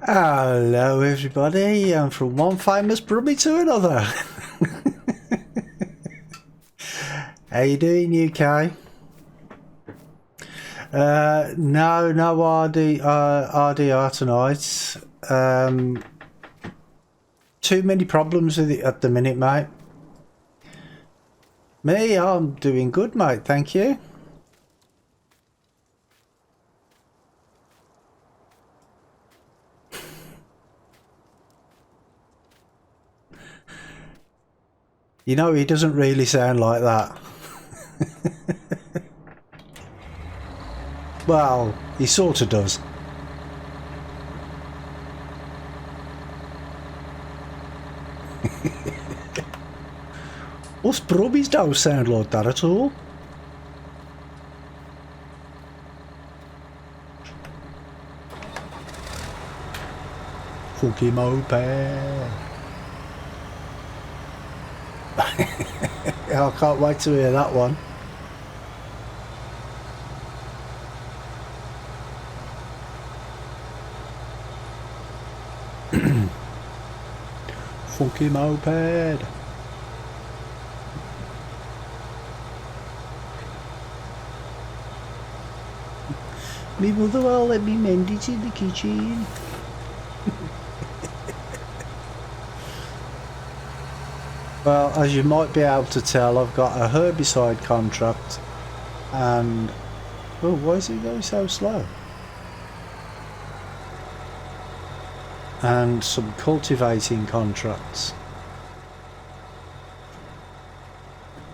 Hello everybody, and from one famous brummy to another. How you doing, UK? No RDR tonight. Too many problems with it at the minute, mate. Me, I'm doing good, mate, thank you. You know, he doesn't really sound like that. Well, he sort of does. Us brummies don't sound like that at all. Funky moped. I can't wait to hear that one. Funky moped. Me mother will let me mend it in the kitchen. Well, as you might be able to tell, I've got a herbicide contract and... Oh, why is it going so slow? And some cultivating contracts.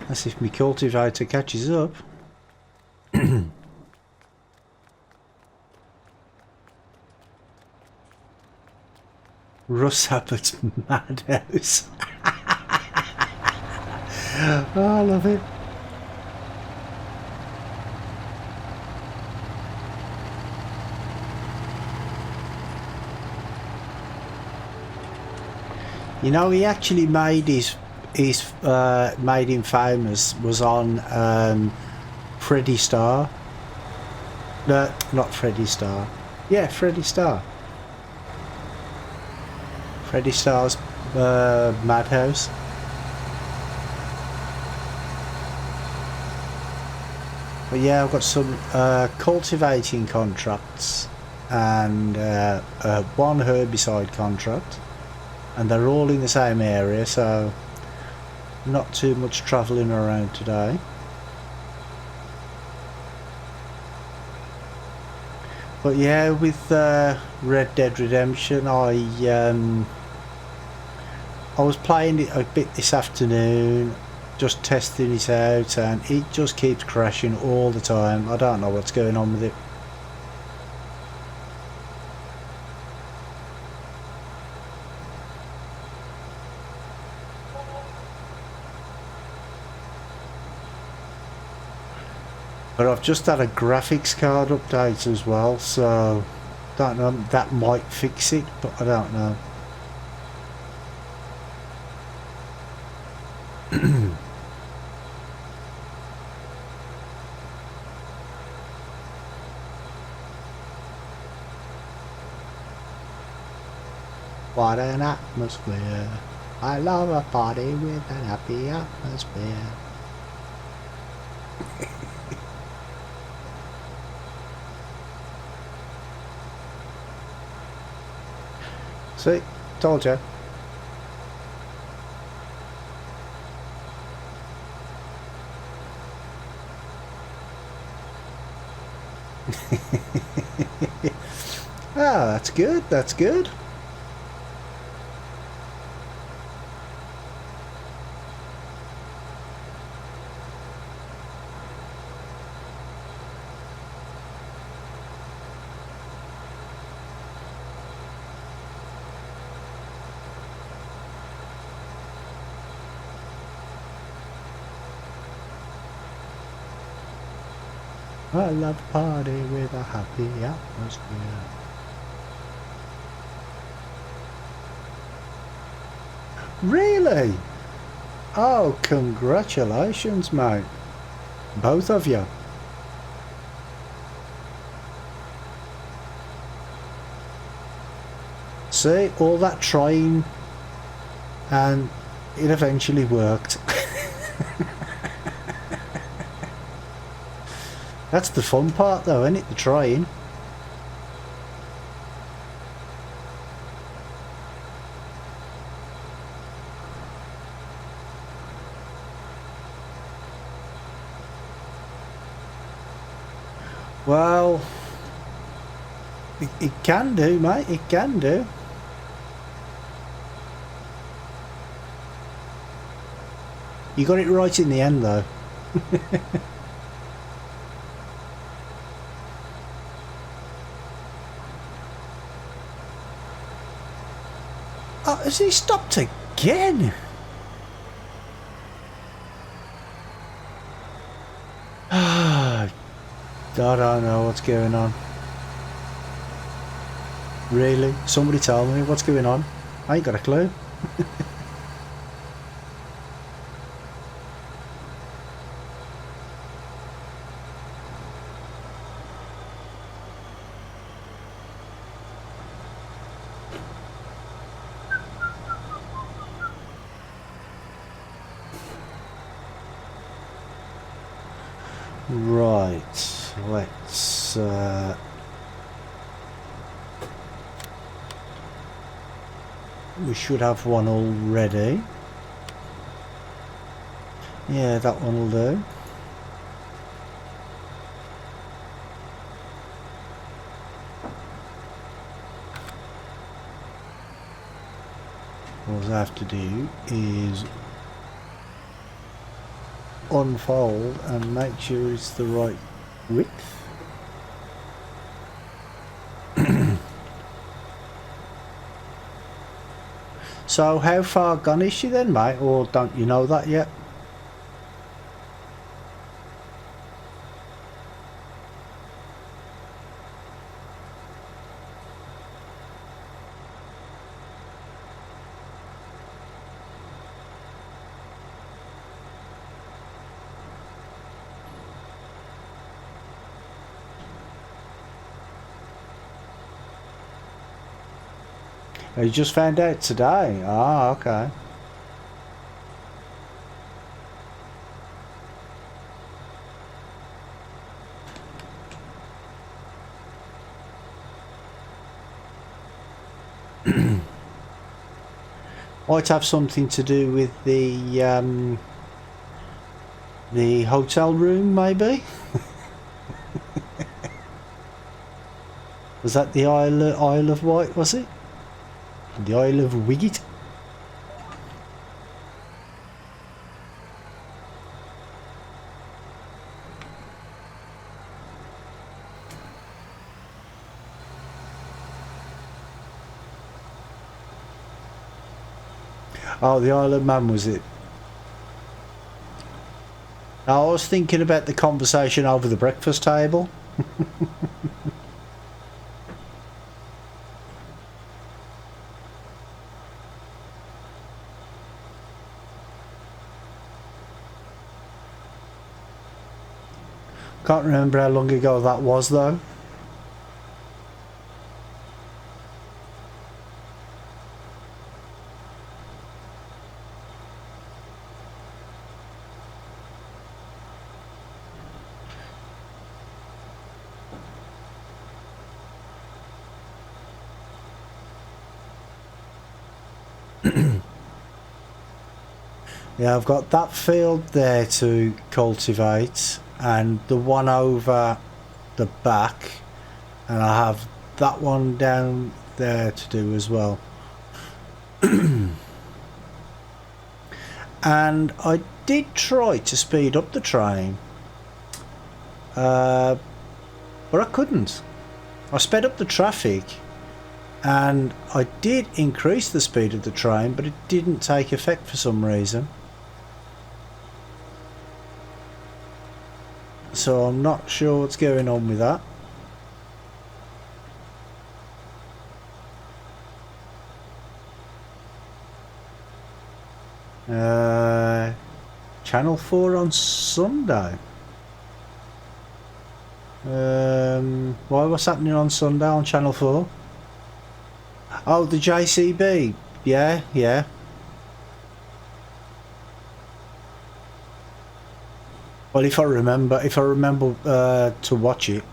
As if my cultivator catches up. Russ Abbott's madhouse. Oh, I love it. You know, he actually made made him famous was on Freddie Starr. No, not Freddie Starr. Yeah, Freddie Starr. Freddie Starr's madhouse. But yeah, I've got some cultivating contracts and one herbicide contract, and they're all in the same area, so not too much travelling around today. But yeah, with Red Dead Redemption, I was playing it a bit this afternoon, just testing it out, and it just keeps crashing all the time. I don't know what's going on with it. But I've just had a graphics card update as well, so don't know, that might fix it, but I don't know. What an atmosphere. I love a party with an happy atmosphere. See, told you. Ah, that's good, that's good. I love a party with a happy atmosphere. Really? Oh, congratulations, mate. Both of you. See, all that trying, and it eventually worked. That's the fun part though, isn't it? The trying. Well, it can do, mate. It can do. You got it right in the end, though. Oh, has he stopped again? I don't know what's going on. Really? Somebody tell me what's going on. I ain't got a clue. Right, let's we should have one already. Yeah, that one will do. All I have to do is unfold and make sure it's the right width. So how far gone is she then, mate, or don't you know that yet? You just found out today? Ah, okay. Might have something to do with the hotel room, maybe? Was that the Isle of Wight, was it? The Isle of Wicket? Oh, the Isle of Man, was it? I was thinking about the conversation over the breakfast table. Can't remember how long ago that was though. Yeah, I've got that field there to cultivate and the one over the back, and I have that one down there to do as well. And I did try to speed up the train, but I couldn't. I sped up the traffic and I did increase the speed of the train, but it didn't take effect for some reason. So I'm not sure what's going on with that. Channel 4 on Sunday. What's happening on Sunday on Channel 4? Oh, the JCB. Yeah, yeah. Well, if I remember to watch it,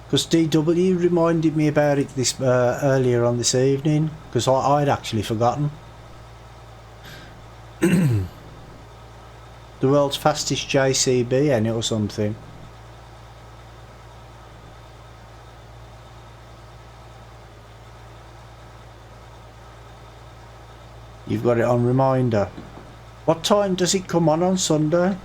because DW reminded me about it this earlier on this evening, because I'd actually forgotten. The world's fastest JCB, ain't it, or something? You've got it on reminder. What time does it come on Sunday?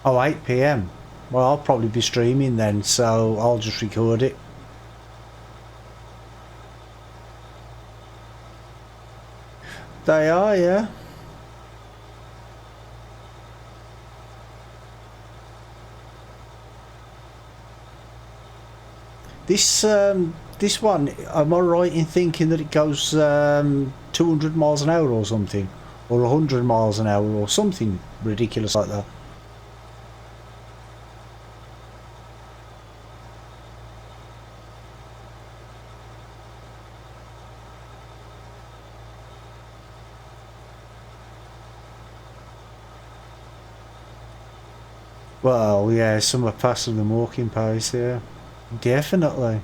Oh, 8 PM. Well, I'll probably be streaming then, so I'll just record it. They are, yeah. This one, am I right in thinking that it goes 200 miles an hour or something? Or 100 miles an hour or something ridiculous like that? Well, yeah, some are faster than walking pace, yeah. Definitely.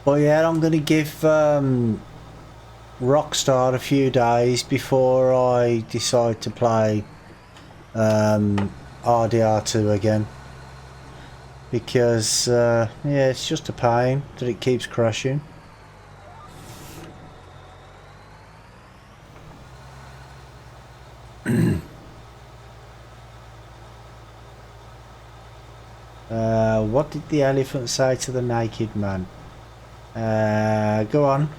Well, yeah, I'm going to give Rockstar a few days before I decide to play RDR2 again. Because, yeah, it's just a pain that it keeps crashing. What did the elephant say to the naked man? Go on.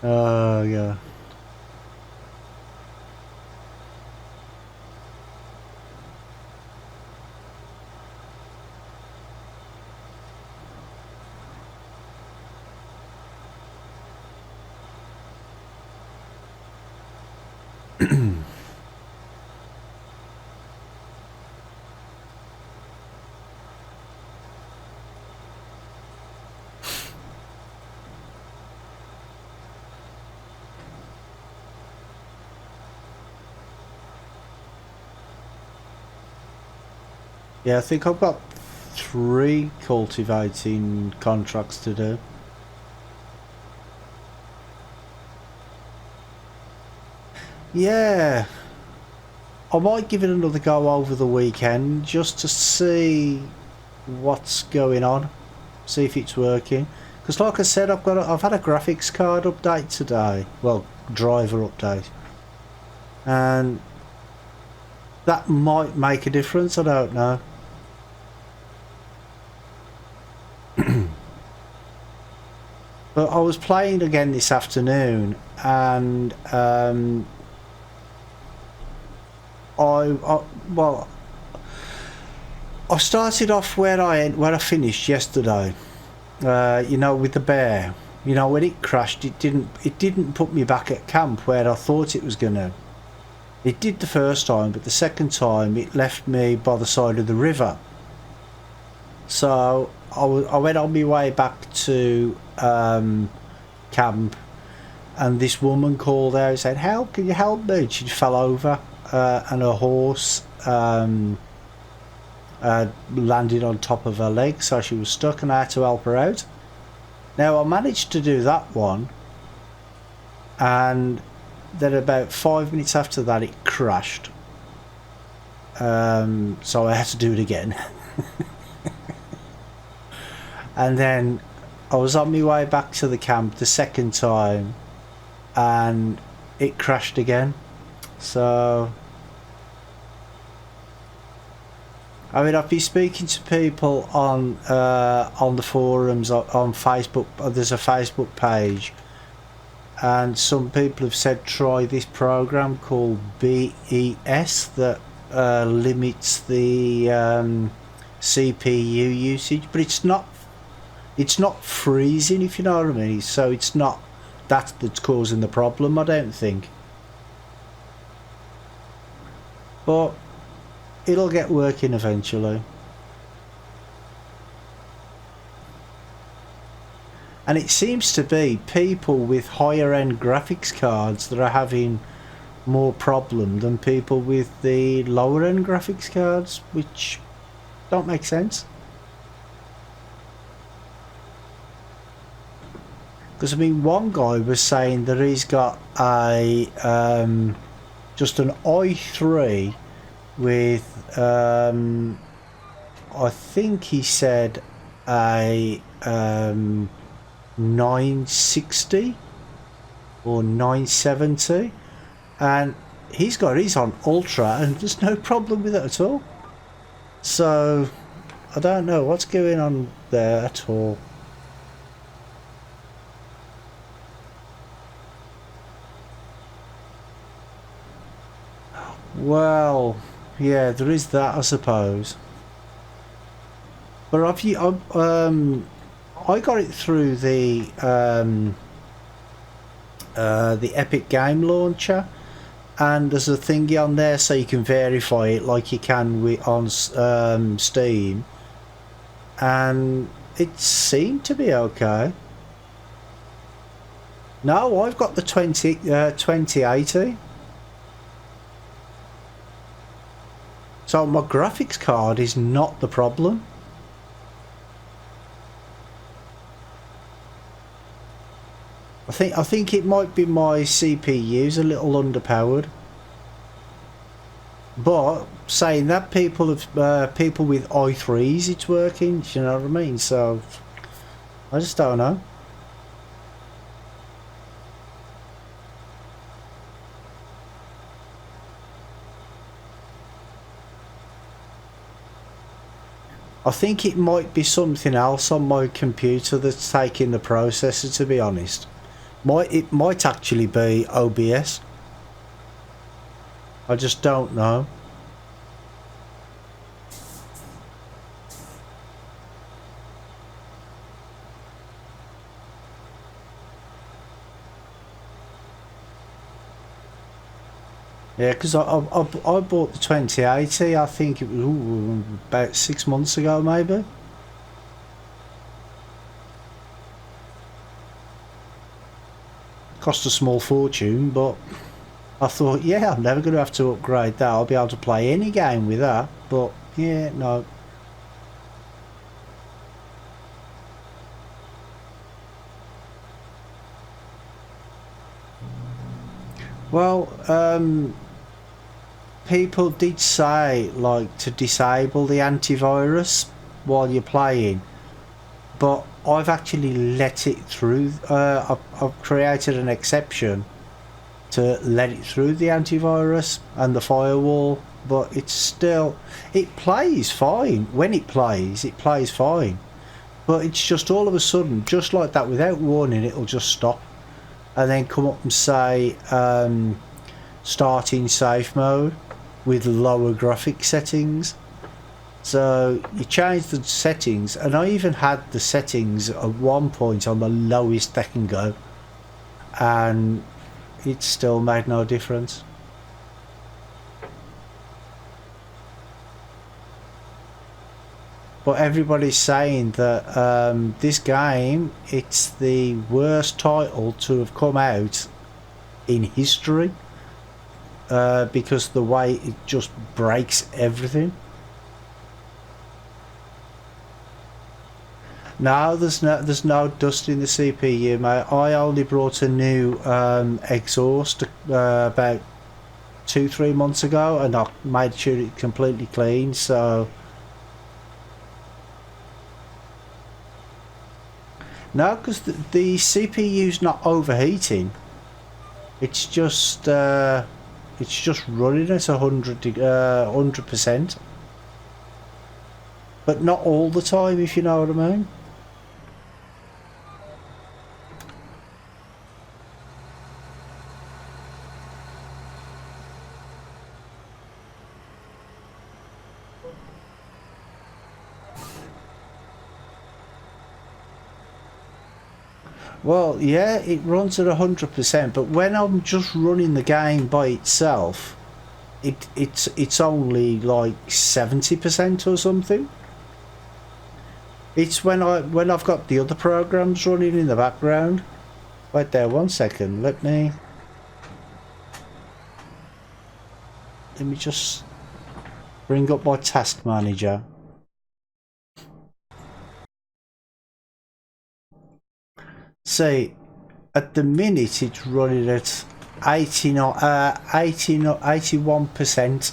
Oh, yeah. Yeah, I think I've got 3 cultivating contracts to do. Yeah, I might give it another go over the weekend just to see what's going on, see if it's working. Because, like I said, I've had a graphics card update today. Well, driver update, and that might make a difference. I don't know. But I was playing again this afternoon, and well, I started off where I finished yesterday. You know, with the bear. You know, when it crashed, it didn't put me back at camp where I thought it was gonna. It did the first time, but the second time it left me by the side of the river. So I went on my way back to camp, and this woman called out and said, "Help, can you help me?" She fell over, and her horse landed on top of her leg, so she was stuck, and I had to help her out. Now, I managed to do that one, and then about 5 minutes after that it crashed, so I had to do it again. And then I was on my way back to the camp the second time, and it crashed again. So I mean, I've been speaking to people on the forums on Facebook. There's a Facebook page, and some people have said try this program called BES that limits the CPU usage, but it's not freezing, if you know what I mean. So it's not that that's causing the problem, I don't think. But it'll get working eventually. And it seems to be people with higher end graphics cards that are having more problem than people with the lower end graphics cards, which don't make sense. Because I mean, one guy was saying that he's got a just an i3 with I think he said a 960 or 970, and he's got his on ultra and there's no problem with it at all. So I don't know what's going on there at all. Well, yeah, there is that, I suppose. But I got it through the Epic Game Launcher, and there's a thingy on there so you can verify it like you can on Steam, and it seemed to be okay. No, I've got the 2080. So my graphics card is not the problem. I think it might be my CPU's a little underpowered. But saying that, people with i3s, it's working. You know what I mean? So I just don't know. I think it might be something else on my computer that's taking the processor, to be honest. It might actually be OBS. I just don't know. Yeah, because I bought the 2080, I think it was about 6 months ago, maybe. Cost a small fortune, but I thought, yeah, I'm never going to have to upgrade that. I'll be able to play any game with that, but yeah, no. Well, people did say like to disable the antivirus while you're playing, but I've actually let it through. I've created an exception to let it through the antivirus and the firewall, but it plays fine. When it plays fine, but it's just all of a sudden, just like that, without warning, it'll just stop and then come up and say start in safe mode with lower graphic settings. So you change the settings, and I even had the settings at one point on the lowest they can go, and it still made no difference. But everybody's saying that this game, it's the worst title to have come out in history, because the way it just breaks everything. No, there's no dust in the CPU, mate. I only brought a new exhaust about 2-3 months ago, and I made sure it's completely clean. So no, because the CPU's not overheating. It's just running at 100%. but not all the time, if you know what I mean. Well, yeah, it runs at 100%, but when I'm just running the game by itself, it's only like 70% or something. It's when I've got the other programs running in the background. Wait there 1 second. Let me just bring up my task manager. See, at the minute it's running at 81%,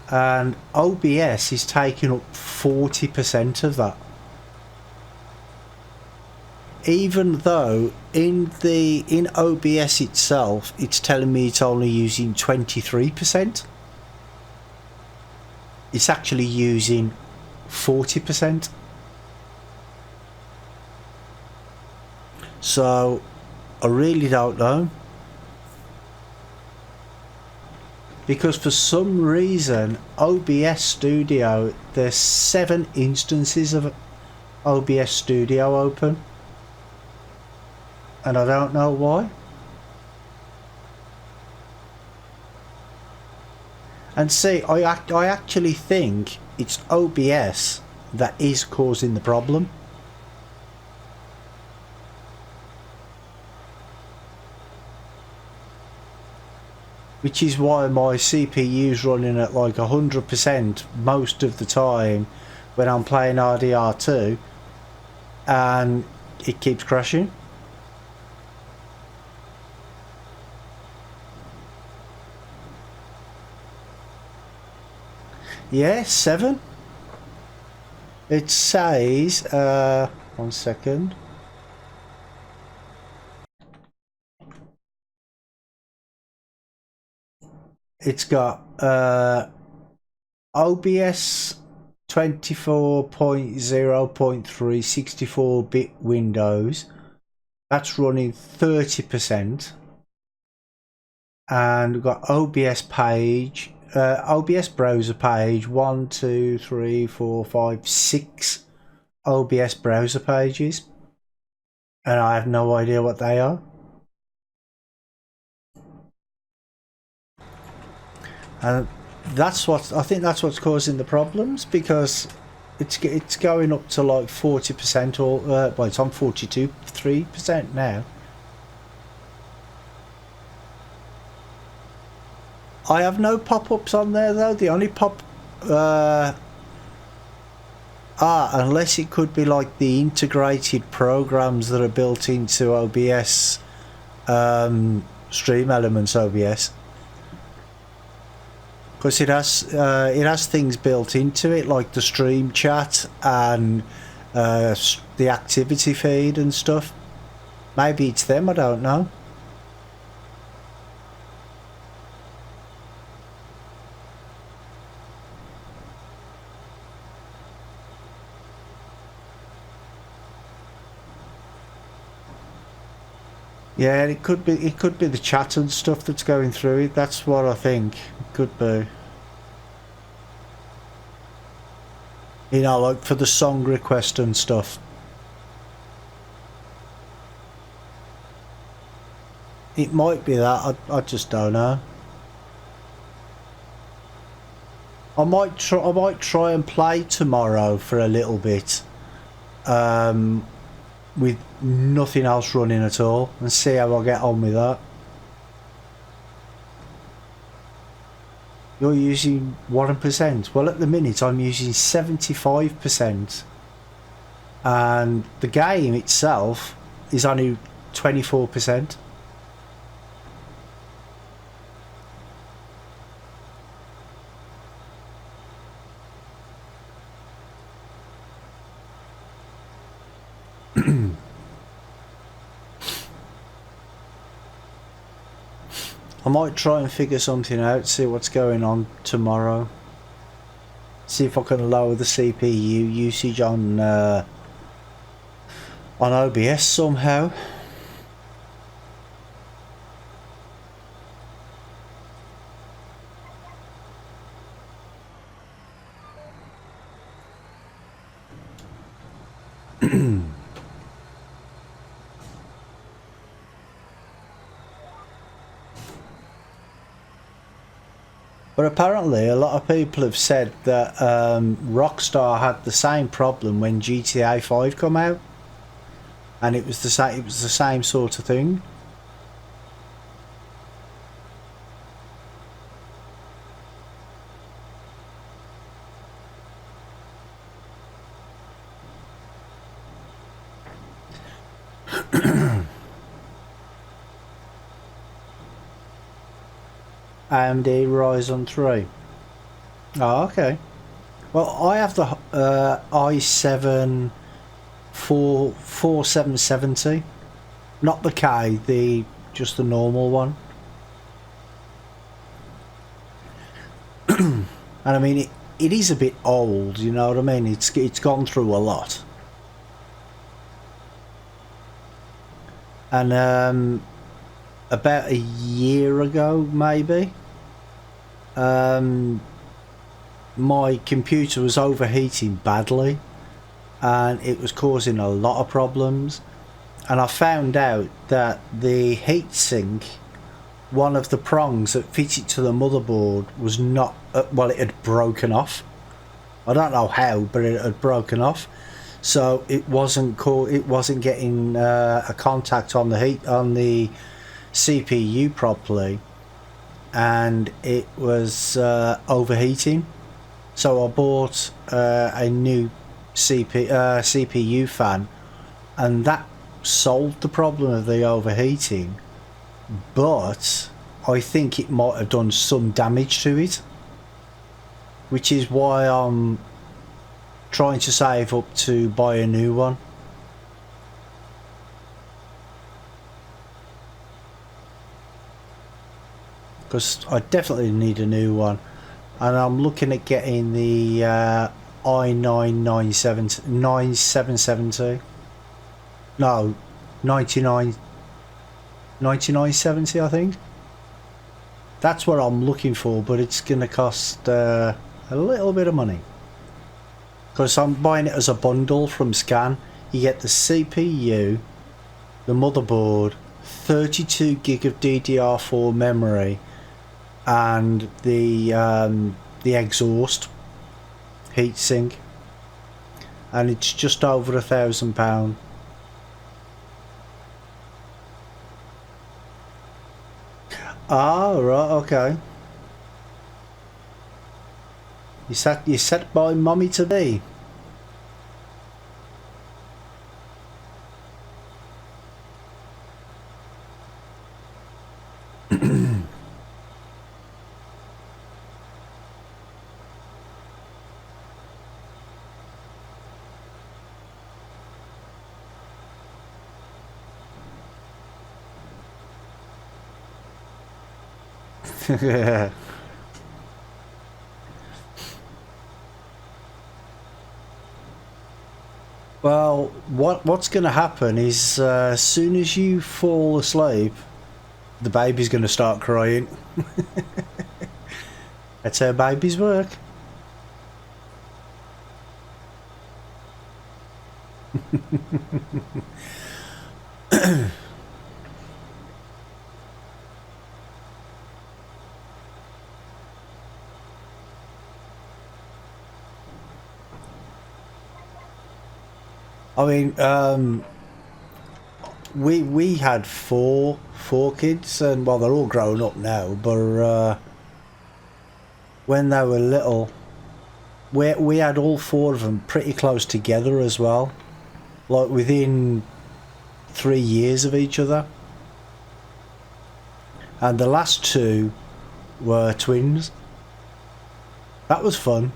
and OBS is taking up 40% of that. Even though in OBS itself it's telling me it's only using 23%, it's actually using 40%. So I really don't know, because for some reason OBS Studio, there's 7 instances of OBS Studio open, and I don't know why. And see, I actually think it's OBS that is causing the problem. Which is why my CPU's running at like 100% most of the time when I'm playing RDR2, and it keeps crashing. Yeah, 7. It says, 1 second. It's got OBS 24.0.3 64-bit Windows. That's running 30%. And we've got OBS page, OBS browser page, 1, 2, 3, 4, 5, 6 OBS browser pages. And I have no idea what they are. And that's what I think, that's what's causing the problems, because it's going up to like 40%, or well, it's on 42.3% now. I have no pop-ups on there though. The only unless it could be like the integrated programs that are built into OBS, Stream Elements OBS. Because it has things built into it, like the stream chat and the activity feed and stuff. Maybe it's them, I don't know. Yeah, it could be the chat and stuff that's going through it. That's what I think it could be. You know, like for the song request and stuff. It might be that. I just don't know. I might try and play tomorrow for a little bit, with nothing else running at all, and see how I get on with that. You're using 1%. Well, at the minute I'm using 75%, and the game itself is only 24%. I might try and figure something out, see what's going on tomorrow. See if I can lower the CPU usage on OBS somehow. But apparently a lot of people have said that Rockstar had the same problem when GTA 5 come out, and it was the same sort of thing. AMD Ryzen 3. Oh, okay. Well, I have the i7 4770, not the K, just the normal one. And I mean, it is a bit old, you know what I mean? It's gone through a lot. And about a year ago, maybe, my computer was overheating badly and it was causing a lot of problems, and I found out that the heatsink, one of the prongs that fits it to the motherboard, was not well, it had broken off. I don't know how, but it had broken off, so it wasn't getting a contact on the CPU properly, and it was overheating. So I bought a new CPU fan, and that solved the problem of the overheating, but I think it might have done some damage to it, which is why I'm trying to save up to buy a new one. Because I definitely need a new one, and I'm looking at getting the i9 9770. No, 9970, I think. That's what I'm looking for, but it's going to cost a little bit of money. Because I'm buying it as a bundle from Scan. You get the CPU, the motherboard, 32 gig of DDR4 memory, and the exhaust heatsink, and it's just over £1,000. Ah, right, okay. You sat by mommy to be. Well, what's going to happen is as soon as you fall asleep, the baby's going to start crying. That's how babies work. I mean, we had four kids, and well, they're all grown up now, but when they were little, we had all four of them pretty close together as well, like within 3 years of each other, and the last two were twins. That was fun.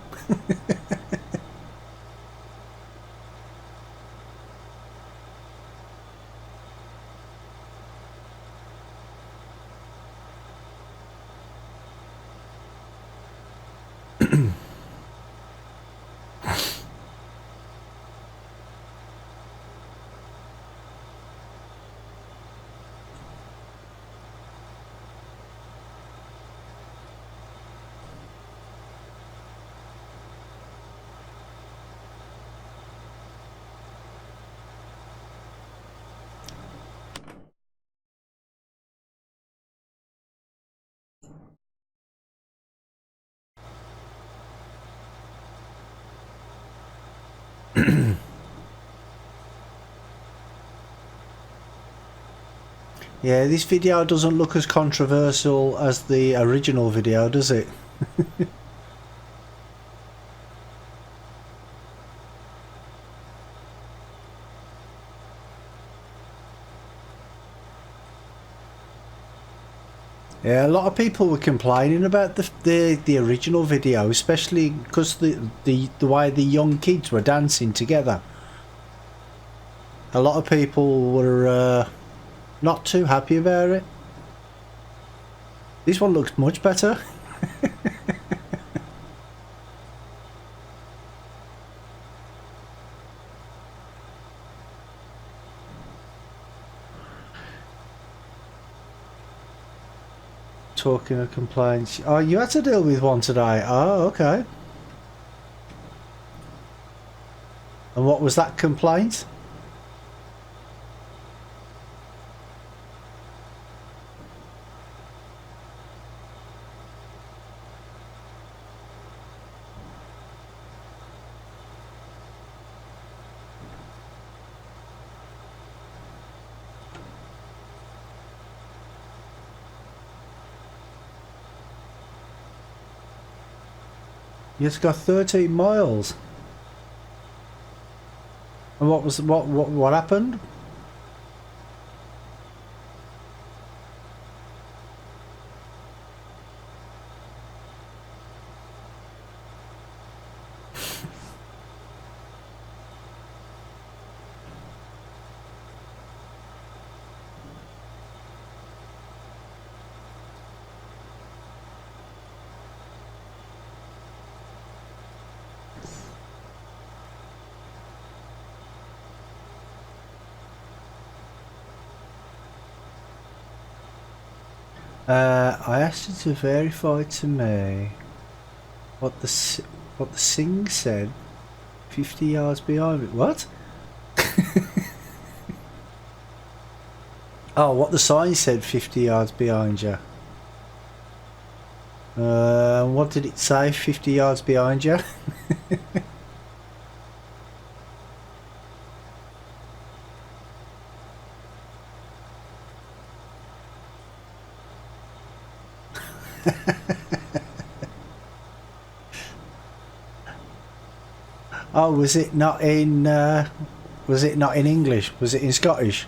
Yeah, this video doesn't look as controversial as the original video, does it? Yeah, a lot of people were complaining about the original video, especially because the way the young kids were dancing together. A lot of people were not too happy about it. This one looks much better. Talking of complaints. Oh, you had to deal with one today. Oh, okay. And what was that complaint? You just got 13 miles. And what happened? I asked you to verify to me what the Sing said 50 yards behind me. What? Oh, what the sign said 50 yards behind you. What did it say 50 yards behind you? Oh, was it not in English? Was it in Scottish?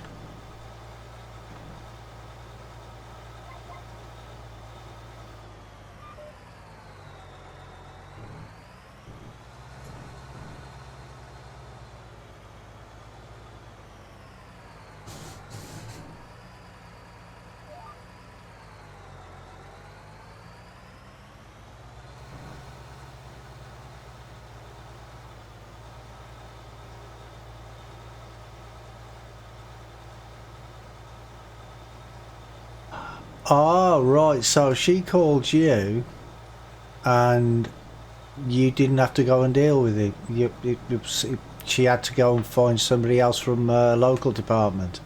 Oh, right. So she called you, and you didn't have to go and deal with it. She had to go and find somebody else from local department.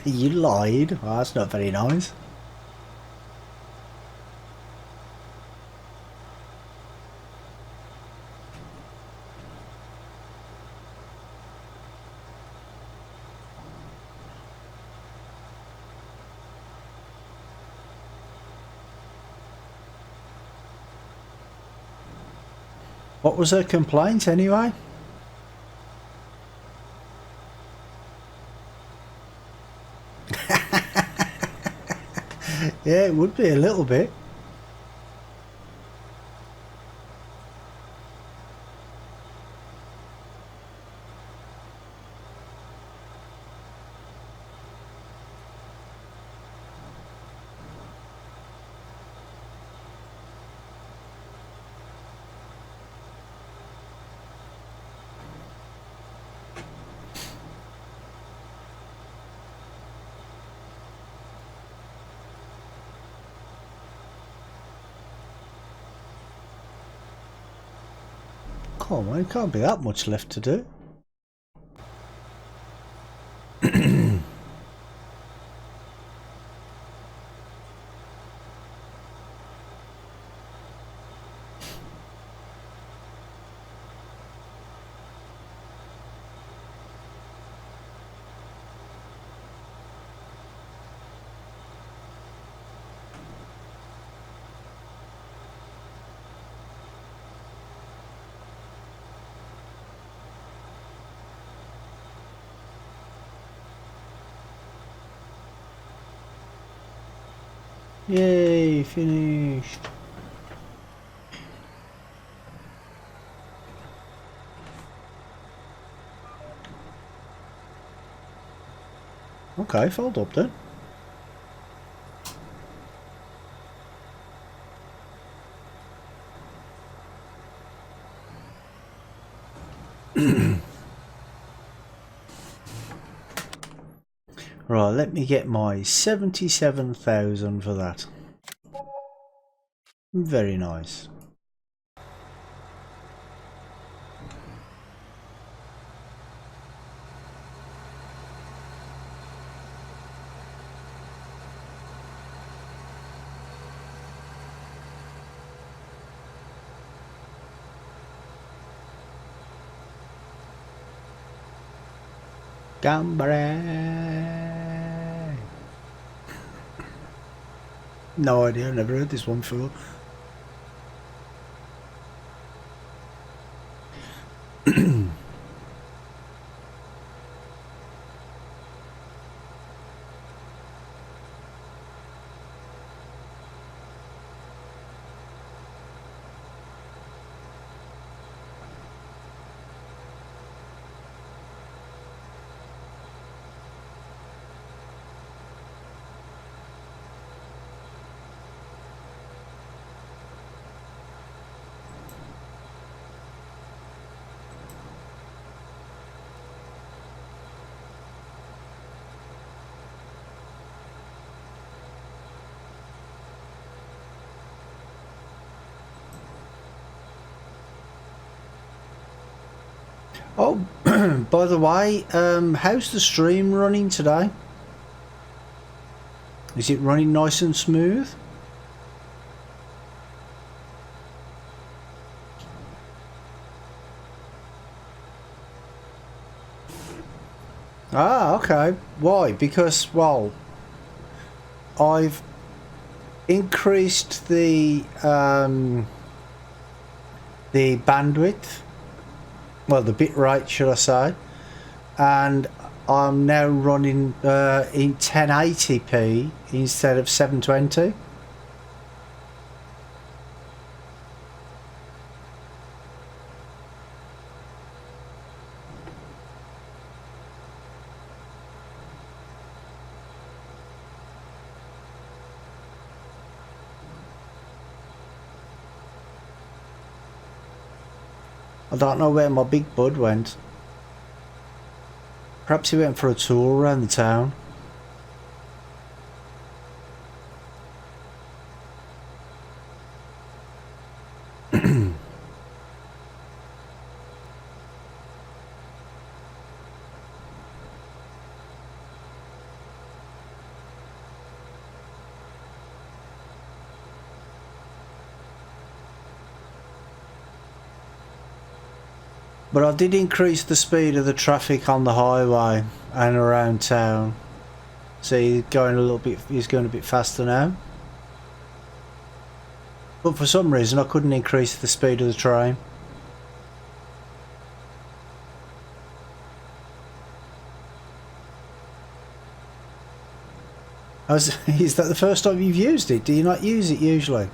You lied. Oh, that's not very nice. What was her complaint anyway? Yeah, it would be a little bit. Oh man, can't be that much left to do. Yay, finished. Okay, fold up then. Right, let me get my 77,000 for that. Very nice. Gambare. No idea, I've never heard this one before. Oh, by the way, how's the stream running today? Is it running nice and smooth? Ah, okay. Why? Because, well, I've increased the bandwidth, well, the bit rate, should I say, and I'm now running in 1080p instead of 720. I don't know where my big bud went. Perhaps he went for a tour around the town. But I did increase the speed of the traffic on the highway and around town. See, he's going a bit faster now. But for some reason I couldn't increase the speed of the train. Is that the first time you've used it? Do you not use it usually?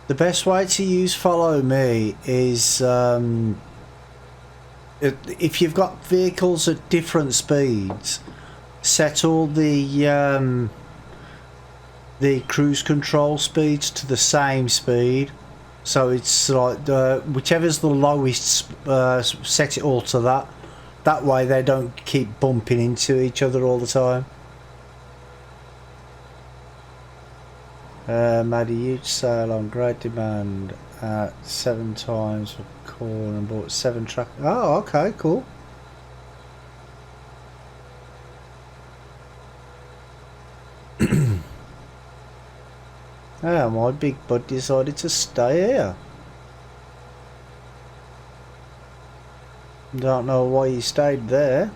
The best way to use follow me is if you've got vehicles at different speeds, set all the cruise control speeds to the same speed, So it's like whichever's the lowest, set it all to that. That way they don't keep bumping into each other all the time. Made a huge sale on great demand at 7 times for corn and bought 7 truck. Oh, okay, cool. Yeah, my big bud decided to stay here. Don't know why he stayed there.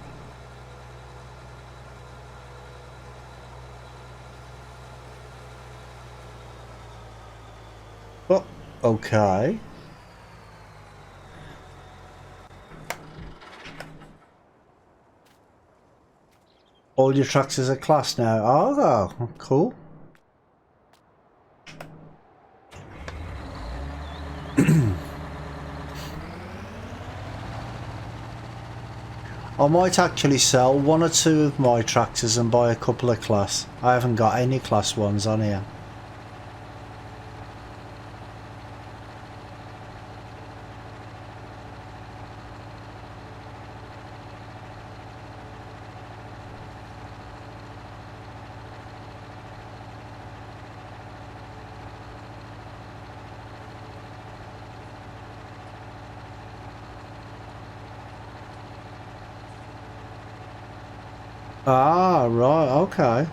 But, okay. All your tractors are class now. Oh, cool. I might actually sell 1 or 2 of my tractors and buy a couple of class. I haven't got any class ones on here. Ah, right, okay.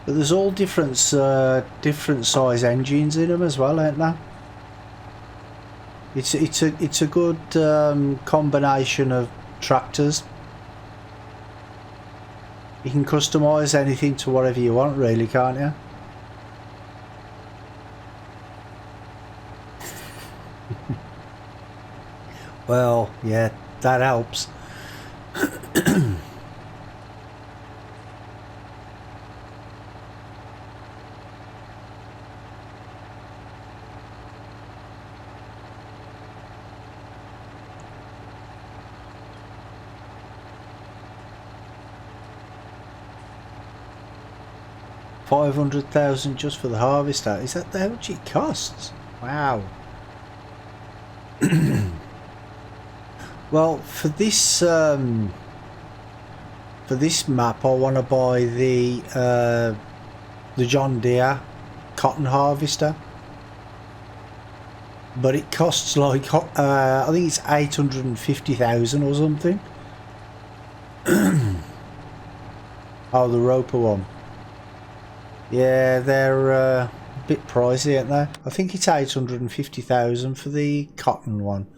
But there's all different size engines in them as well, ain't there? It's a good combination of tractors. You can customise anything to whatever you want, really, can't you? Well, yeah, that helps. $500,000 just for the harvester. Is that how much it costs? Wow. Well, for this map, I want to buy the John Deere cotton harvester, but it costs like I think it's 850,000 or something. Oh, the Roper one. Yeah, they're a bit pricey, aren't they? I think it's 850,000 for the cotton one.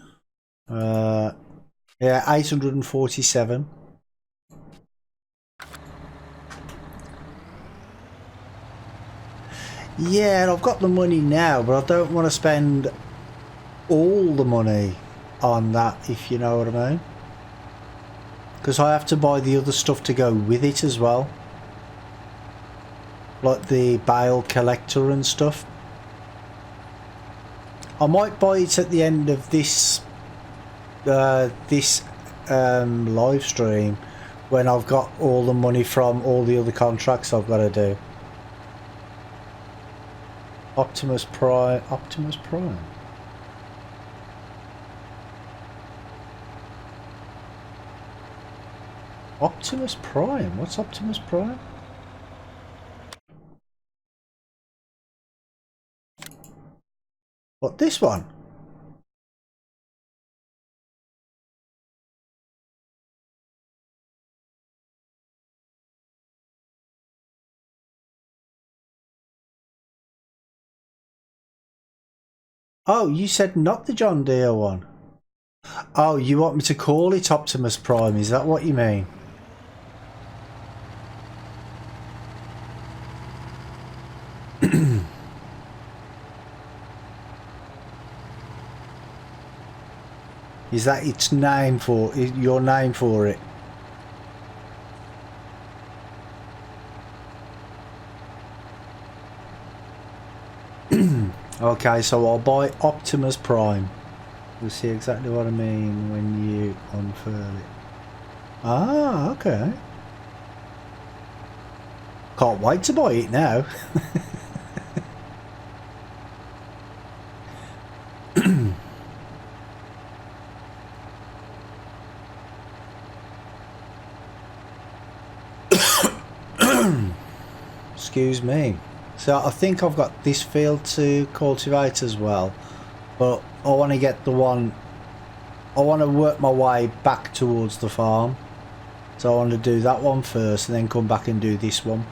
Yeah, 847. Yeah, and I've got the money now, but I don't want to spend all the money on that, if you know what I mean. Because I have to buy the other stuff to go with it as well. Like the bale collector and stuff. I might buy it at the end of this live stream when I've got all the money from all the other contracts I've got to do. Optimus Prime. Optimus Prime. Optimus Prime? What's Optimus Prime? What, this one? Oh, you said not the John Deere one. Oh, you want me to call it Optimus Prime? Is that what you mean? Is that its name for your name for it? Okay, so I'll buy Optimus Prime. You'll see exactly what I mean when you unfurl it. Ah, okay. Can't wait to buy it now. Excuse me. So I think I've got this field to cultivate as well, but I want to get the one, I want to work my way back towards the farm. So I want to do that one first and then come back and do this one.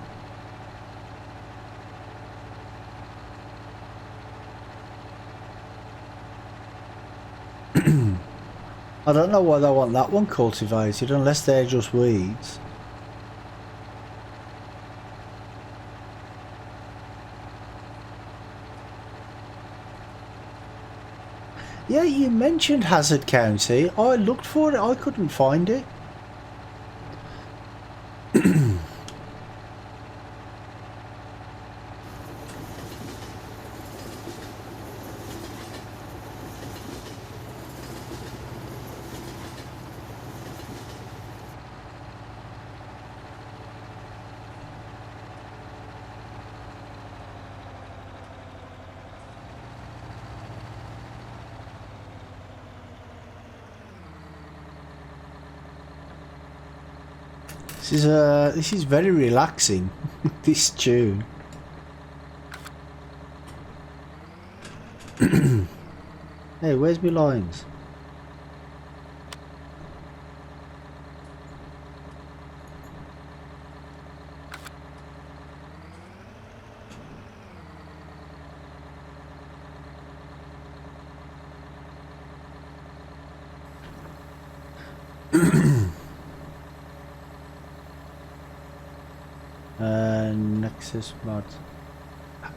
I don't know why they want that one cultivated unless they're just weeds. Yeah, you mentioned Hazard County. I looked for it, I couldn't find it. This is very relaxing. This tune. Hey, where's my lines? Nexus mod.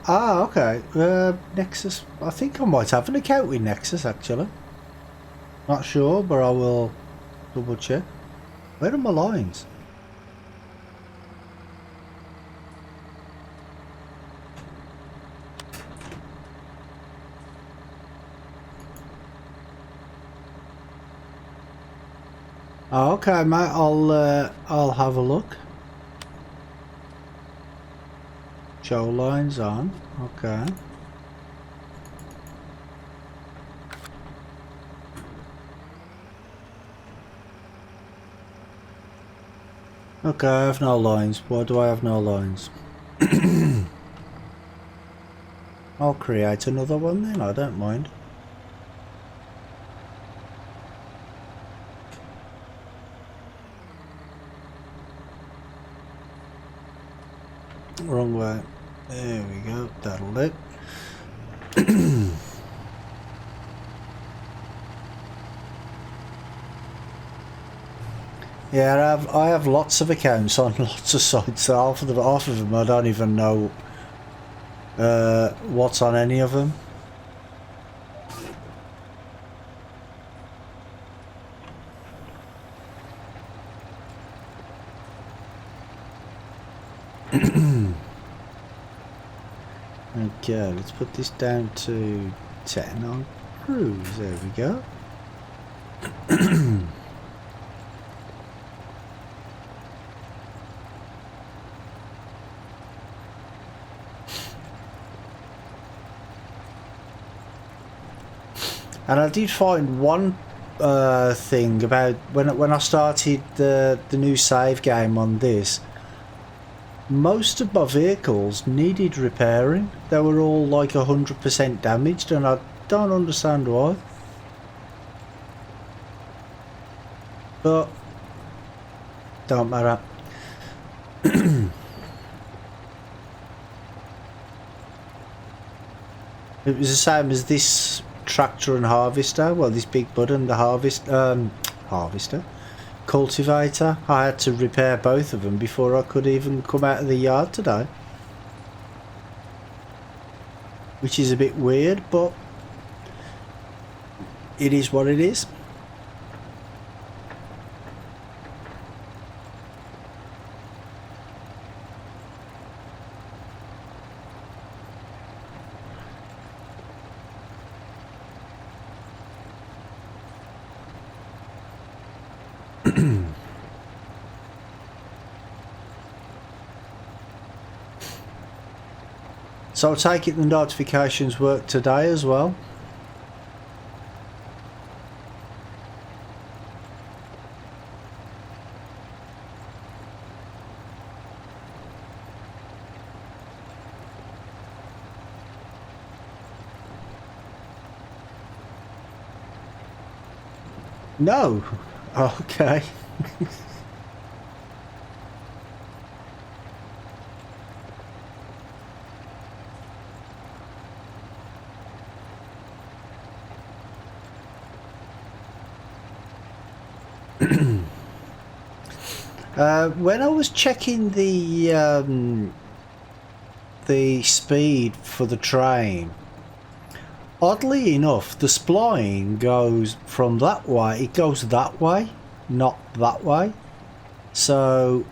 Ah, okay. Nexus. I think I might have an account with Nexus actually. Not sure, but I will double check. Where are my lines? Oh, okay, mate. I'll have a look. Show lines on. Okay. Okay, I have no lines. Why do I have no lines? I'll create another one then, I don't mind. Wrong way. There we go, that'll do. Yeah, I have lots of accounts on lots of sites. So half of them I don't even know what's on any of them. Okay, let's put this down to 10 on cruise. There we go. And I did find one thing about when I started the new save game on this. Most of my vehicles needed repairing. They were all like 100% damaged, and I don't understand why. But don't matter. It was the same as this tractor and harvester. Well, this big button, the harvester, cultivator. I had to repair both of them before I could even come out of the yard today, which is a bit weird, but it is what it is. So I'll take it the notifications work today as well. No. Okay. When I was checking the speed for the train, oddly enough, the spline goes from that way. It goes that way, not that way. So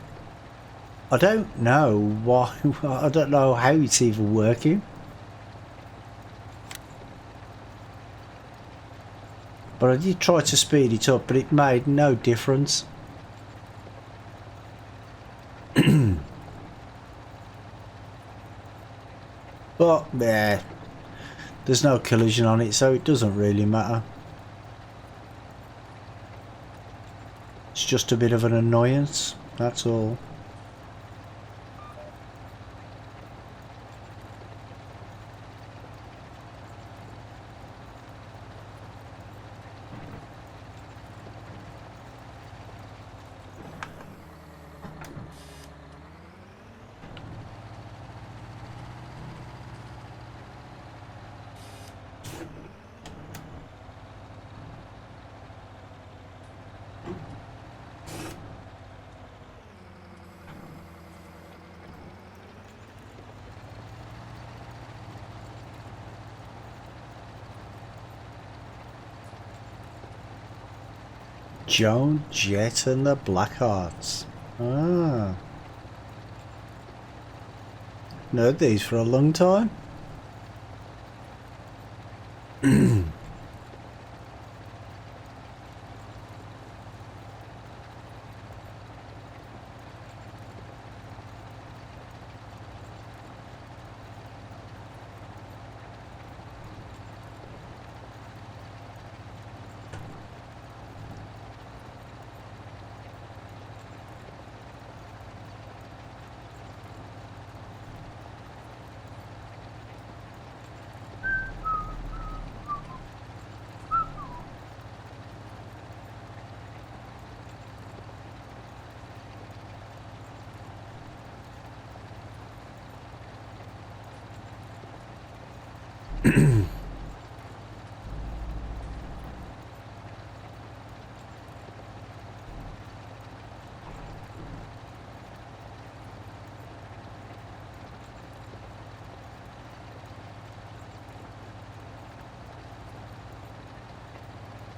I don't know why. I don't know how it's even working. But I did try to speed it up, but it made no difference. But yeah, there's no collision on it, so it doesn't really matter. It's just a bit of an annoyance, that's all. Joan Jett and the Blackhearts. Ah. Heard these for a long time.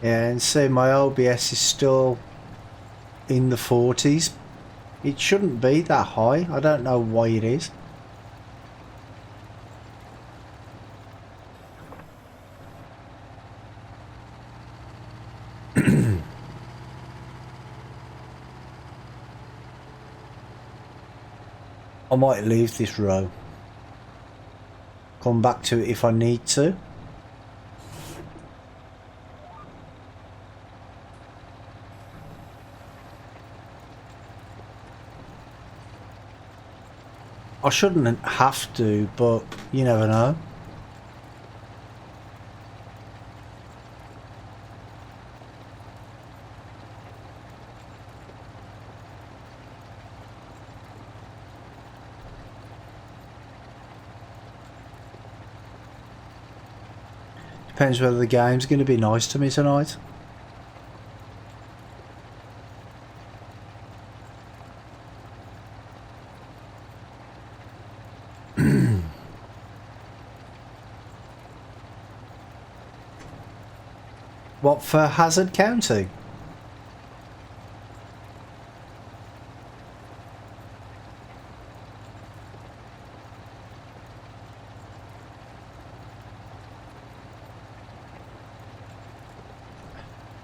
Yeah, and see, my OBS is still in the 40s. It shouldn't be that high. I don't know why it is. I might leave this row. Come back to it if I need to. I shouldn't have to, but you never know. Depends whether the game's going to be nice to me tonight. What for Hazard County?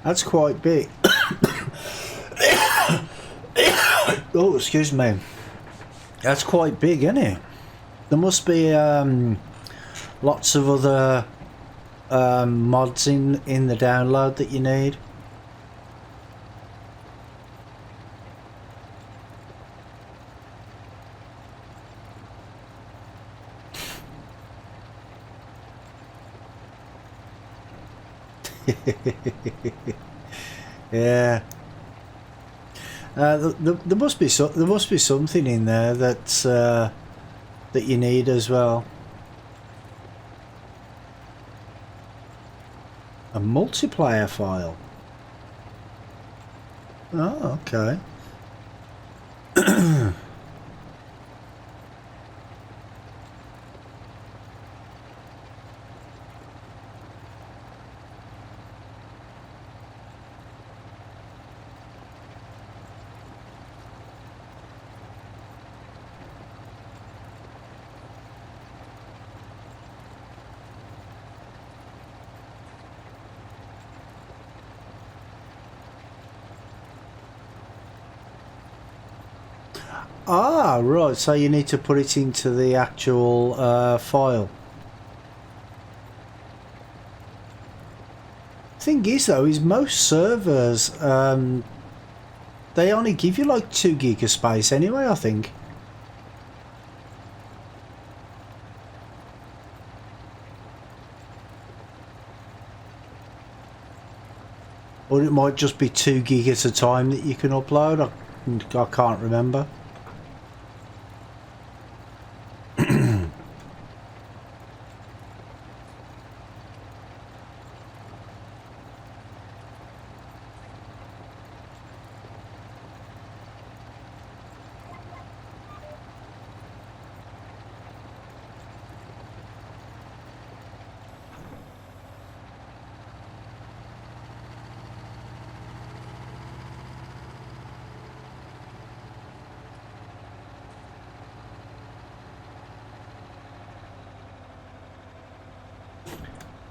That's quite big. Oh, excuse me. That's quite big, isn't it? There must be lots of other mods in the download that you need. Yeah. There must be something in there that's that you need as well. A multiplayer file. Oh, okay. Ah, right, so you need to put it into the actual file. Thing is though, is most servers, they only give you like 2 gig of space anyway, I think. Or it might just be 2 gig at a time that you can upload, I can't remember.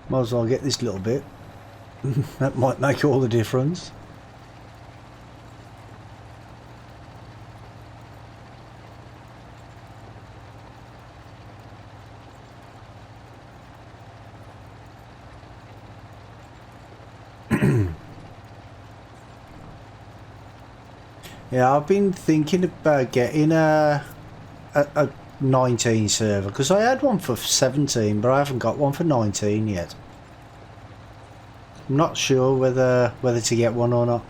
Might as well get this little bit. That might make all the difference. Yeah, I've been thinking about getting a 19 server because I had one for 17, but I haven't got one for 19 yet. I'm not sure whether to get one or not.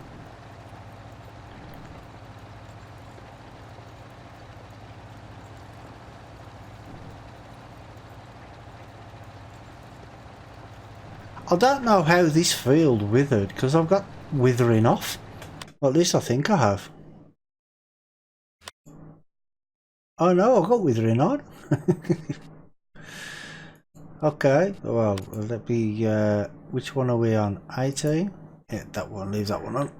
I don't know how this field withered because I've got withering off. Well, at least I think I have. Oh no, I've got withering on. Okay, well, let me, which one are we on? 18? Yeah, that one, leave that one on.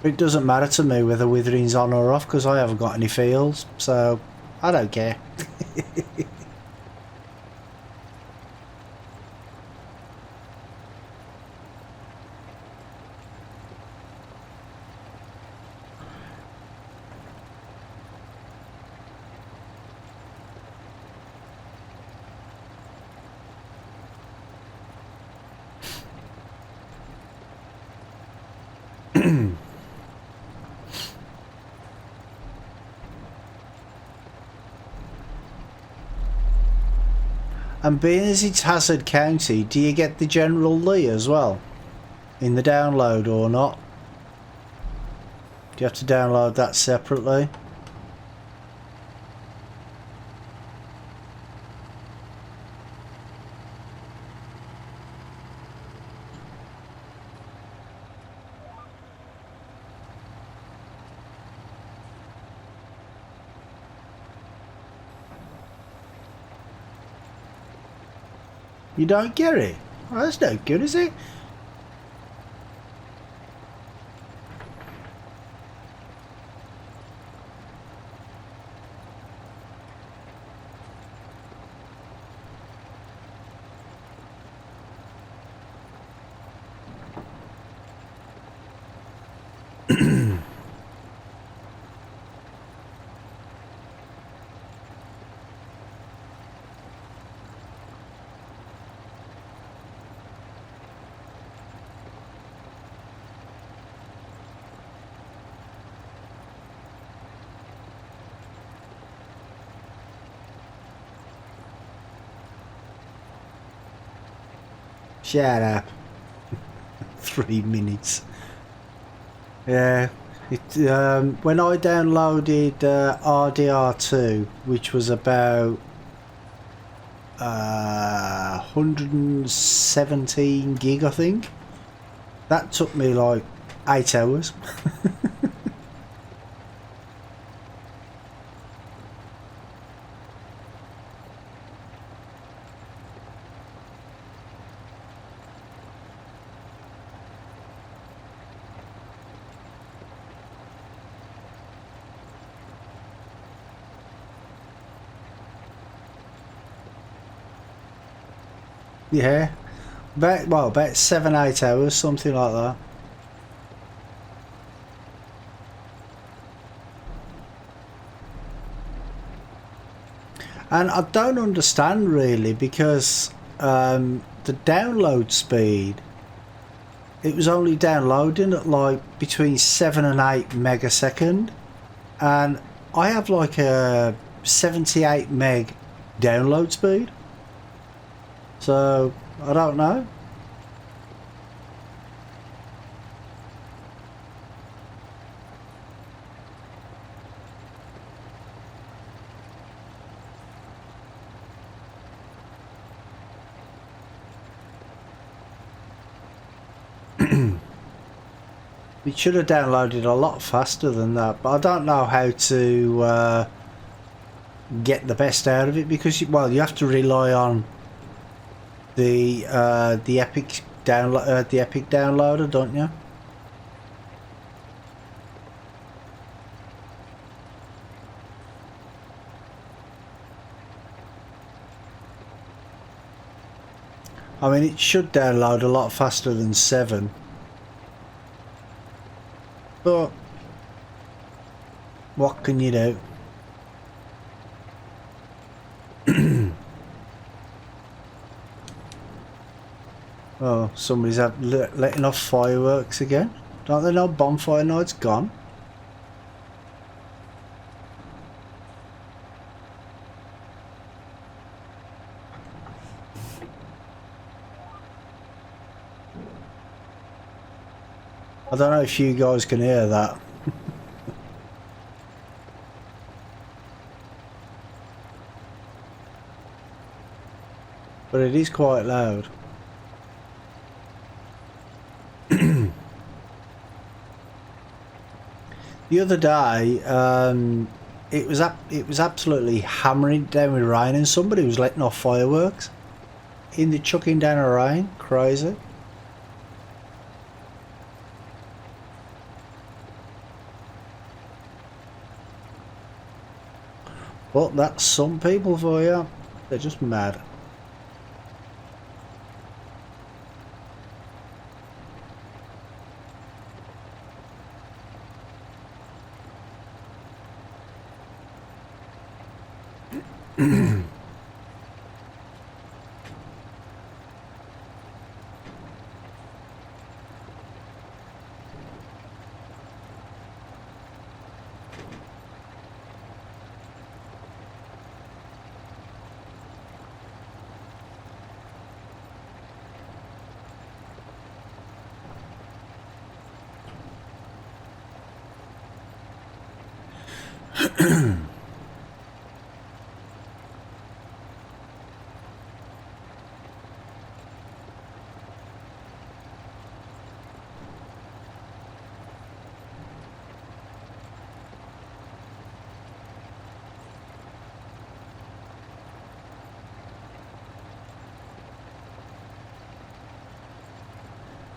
It doesn't matter to me whether withering's on or off because I haven't got any fields, so I don't care. And being as it's Hazard County, do you get the General Lee as well in the download or not? Do you have to download that separately? You don't get it? Oh, that's no good, is it? Shut up. 3 minutes. Yeah. When I downloaded RDR2, which was about 117 gig, I think, that took me like 8 hours. Yeah, about 7-8 hours, something like that. And I don't understand really, because the download speed, it was only downloading at like between 7 and 8 megasecond, and I have like a 78 meg download speed. So, I don't know. It should have downloaded a lot faster than that, but I don't know how to get the best out of it, because you have to rely on the Epic downloader, don't you? I mean, it should download a lot faster than 7, but what can you do? Oh, somebody's letting off fireworks again. Don't they know bonfire night's gone? I don't know if you guys can hear that. But it is quite loud. The other day, it was absolutely hammering down with rain, and somebody was letting off fireworks in the chucking down of rain. Crazy. But that's some people for you. They're just mad.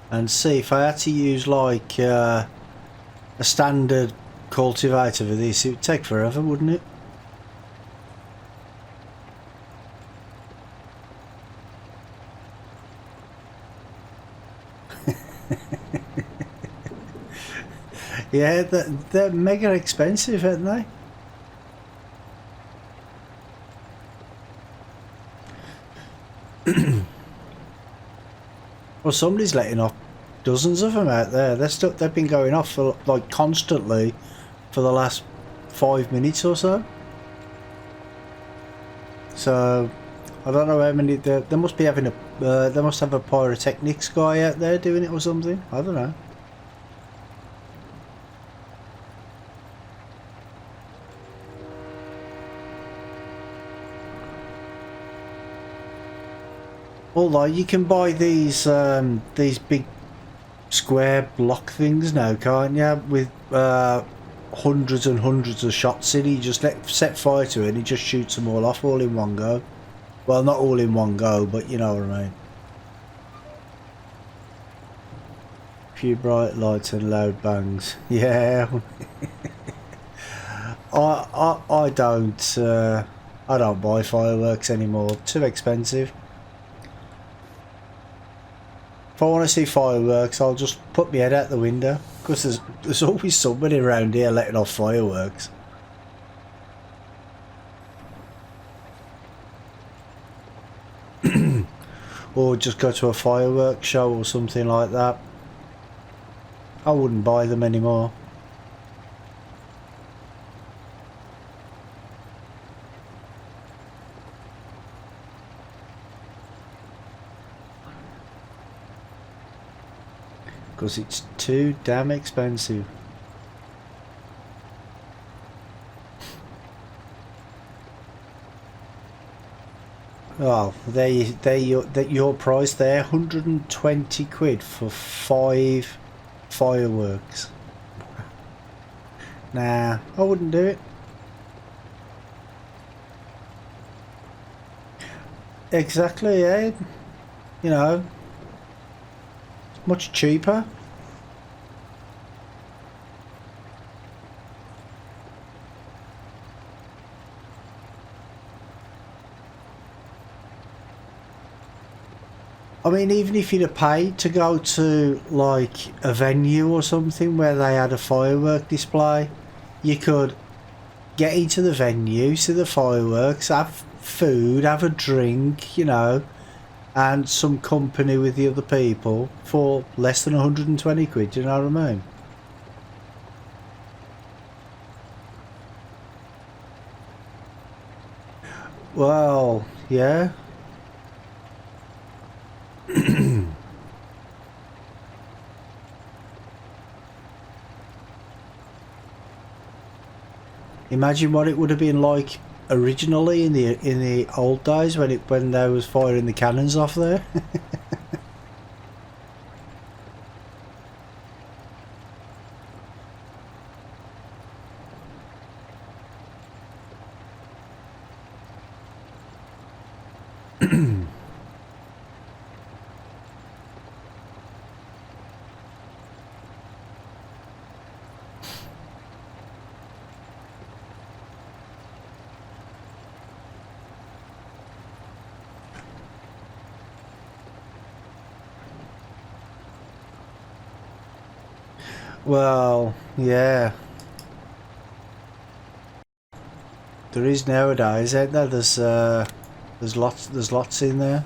And see, if I had to use like a standard cultivator for this, it would take forever, wouldn't it? Yeah, they're mega expensive, aren't they? Well, somebody's letting off dozens of them out there. They've been going off for like constantly for the last 5 minutes or so. So I don't know how many. They must be having a. They must have a pyrotechnics guy out there doing it or something. I don't know. Although you can buy these big square block things now, can't you? With hundreds and hundreds of shots in. You just set fire to it and he just shoots them all off all in one go. Well, not all in one go, but you know what I mean. Few bright lights and loud bangs. Yeah. I don't buy fireworks anymore. Too expensive. If I want to see fireworks, I'll just put my head out the window, because there's always somebody around here letting off fireworks. Or just go to a fireworks show or something like that. I wouldn't buy them anymore. Because it's too damn expensive. Oh, your price there, 120 quid for 5 fireworks. Nah, I wouldn't do it. Exactly, yeah. You know, much cheaper. I mean, even if you'd have paid to go to like a venue or something where they had a firework display, you could get into the venue, see the fireworks, have food, have a drink, you know, and some company with the other people for less than 120 quid, do you know what I mean? Well, yeah. Imagine what it would have been like originally in the old days when they was firing the cannons off there. Well, yeah. There is nowadays, ain't there? There's lots in there.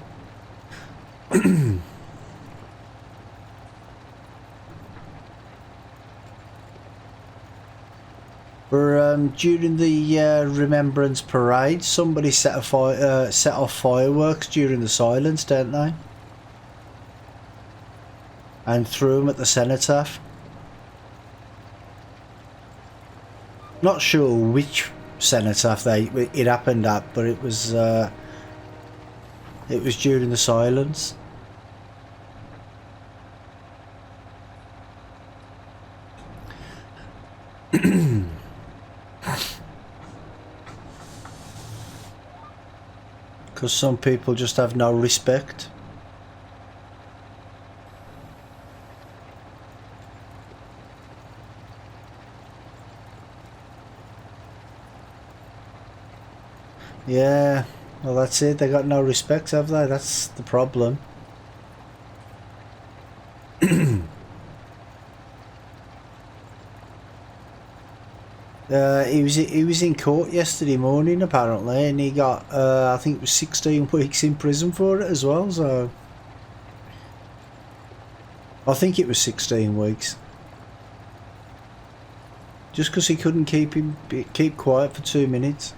But during the Remembrance Parade, somebody set off fireworks during the silence, don't they? And threw them at the cenotaph. Not sure which cenotaph it happened at, but it was during the silence. Because some people just have no respect. Yeah, well that's it, they got no respect, have they? That's the problem. He was in court yesterday morning apparently, and he got I think it was 16 weeks in prison for it as well, so I think it was 16 weeks. Just because he couldn't keep quiet for 2 minutes.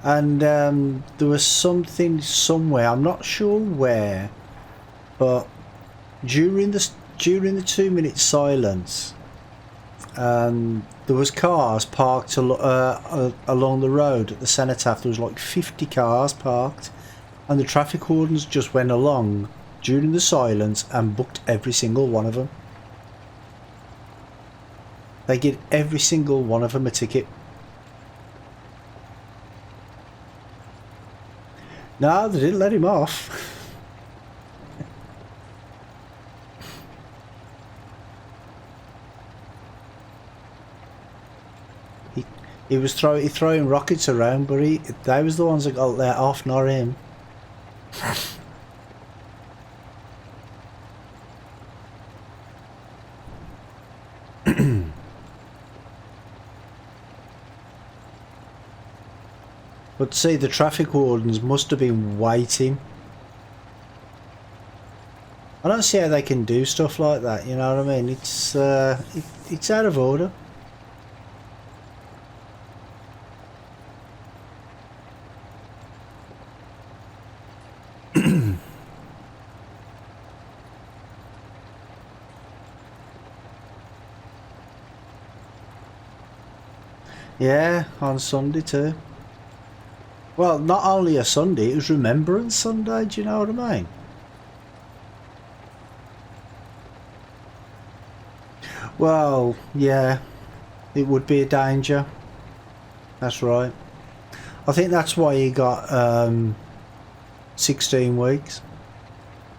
And there was something somewhere, I'm not sure where, but during the 2 minute silence, there was cars parked along the road at the cenotaph. There was like 50 cars parked, and the traffic wardens just went along during the silence and booked every single one of them. They give every single one of them a ticket. No, they didn't let him off. he was throwing rockets around, but they was the ones that got let off, not him. But see, the traffic wardens must have been waiting. I don't see how they can do stuff like that, you know what I mean? It's out of order. Yeah, on Sunday too. Well, not only a Sunday, it was Remembrance Sunday, do you know what I mean? Well, yeah, it would be a danger. That's right. I think that's why he got 16 weeks.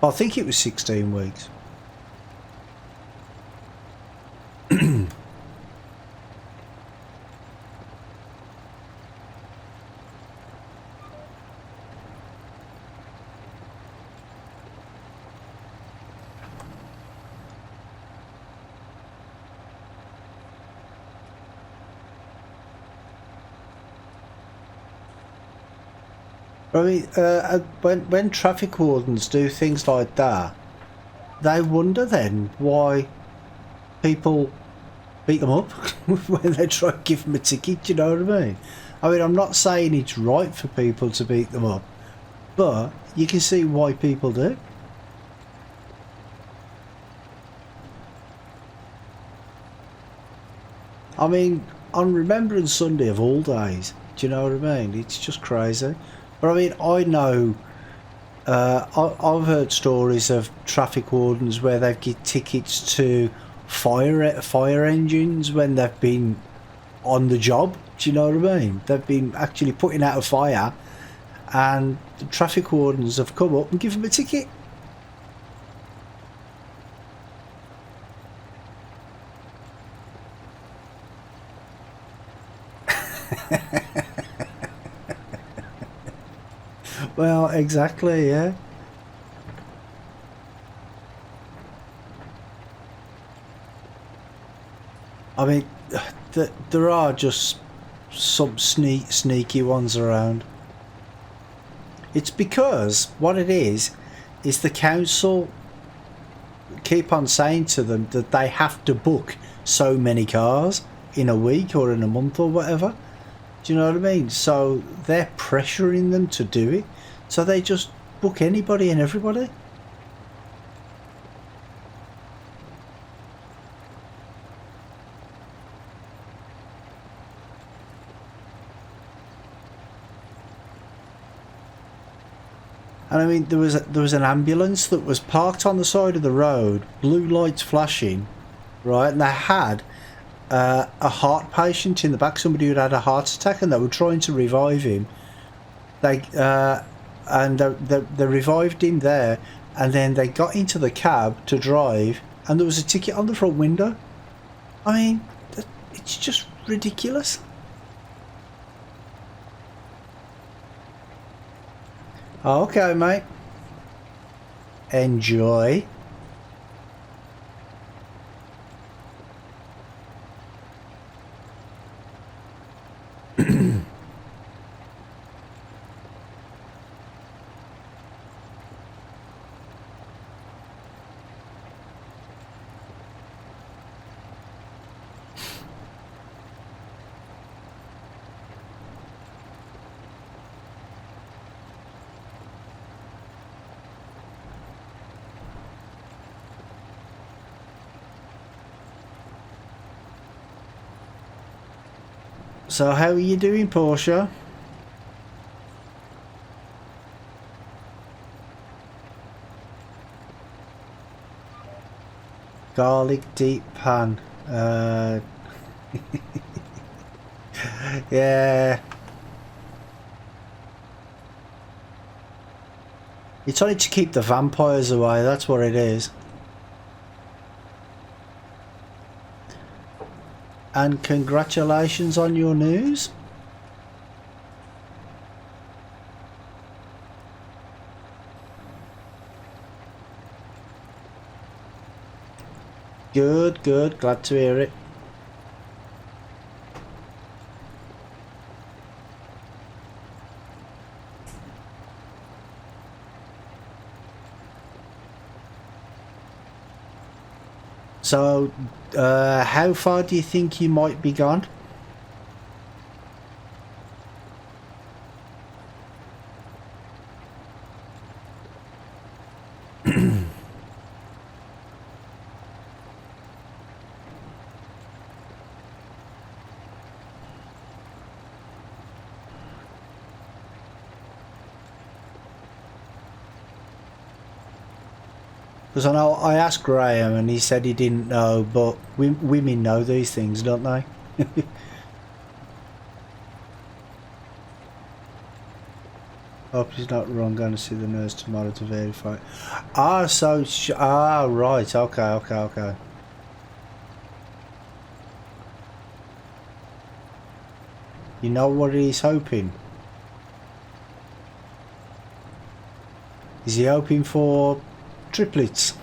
I think it was 16 weeks. I mean, when traffic wardens do things like that, they wonder then why people beat them up when they try to give them a ticket, do you know what I mean? I mean, I'm not saying it's right for people to beat them up, but you can see why people do. I mean, on Remembrance Sunday of all days, do you know what I mean? It's just crazy. But I mean, I know, I've heard stories of traffic wardens where they give tickets to fire engines when they've been on the job. Do you know what I mean? They've been actually putting out a fire, and the traffic wardens have come up and given them a ticket. Well, exactly, yeah. I mean, there are just some sneaky ones around. It's because what it is the council keep on saying to them that they have to book so many cars in a week or in a month or whatever. Do you know what I mean? So they're pressuring them to do it. So they just book anybody and everybody. And I mean, there was an ambulance that was parked on the side of the road, blue lights flashing, right? And they had a heart patient in the back, somebody who'd had a heart attack, and they were trying to revive him. They revived him there, and then they got into the cab to drive, and there was a ticket on the front window. I mean, it's just ridiculous. Okay, mate. Enjoy. So how are you doing, Portia? Garlic deep pan. Yeah. It's only to keep the vampires away, that's what it is. And congratulations on your news. Good, good, glad to hear it. So, how far do you think you might be gone? Because I know I asked Graham and he said he didn't know, but women know these things, don't they? Hope he's not wrong. Going to see the nurse tomorrow to verify. Ah, so right. Okay, okay, okay. You know what he's hoping? Is he hoping for triplets?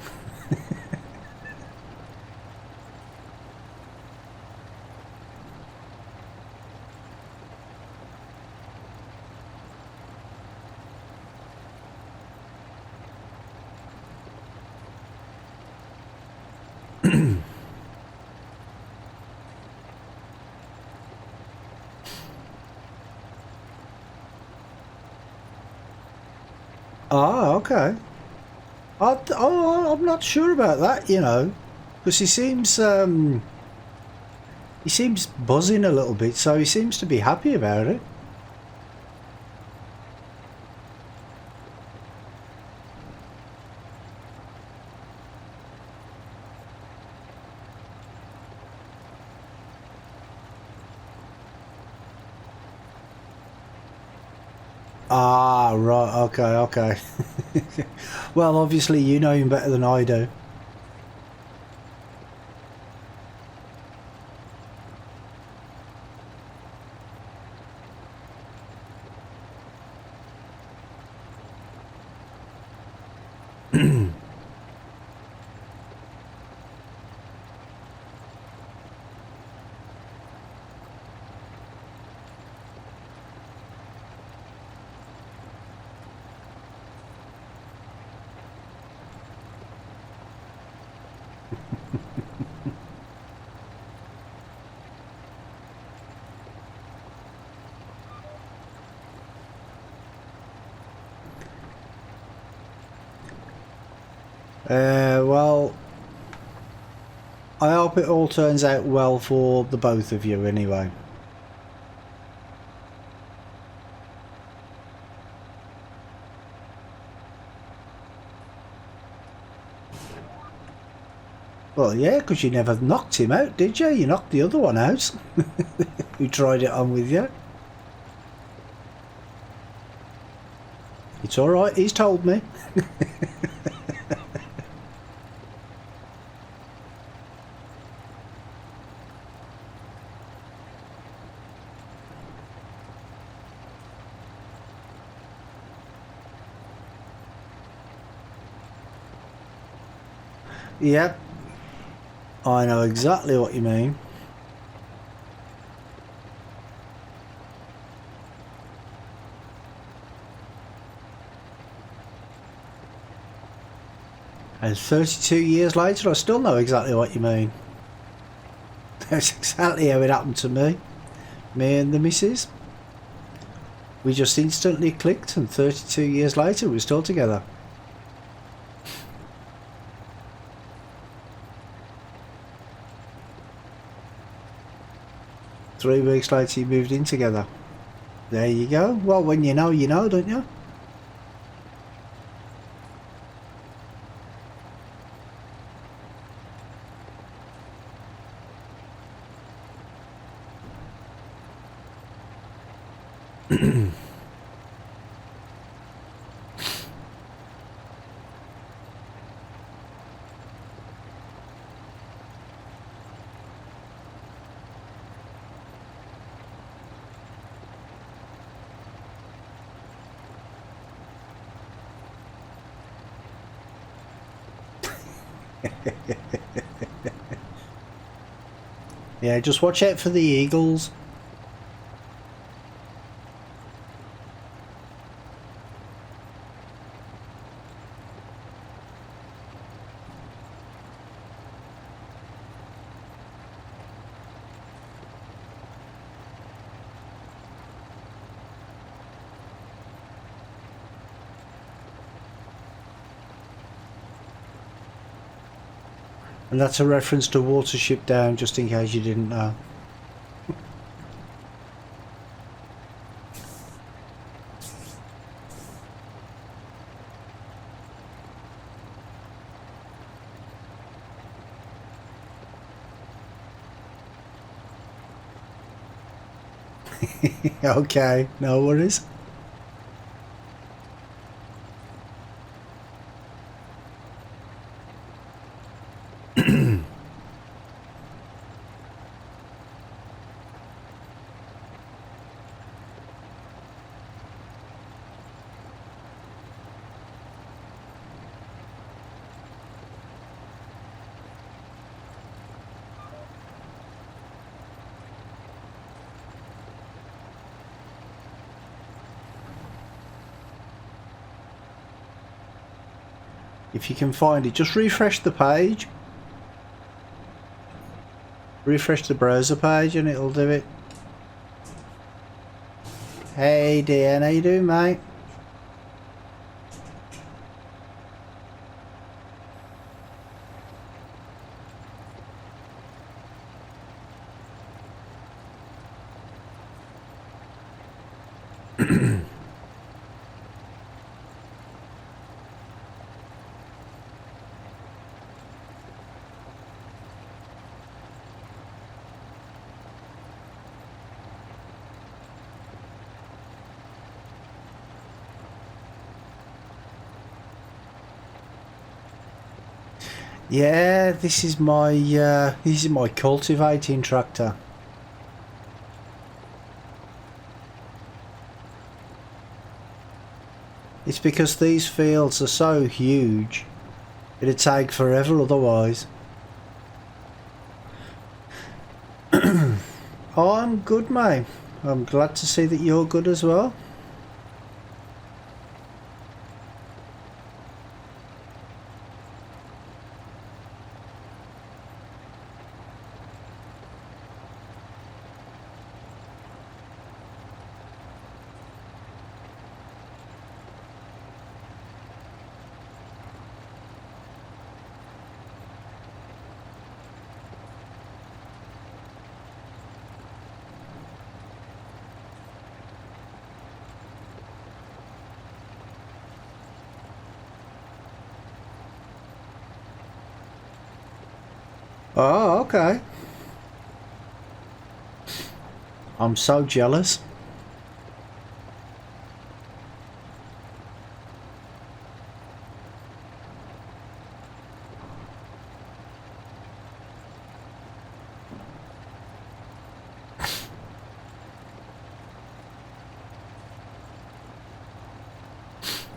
Ah, okay. I'm not sure about that, you know, because he seems buzzing a little bit, so he seems to be happy about it. Ah, right, okay, okay. Well, obviously you know him better than I do. Well, I hope it all turns out well for the both of you anyway. Well, yeah, because you never knocked him out, did you? You knocked the other one out who tried it on with you. It's alright, he's told me. Yep, I know exactly what you mean. And 32 years later, I still know exactly what you mean. That's exactly how it happened to me. Me and the missus. We just instantly clicked, and 32 years later, we're still together. 3 weeks later you moved in together. There you go. Well, when you know, don't you? Yeah, just watch out for the eagles. And that's a reference to Watership Down, just in case you didn't know. Okay, no worries. If you can find it, just refresh the page. Refresh the browser page and it'll do it. Hey Dan, how you doing, mate? Yeah, this is my cultivating tractor. It's because these fields are so huge, it'd take forever otherwise. Oh, I'm good, mate. I'm glad to see that you're good as well. Oh, okay. I'm so jealous.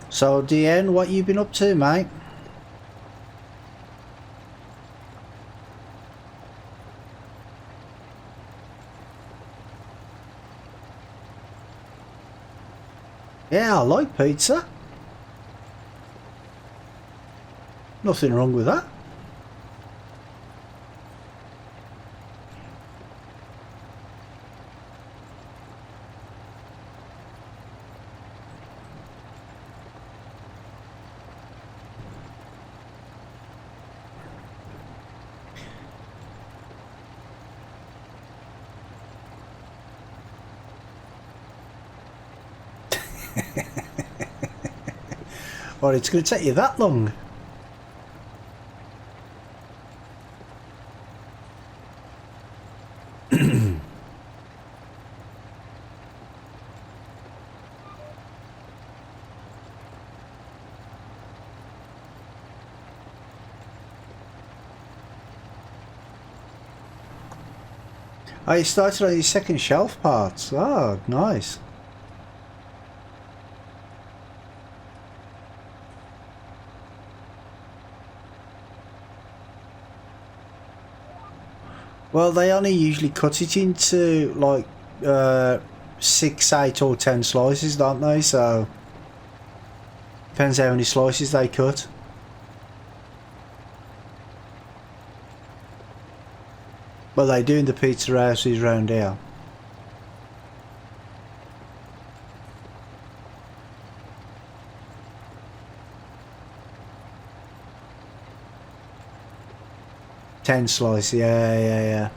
So, Deanne, what you been up to, mate? Yeah, I like pizza. Nothing wrong with that. Or it's going to take you that long. Oh, you started on your second shelf parts. Oh, nice. Well, they only usually cut it into like 6, 8 or 10 slices, don't they? So depends how many slices they cut. Well, they do in the pizza houses round here. Ten slice, yeah.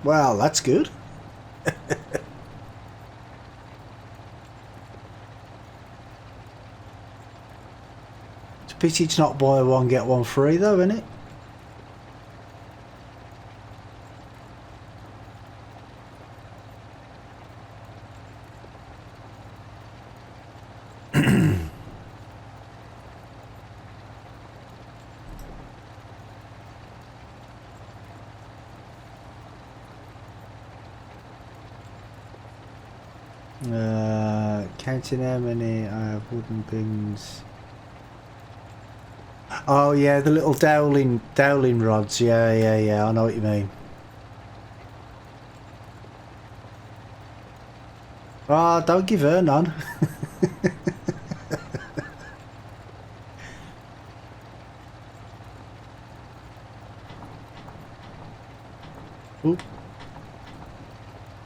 Well, that's good. It's a pity it's not buy one get one free though, isn't it? Counting how many I have wooden bins. Oh yeah, the little dowling rods. Yeah. I know what you mean. Ah, oh, don't give her none. Oop.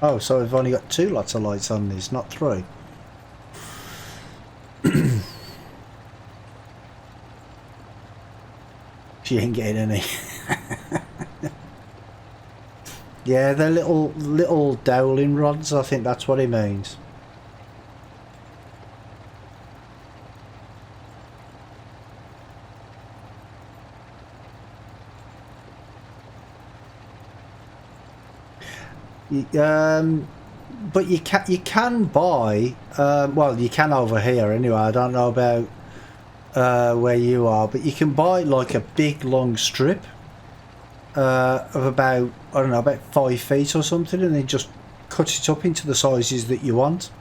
Oh, so we've only got 2 lots of lights on these, not 3. She ain't getting any. Yeah, they're little dowling rods, I think that's what he means. But you can buy well, you can over here anyway. I don't know about where you are, but you can buy like a big long strip of about, I don't know, about 5 feet or something, and then just cut it up into the sizes that you want.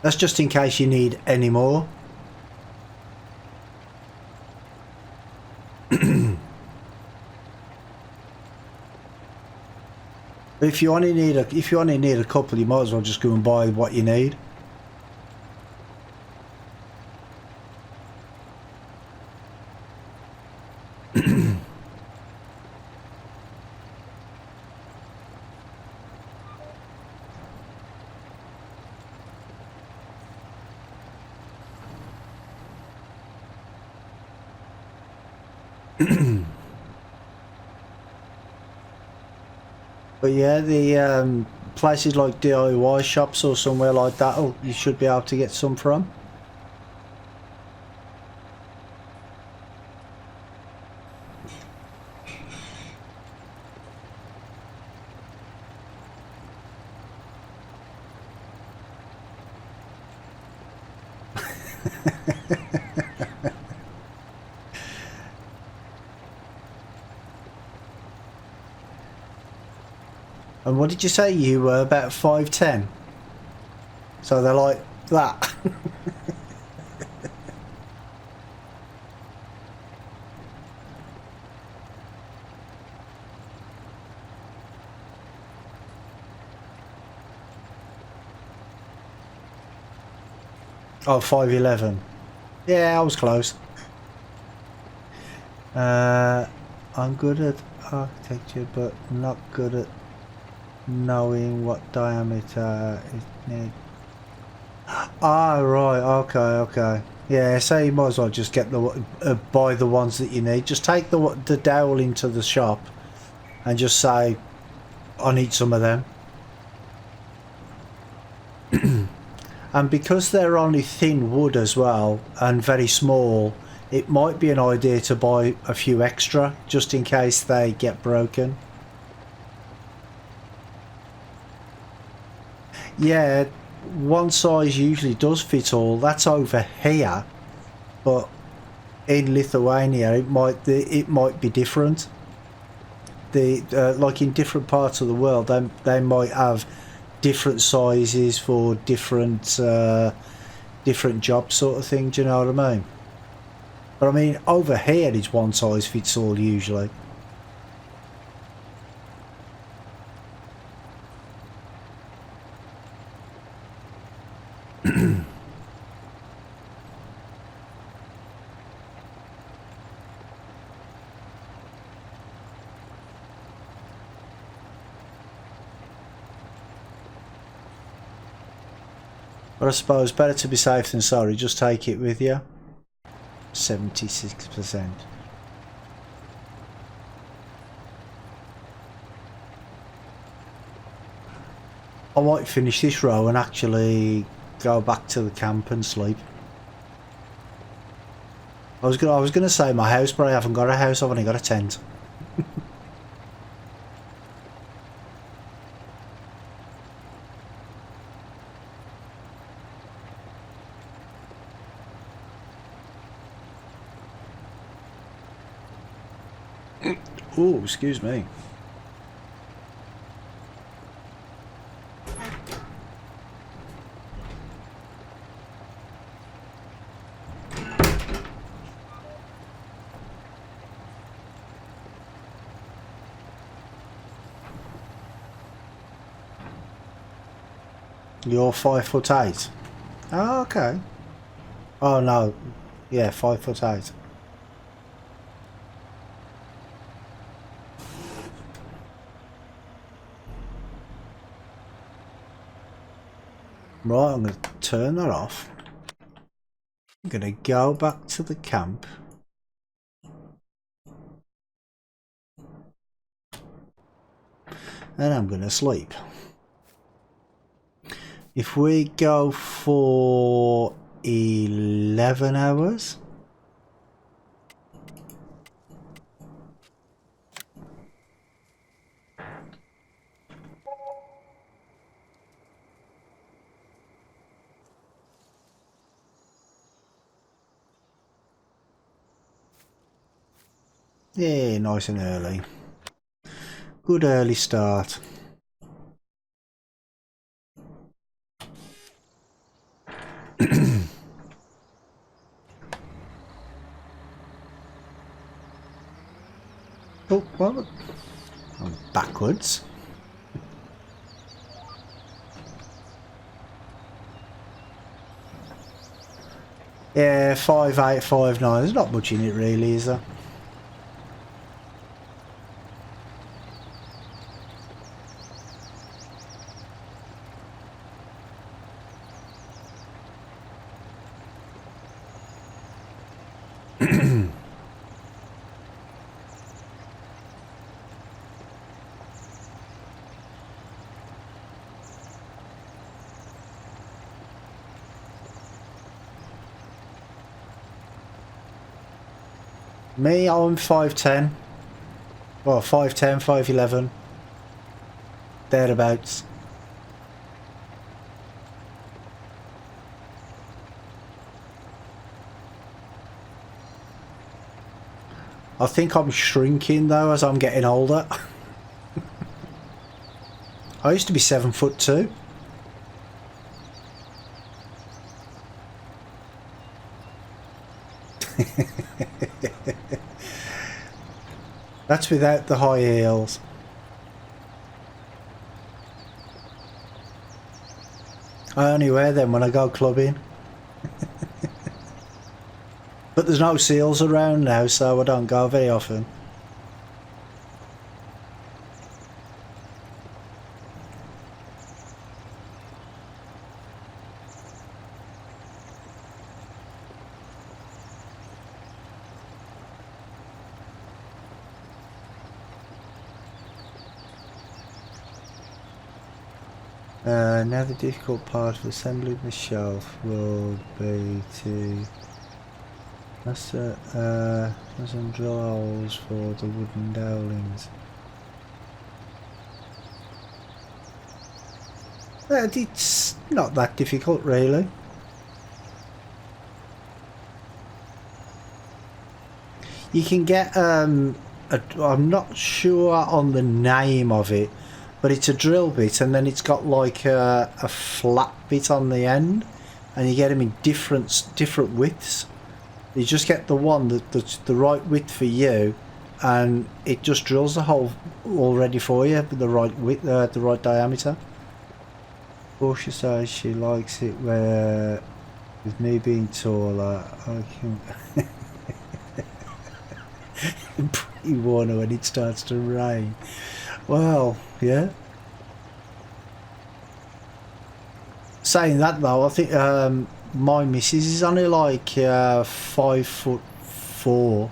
That's just in case you need any more. If you only need a couple, you might as well just go and buy what you need. But yeah, the places like DIY shops or somewhere like that, you should be able to get some from. And what did you say you were, about 5'10"? So they're like that. Oh, 5'11". Yeah, I was close. I'm good at architecture, but not good at knowing what diameter is needed. Ah, right, okay, okay. Yeah, so you might as well just get the buy the ones that you need. Just take the dowel into the shop and just say, I need some of them. And because they're only thin wood as well and very small, it might be an idea to buy a few extra just in case they get broken. Yeah, one size usually does fit all. That's over here, but in Lithuania it might be different. Like in different parts of the world, they might have different sizes for different jobs, sort of thing. Do you know what I mean? But I mean, over here it's one size fits all usually. But I suppose better to be safe than sorry. Just take it with you. 76%. I might finish this row and actually go back to the camp and sleep. I was gonna say my house, but I haven't got a house. I've only got a tent. Oh, excuse me. You're 5'8". Oh, okay. Oh no, yeah, 5'8". Right, I'm going to turn that off. I'm going to go back to the camp. And I'm going to sleep. If we go for 11 hours. Yeah, nice and early. Good early start. Oh, well, I'm backwards. Yeah, 5'8", 5'9". There's not much in it really, is there? Me, I'm 5'10". Well, 5'10", 5'11". Thereabouts. I think I'm shrinking though as I'm getting older. I used to be 7'2". That's without the high heels. I only wear them when I go clubbing. But there's no seals around now, so I don't go very often. Now the difficult part of assembling the shelf will be to some drill holes for the wooden dowlings. It's not that difficult really. You can get I'm not sure on the name of it, but it's a drill bit and then it's got like a flat bit on the end, and you get them in different widths. You just get the one that's the right width for you, and it just drills the hole already for you with the right width, the right diameter. Portia says she likes it where, with me being taller, I can pre-warn her when it starts to rain. Well, yeah. Saying that though, I think my missus is only like 5'4",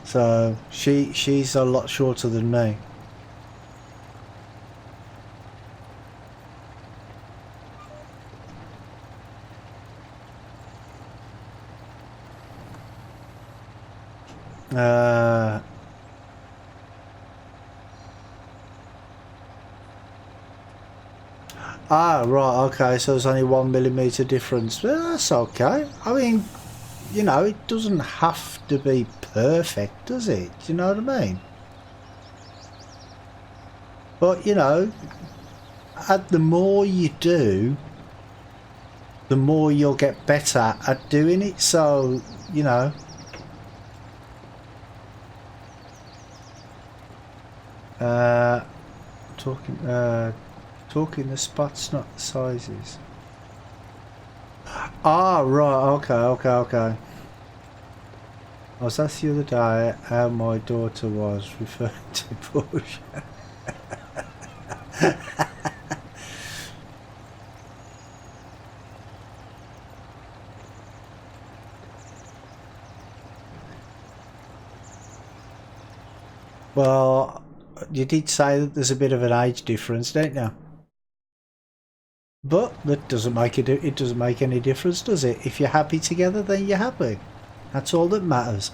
so she's a lot shorter than me. Right, okay, so there's only 1mm difference. Well, that's okay. I mean, you know, it doesn't have to be perfect, does it? Do you know what I mean? But, you know, the more you do, the more you'll get better at doing it. So, you know. Talking the spots, not the sizes. Ah, right, okay. I was asked the other day how my daughter was referring to Bush. Well, you did say that there's a bit of an age difference, don't you? But that doesn't make it doesn't make any difference, does it? If you're happy together, then you're happy. That's all that matters.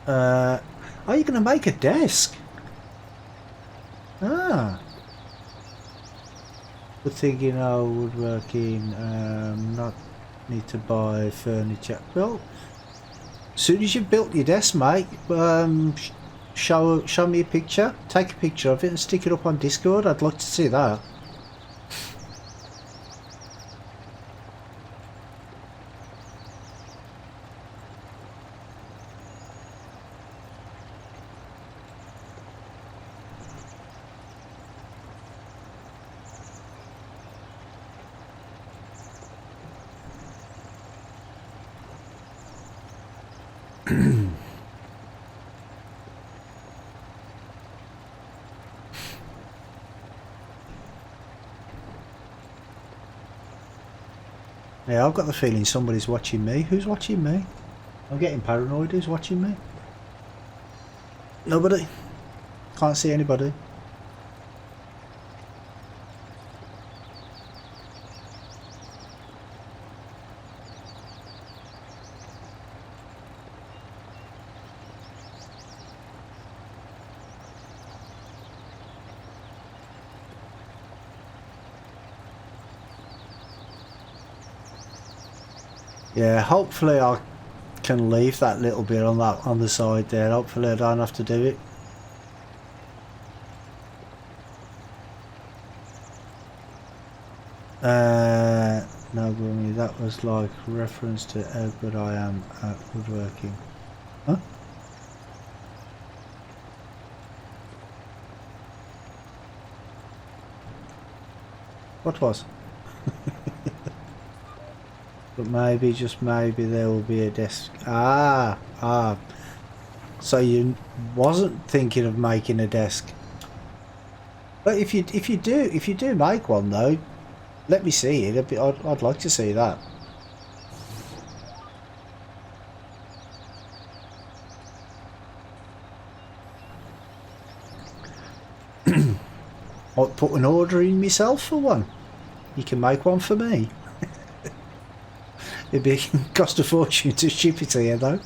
Are you going to make a desk? Ah. Good thinking, oh, woodworking, not need to buy furniture. Well, as soon as you've built your desk, mate, show me a picture, take a picture of it and stick it up on Discord. I'd like to see that. Yeah, I've got the feeling somebody's watching me. Who's watching me? I'm getting paranoid. Who's watching me? Nobody. Can't see anybody. Yeah, hopefully I can leave that little bit on the side there. Hopefully I don't have to do it. No, Gummy, that was like reference to how good I am at woodworking. Huh? What was? But maybe, just maybe, there will be a desk. So you wasn't thinking of making a desk. But if you do make one though, Let me see it. I'd like to see that. I'd put an order in myself for one. You can make one for me. It'd be cost a fortune to ship it here though.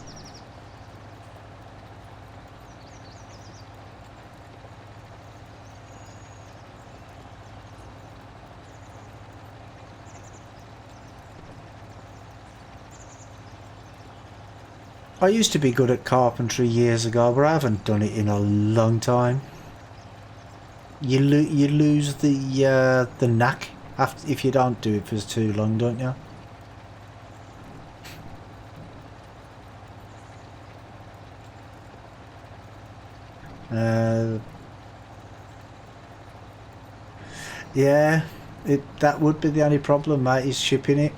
I used to be good at carpentry years ago, but I haven't done it in a long time. You lose the knack after if you don't do it for too long, don't you? Yeah, that would be the only problem, mate, is shipping it.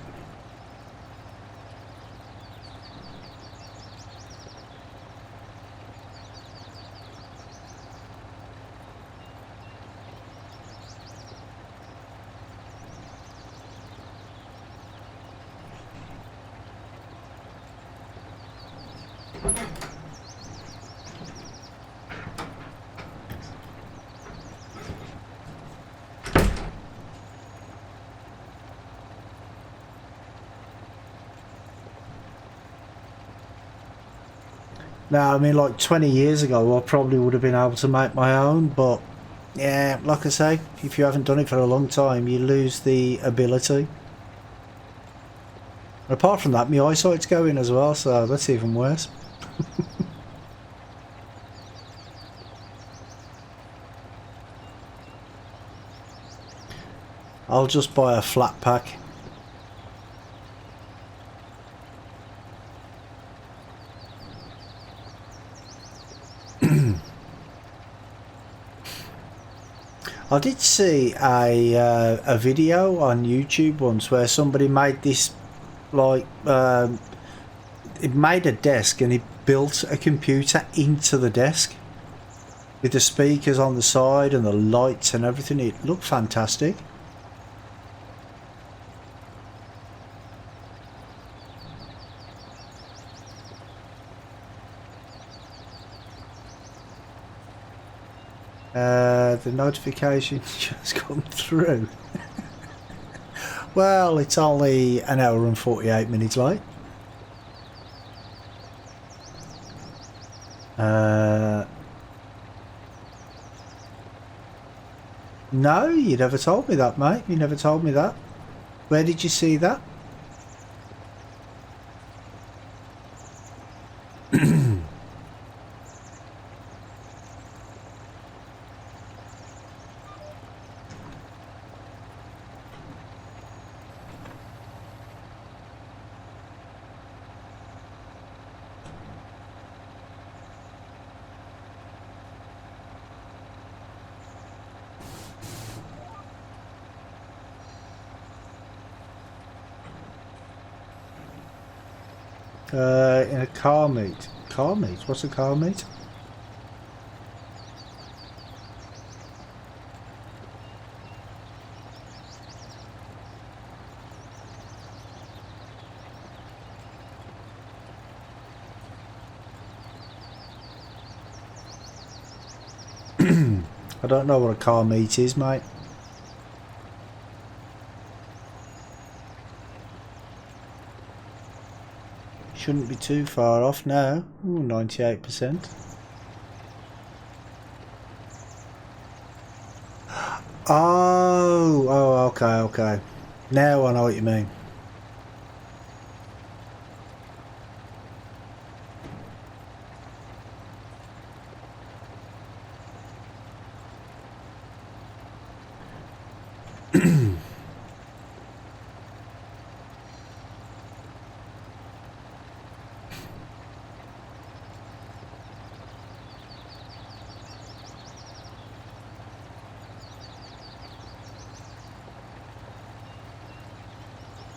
Now, I mean, like 20 years ago, I probably would have been able to make my own, but yeah, like I say, if you haven't done it for a long time, you lose the ability. Apart from that, my eyesight's going as well, so that's even worse. I'll just buy a flat pack. I did see a video on YouTube once where somebody made this, like, it made a desk and it built a computer into the desk with the speakers on the side and the lights and everything. It looked fantastic. The notification just come through. Well, it's only an hour and 48 minutes late. No, you never told me that, mate. You never told me that. Where did you see that? In a car meet. Car meet? What's a car meet? I don't know what a car meet is, mate. Shouldn't be too far off now. Ooh, 98%. Oh, okay. Now I know what you mean.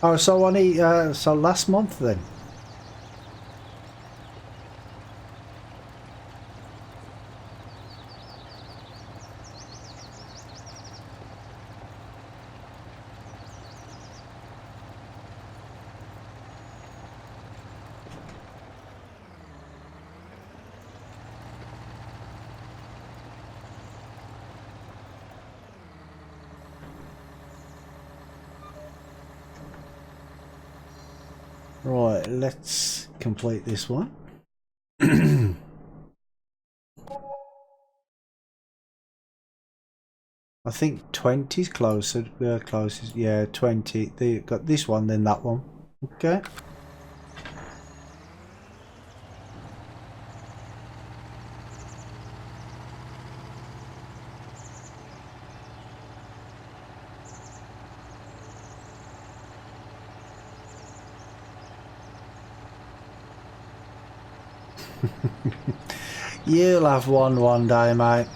Oh, so so last month then. Right, let's complete this one. I think 20 is closer. Closest, yeah, 20. They got this one, then that one. Okay. You'll have one day, mate.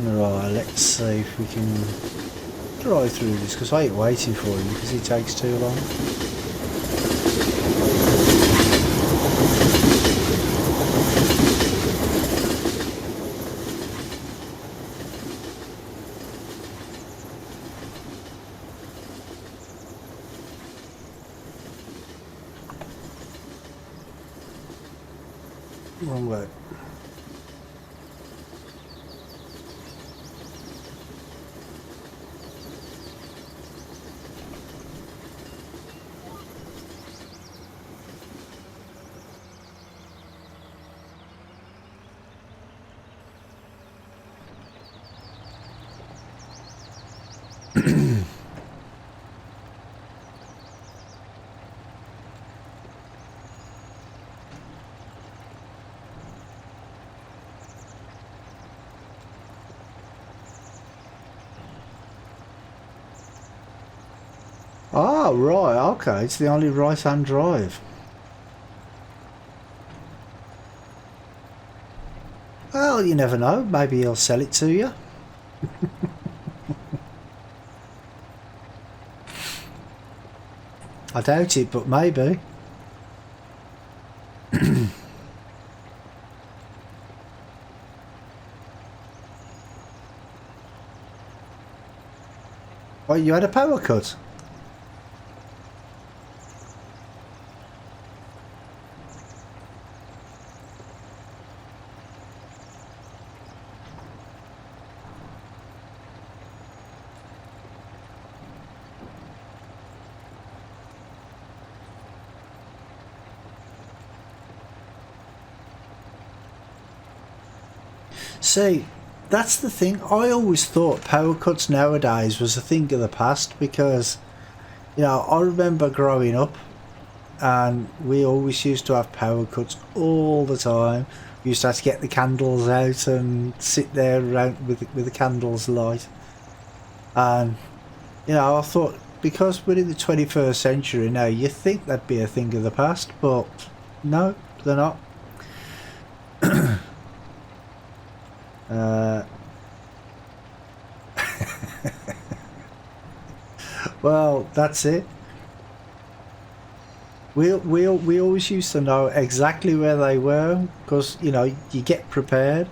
Right, let's see if we can drive through this, because I ain't waiting for him because he takes too long. Wrong way. Oh, right, okay, it's the only right-hand drive. Well, you never know, maybe he'll sell it to you. I doubt it, but maybe. Well, you had a power cut. See, that's the thing. I always thought power cuts nowadays was a thing of the past because, you know, I remember growing up and we always used to have power cuts all the time. We used to have to get the candles out and sit there around with the candles light. And, you know, I thought because we're in the 21st century now, you think that'd be a thing of the past, but no, they're not. Well, that's it. We always used to know exactly where they were because, you know, you get prepared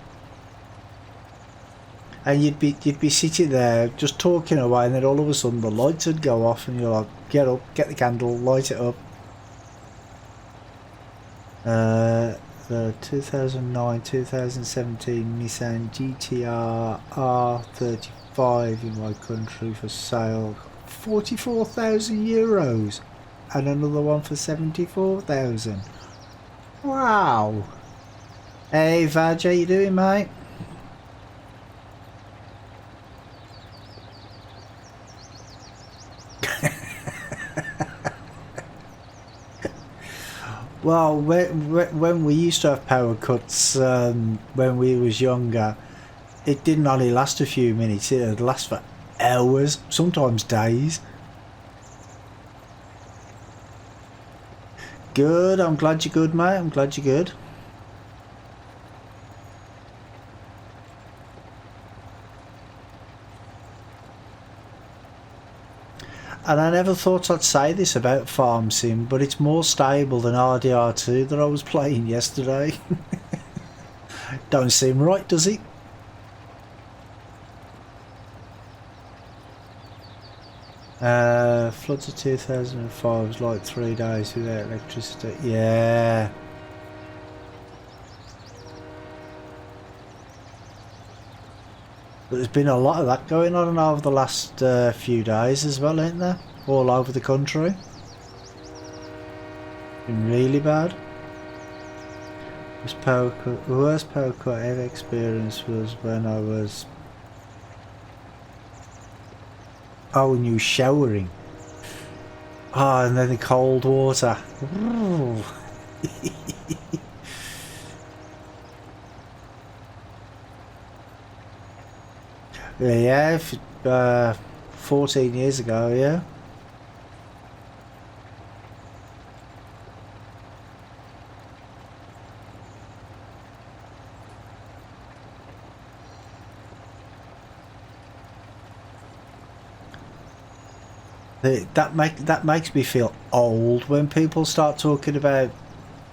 and you'd be sitting there just talking away, and then all of a sudden the lights would go off and you're like, get up, get the candle, light it up. The 2009 2017 Nissan GTR R35 in my country for sale, 44,000 euros, and another one for 74,000. Wow. Hey Vaj, how you doing, mate? Well, when we used to have power cuts when we was younger, it didn't only last a few minutes, it would last for hours, sometimes days. Good, I'm glad you're good, mate. I'm glad you're good. And I never thought I'd say this about Farm Sim, but it's more stable than RDR2 that I was playing yesterday. Don't seem right, does it? Floods of 2005 was like 3 days without electricity. Yeah. But there's been a lot of that going on over the last few days as well, ain't there? All over the country. Been really bad. The worst power cut I ever experienced was when I was... Oh, when you were showering. Oh, and then the cold water. Yeah, 14 years ago, yeah. That makes me feel old when people start talking about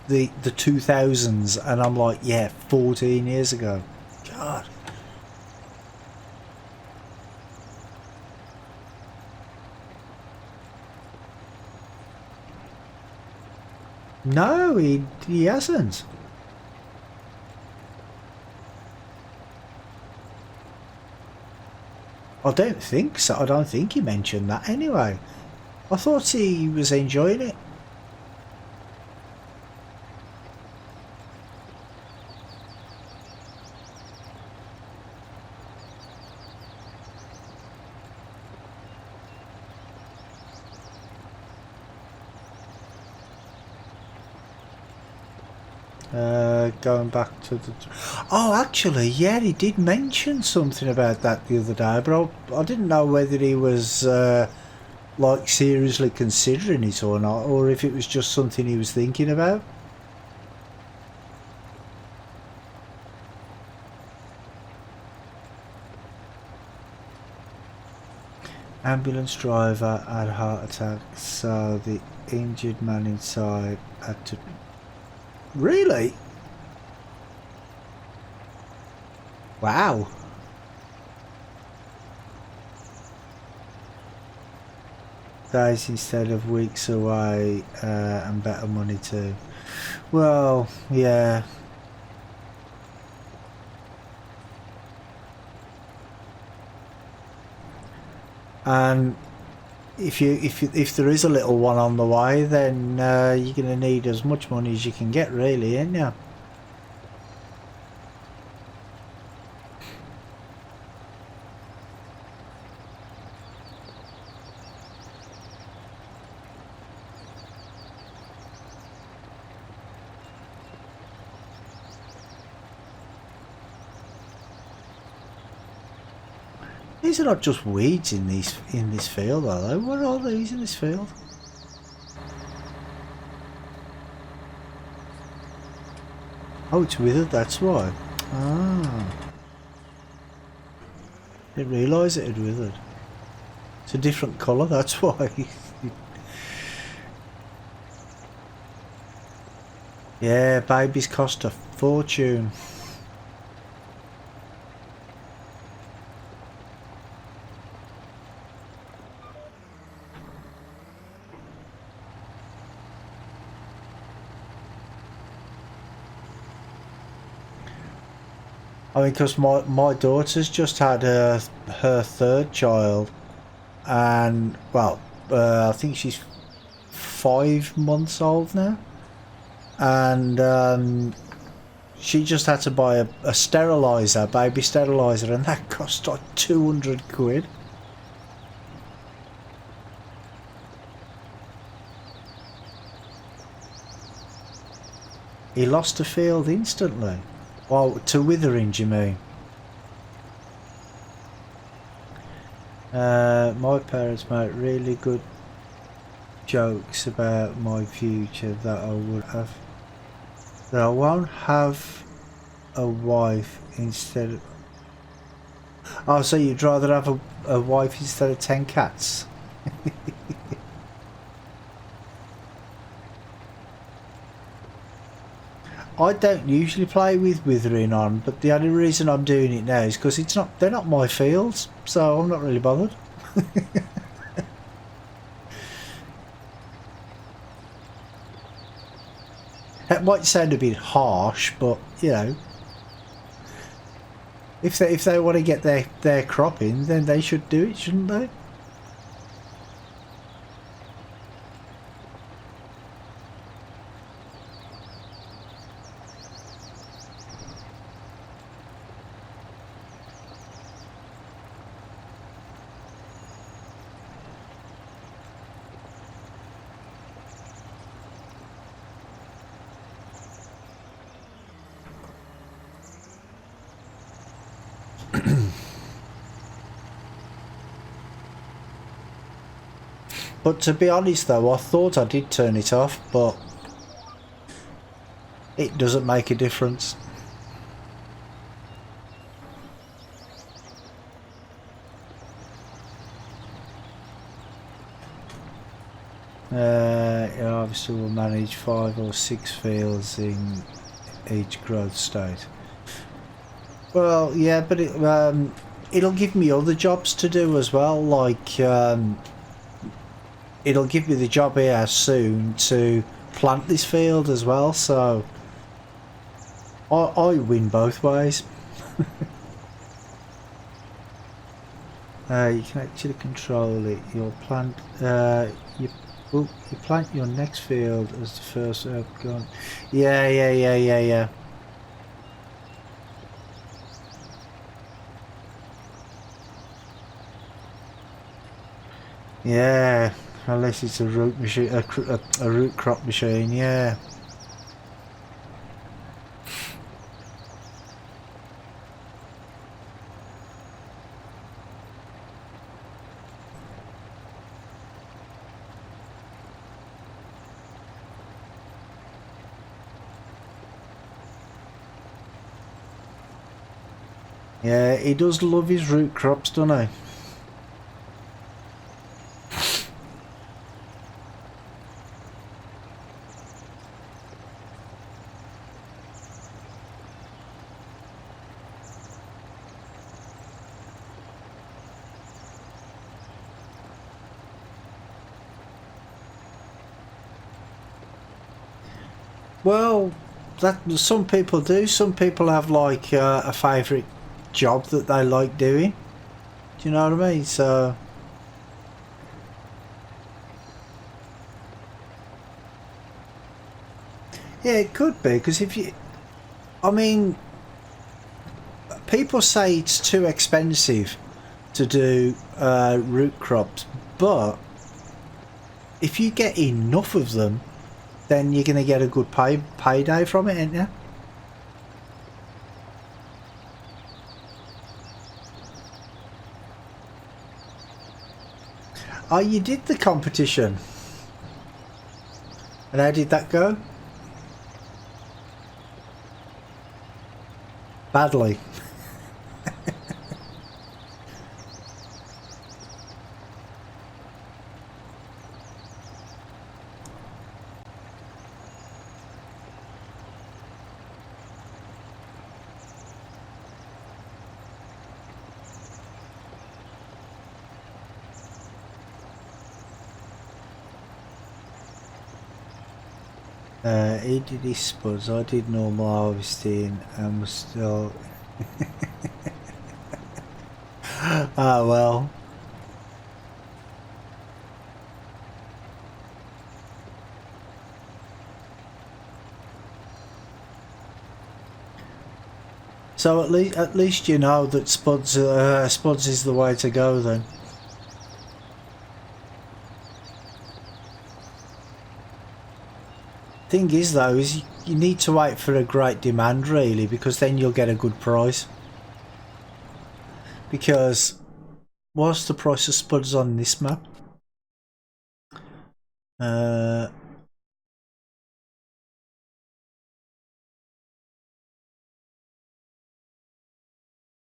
the 2000s, and I'm like, yeah, 14 years ago. God. No, he hasn't. I don't think so. I don't think he mentioned that anyway. I thought he was enjoying it. Going back to the... Oh, actually, yeah, he did mention something about that the other day, but I didn't know whether he was like seriously considering it or not, or if it was just something he was thinking about. Ambulance driver had a heart attack, so the injured man inside had to... Really? Wow. Days instead of weeks away, and better money too. Well, yeah. And if there is a little one on the way, then you're going to need as much money as you can get, really, ain't you? These are not just weeds in this field, are they? What are all these in this field? Oh, it's withered, that's why. Ah. Didn't realise it had withered. It's a different colour, that's why. Yeah, babies cost a fortune. I mean, because my daughter's just had her third child, and well, I think she's 5 months old now, and she just had to buy a steriliser, baby steriliser, and that cost like 200 quid. He lost a field instantly. Well, to withering, do you mean? My parents make really good jokes about my future that I would have. That I won't have a wife instead of... Oh, so you'd rather have a wife instead of 10 cats? I don't usually play with Withering on, but the only reason I'm doing it now is because they're not my fields, so I'm not really bothered. It might sound a bit harsh, but you know, if they want to get their crop in, then they should do it, shouldn't they? But to be honest though, I thought I did turn it off, but it doesn't make a difference. Obviously we'll manage 5 or 6 fields in each growth state. Well, yeah, but it'll give me other jobs to do as well, like it'll give me the job here soon to plant this field as well, so I win both ways. You can actually control it. You'll plant you plant your next field as the first gone. Yeah. Yeah, unless it's a root machine, a root crop machine. Yeah. Yeah, he does love his root crops, doesn't he? Well, that some people do. Some people have like a favourite job that they like doing. Do you know what I mean? So yeah, it could be, because if you, I mean, people say it's too expensive to do root crops, but if you get enough of them, then you're going to get a good payday from it, ain't you? Oh, you did the competition. And how did that go? Badly. He did his spuds, I did normal harvesting and was still... Ah well. So at least you know that spuds is the way to go then. Thing is though, is you need to wait for a great demand really, because then you'll get a good price. Because what's the price of spuds on this map? Uh,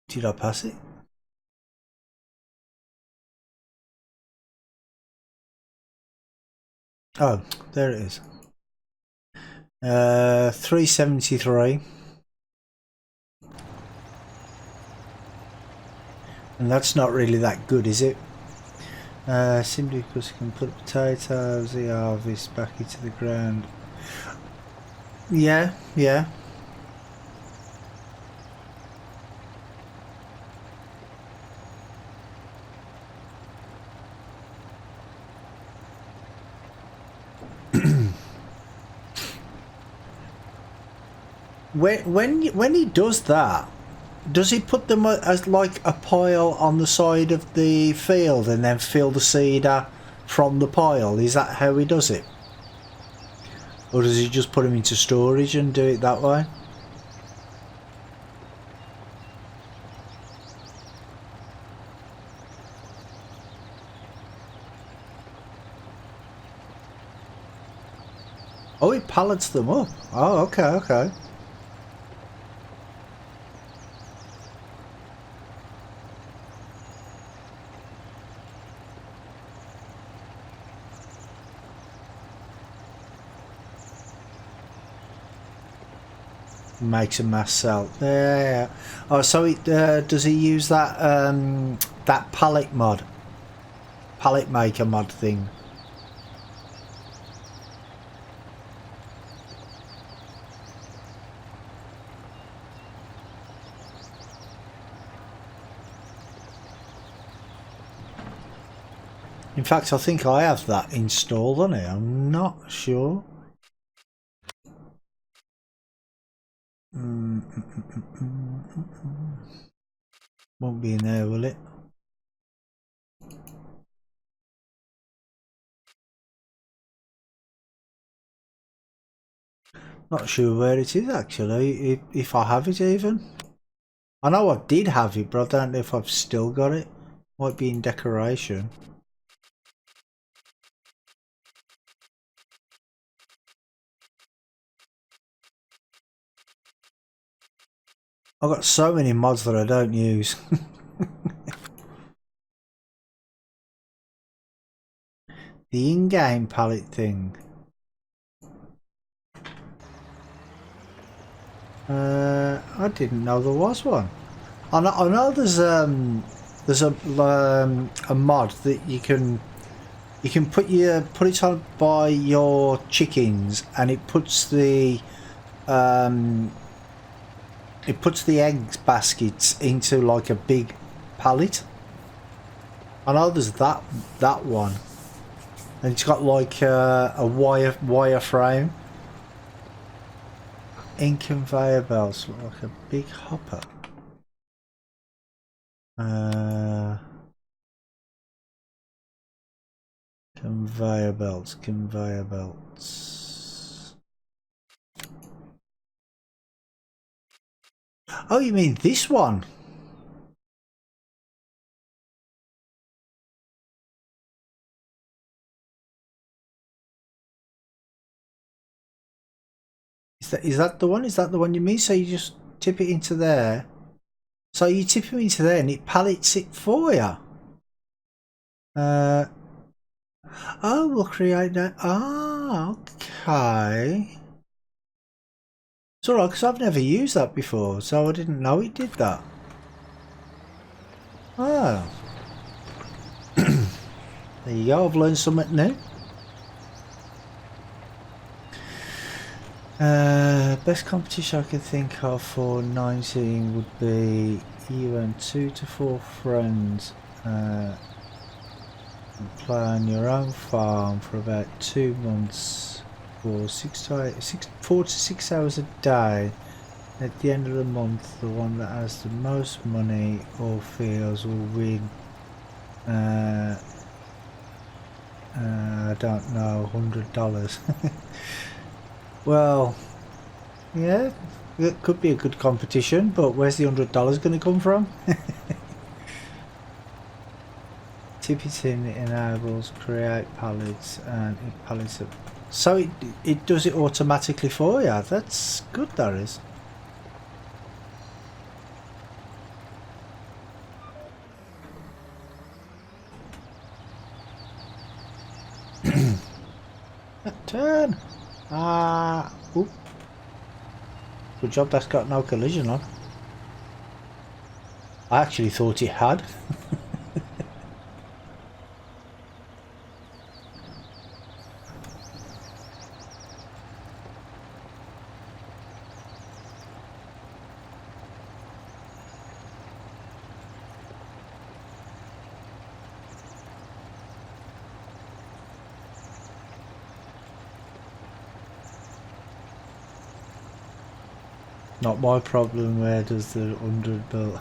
did I pass it? Oh, there it is. 373. And that's not really that good, is it? Simply because you can put potatoes, the harvest back into the ground. Yeah, yeah. When he does that, does he put them as like a pile on the side of the field and then fill the seeder from the pile? Is that how he does it? Or does he just put them into storage and do it that way? Oh, he pallets them up. Oh, okay, okay. Makes a mass cell. Yeah. Oh, so it does he use that that pallet mod, pallet maker mod thing? In fact, I think I have that installed on it. I'm not sure. Won't be in there, will it? Not sure where it is actually, if I have it even. I know I did have it, but I don't know if I've still got it. Might be in decoration. I've got so many mods that I don't use. The in-game palette thing. I didn't know there was one. I know there's a mod that you can put it on by your chickens, and it puts the eggs baskets into like a big pallet. I know there's that one, and it's got like a wire frame. In conveyor belts look like a big hopper. Conveyor belts. Oh, you mean this one? Is that the one? Is that the one you mean? So you just tip it into there. So you tip it into there and it pallets it for you. Oh, we'll create that. Ah, okay. It's alright, because I've never used that before, so I didn't know it did that. Oh. There you go, I've learned something new. Best competition I could think of for 19 would be you and 2 to 4 friends play on your own farm for about 2 months for 4 to 6 hours a day. At the end of the month, the one that has the most money or fields will win. I don't know, $100. Well, yeah, it could be a good competition, but where's the $100 going to come from? tip it in, it enables create pallets and it pallets up. So it does it automatically for you. That's good, that is. Turn. Oop. Good job that's got no collision on. I actually thought it had. Not my problem. Where does the 100 build?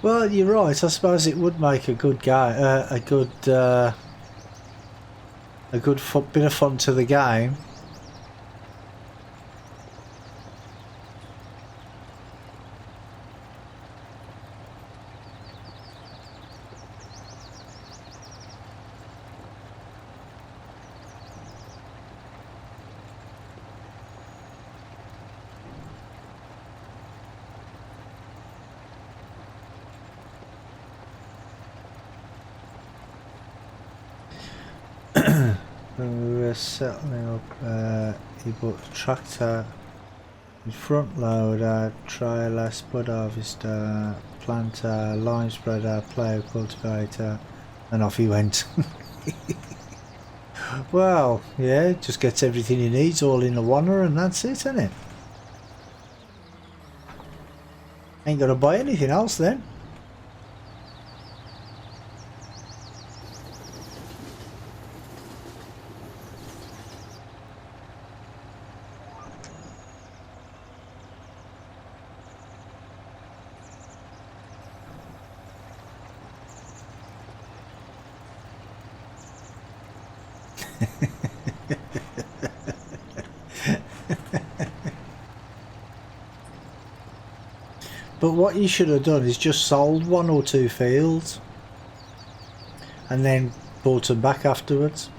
Well, you're right. I suppose it would make a good game, a good bit of fun to the game. When we were settling up, he bought a tractor, with front loader, trailer, spud harvester, planter, lime spreader, plough, cultivator, and off he went. Well, yeah, just gets everything he needs all in a oneer and that's it, isn't it? Ain't got to buy anything else then. But what you should have done is just sold 1 or 2 fields and then bought them back afterwards.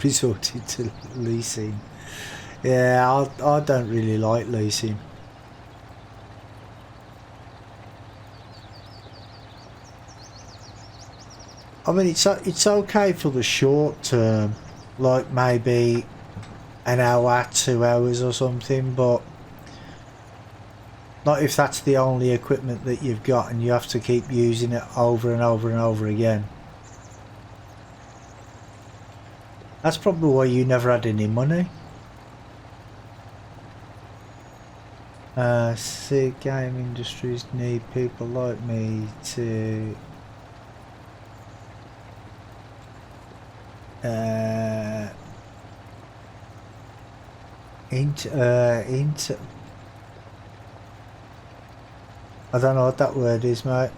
Resorted to leasing. Yeah, I don't really like leasing. I mean, it's okay for the short term, like maybe an hour, 2 hours or something, but not if that's the only equipment that you've got and you have to keep using it over and over and over again. That's probably why you never had any money. See, game industries need people like me to I don't know what that word is, mate.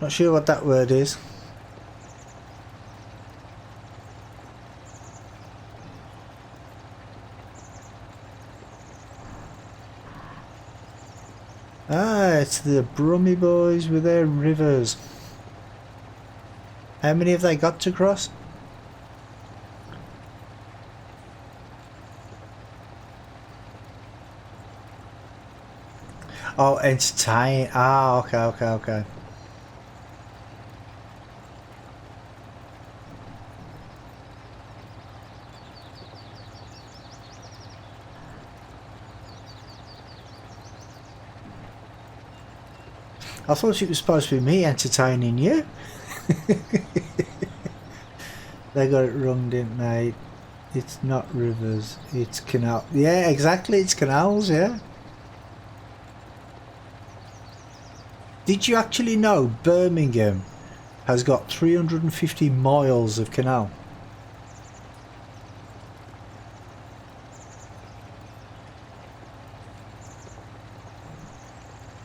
Not sure what that word is. Ah, it's the Brummy boys with their rivers. How many have they got to cross? Oh, entertain. Ah, okay. I thought it was supposed to be me entertaining you. They got it wrong, didn't they? It's not rivers, it's canal. Yeah, exactly, it's canals, yeah. Did you actually know Birmingham has got 350 miles of canal?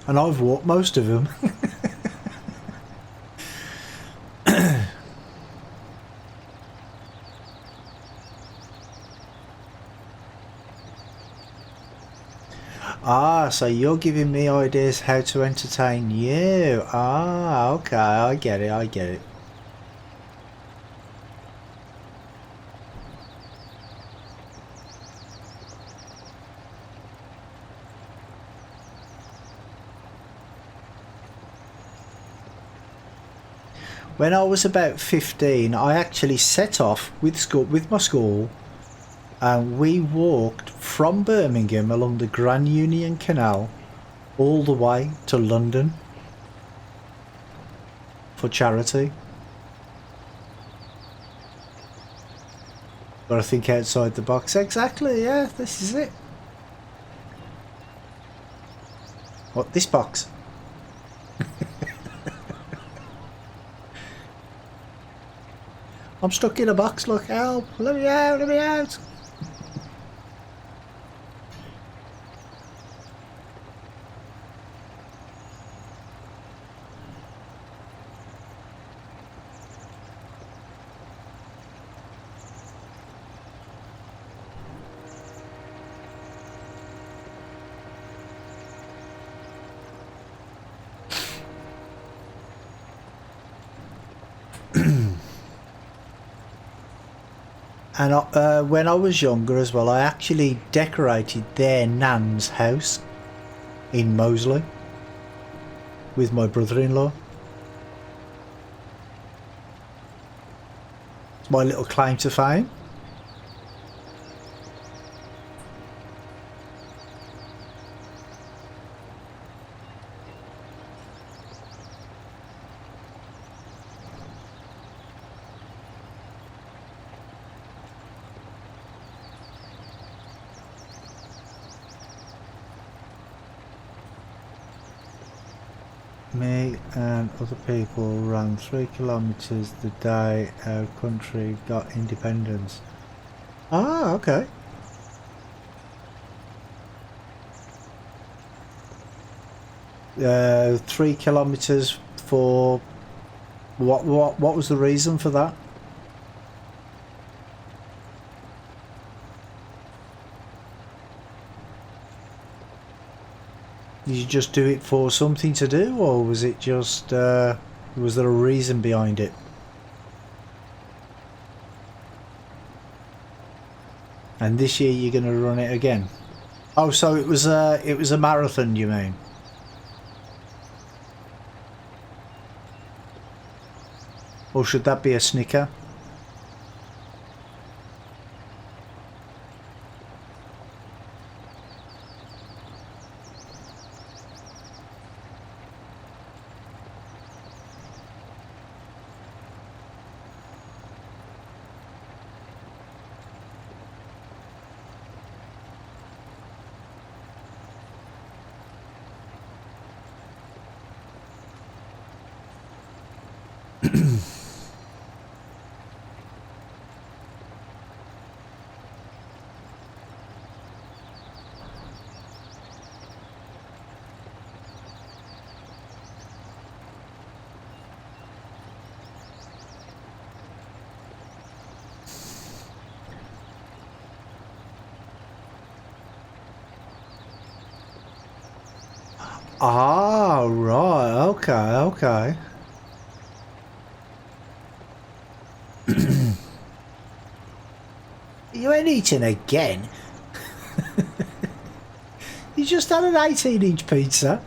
And I've walked most of them. Ah, so you're giving me ideas how to entertain you. Ah, okay, I get it, I get it. When I was about 15, I actually set off with my school, and we walked from Birmingham along the Grand Union Canal all the way to London for charity. But I think outside the box. Exactly, yeah, this is it. What, this box? I'm stuck in a box, look, help, let me out, let me out. And when I was younger as well, I actually decorated their nan's house in Moseley with my brother-in-law. It's my little claim to fame. Me and other people ran 3 kilometres the day our country got independence. Ah, okay. Uh, 3 kilometres for what was the reason for that? Did you just do it for something to do, or was it just, was there a reason behind it? And this year you're going to run it again? Oh, so it was a marathon, you mean? Or should that be a snicker? Ah, right, okay, okay. You ain't eating again. You just had an 18-inch pizza.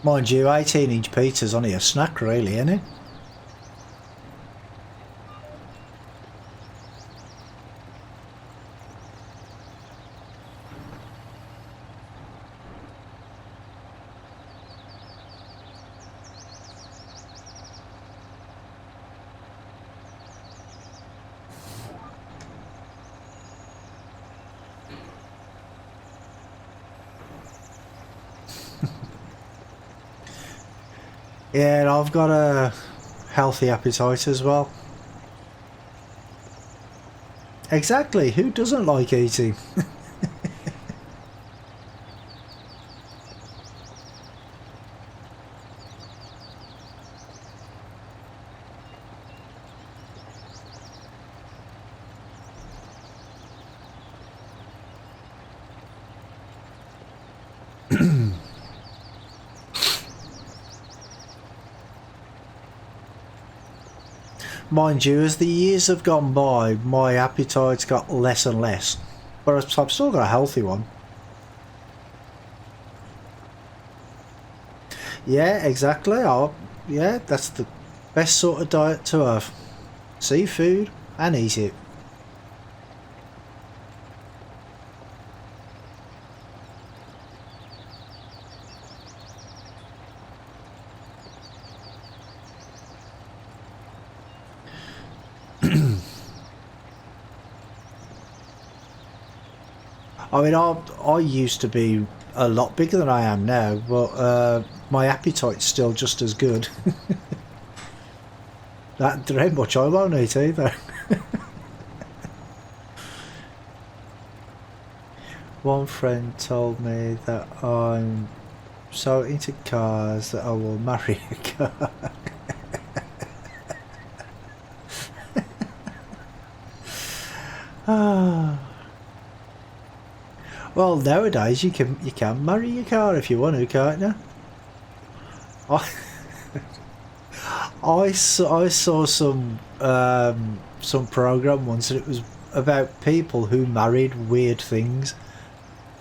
Mind you, 18-inch pizza's only a snack really, isn't it? Yeah, and I've got a healthy appetite as well. Exactly, who doesn't like eating? Mind you, as the years have gone by, my appetite's got less and less. But I've still got a healthy one. Yeah, exactly. Yeah, that's the best sort of diet to have. Seafood and eat it. I mean, I used to be a lot bigger than I am now, but my appetite's still just as good. There ain't much I won't eat either. One friend told me that I'm so into cars that I will marry a car. Ah. Well, nowadays you can marry your car if you want to, can't you? I saw some program once, and it was about people who married weird things,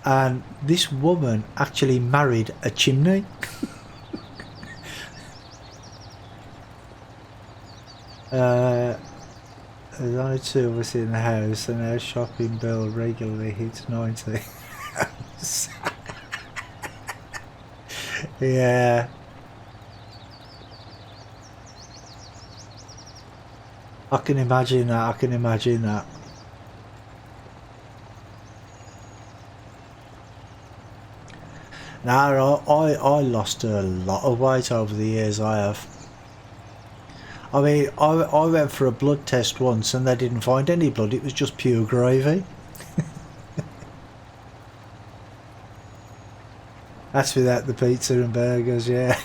and this woman actually married a chimney. There's only two of us in the house, and our shopping bill regularly hits 90. Yeah. I can imagine that, I can imagine that. No, I lost a lot of weight over the years, I have. I mean, I went for a blood test once and they didn't find any blood, it was just pure gravy. That's without the pizza and burgers, yeah.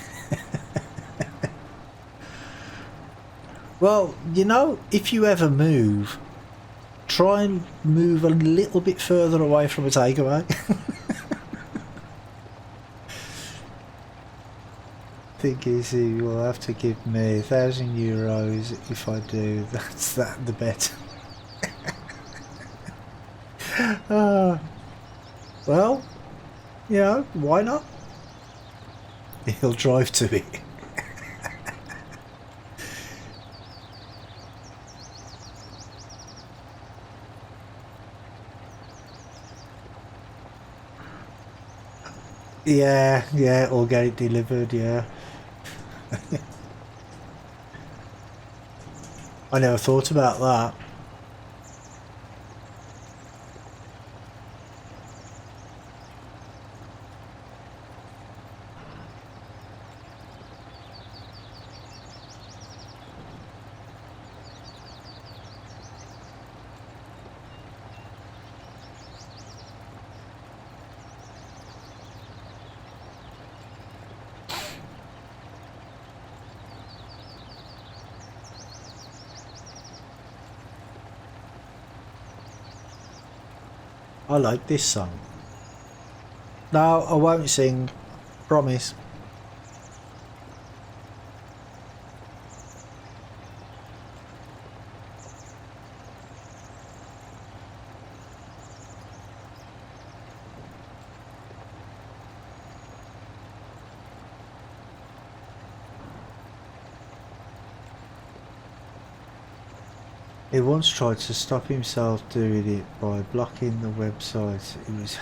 Well, you know, if you ever move, try and move a little bit further away from a takeaway. Think easy, you will have to give me €1,000 if I do. That's the bet. Well, you know, why not? He'll drive to it. Yeah, or get it delivered, yeah. I never thought about that. I like this song. No, I won't sing. Promise. He once tried to stop himself doing it by blocking the website. It was...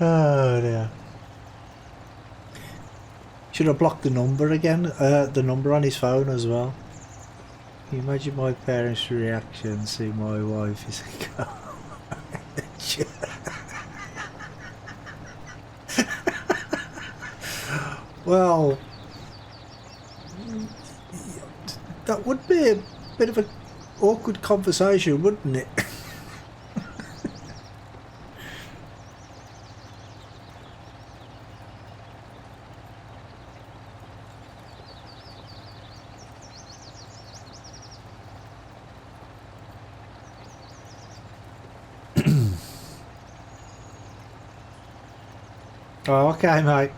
Oh dear. Should have blocked the number again, the number on his phone as well. Can you imagine my parents' reaction seeing my wife is a girl? Well, that would be a bit of an awkward conversation, wouldn't it? Oh, okay, mate.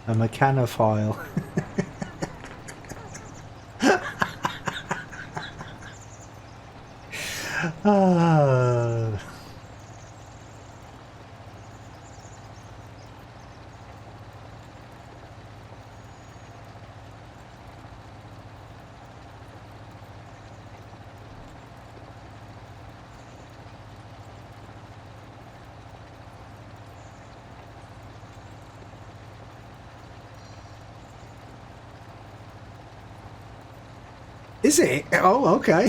A mechanophile. Ah. Is it? Oh, okay.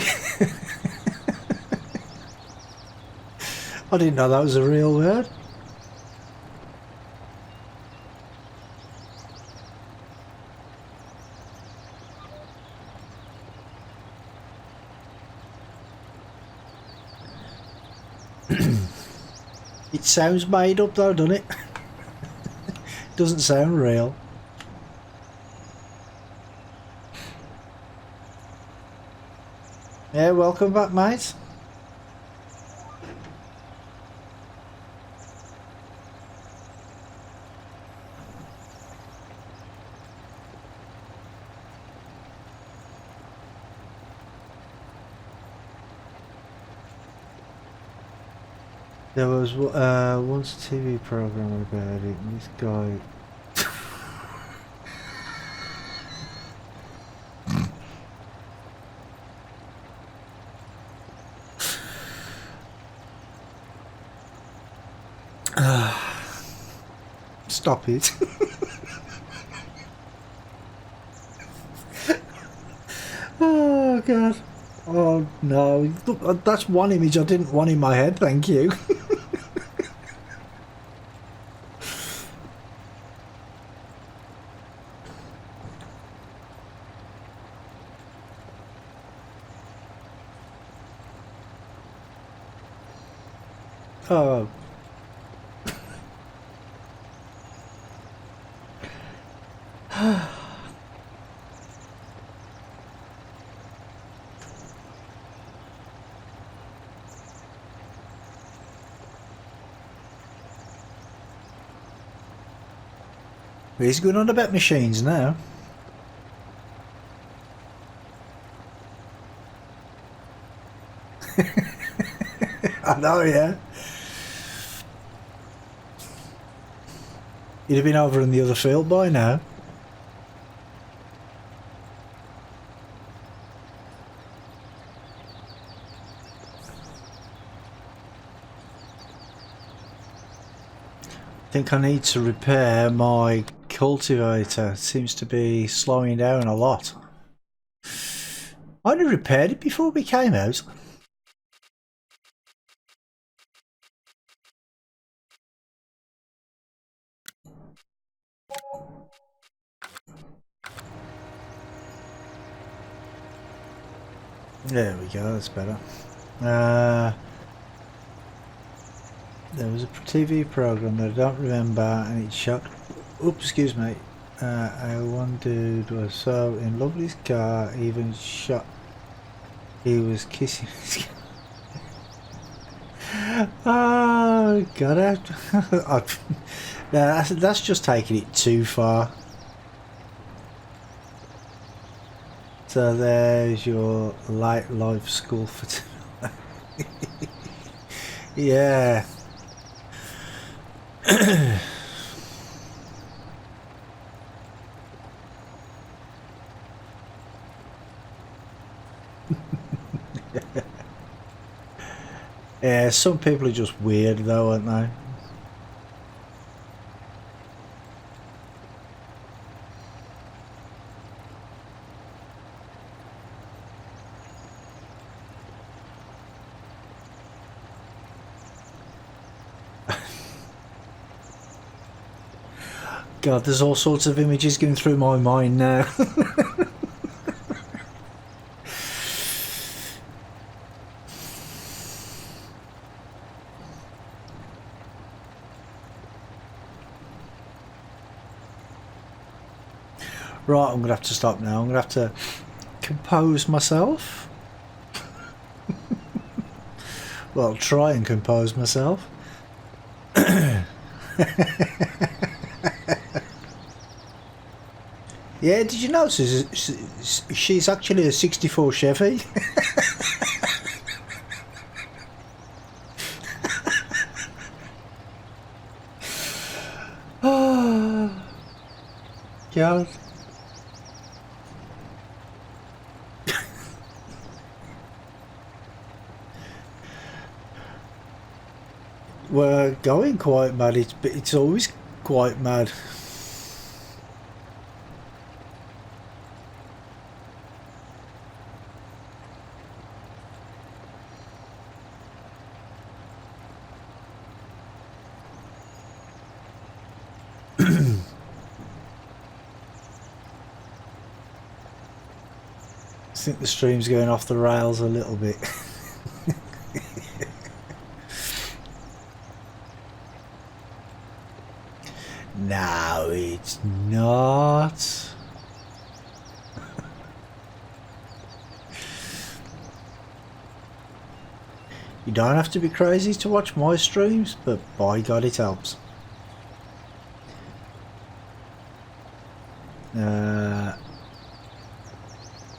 I didn't know that was a real word. It sounds made up though, doesn't it? Doesn't sound real. Yeah, welcome back, mate. There was once a TV program about it, and this guy. Stop it. Oh god. Oh no. That's one image I didn't want in my head, thank you. Oh. He's going on about machines now. I know, yeah. He'd have been over in the other field by now. I think I need to repair my cultivator. It seems to be slowing down a lot. I only repaired it before we came out. There we go, that's better. There was a TV program that I don't remember, and it shot. Oops, excuse me. One dude was so in love with his car, even shot. He was kissing his car. Oh god! That's just taking it too far. So there's your light life school for yeah. Yeah, some people are just weird though, aren't they? God, there's all sorts of images going through my mind now. Right, I'm going to have to stop now. I'm going to have to compose myself. Well, try and compose myself. Yeah, did you notice she's actually a 64 Chevy? Oh, God. We're going quite mad. It's always quite mad. I think the stream's going off the rails a little bit. No, it's not. You don't have to be crazy to watch my streams, but by God it helps.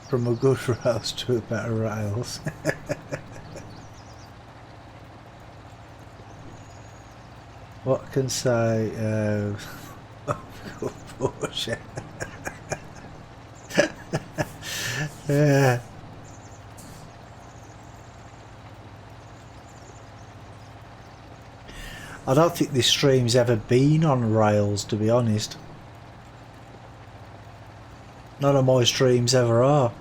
From a good rails to a better rails. What can say? Porsche. Yeah. I don't think this stream's ever been on rails, to be honest. None of my streams ever are.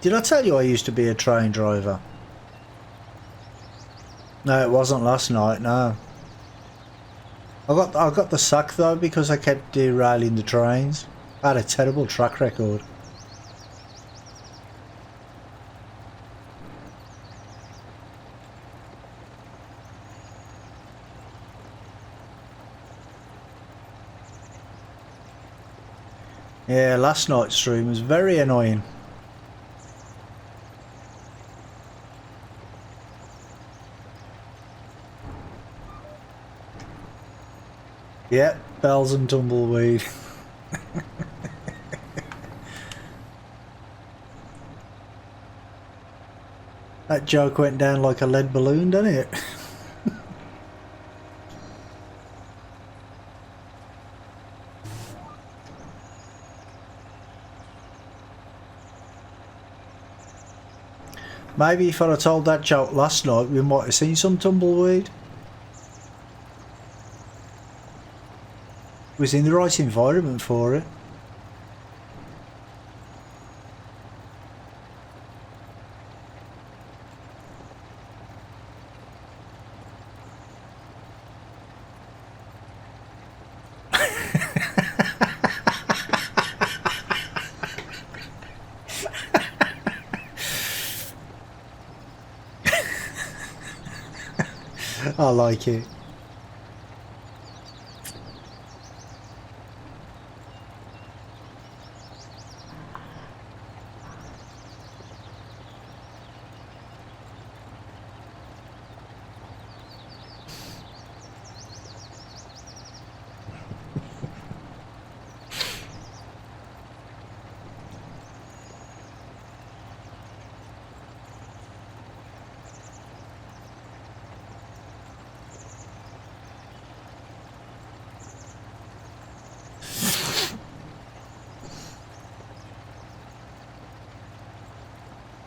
Did I tell you I used to be a train driver? No, it wasn't last night, no. I got the sack though because I kept derailing the trains. I had a terrible track record. Yeah, last night's stream was very annoying. Yep, bells and tumbleweed. That joke went down like a lead balloon, didn't it? Maybe if I'd have told that joke last night, we might have seen some tumbleweed. Was in the right environment for it. I like it.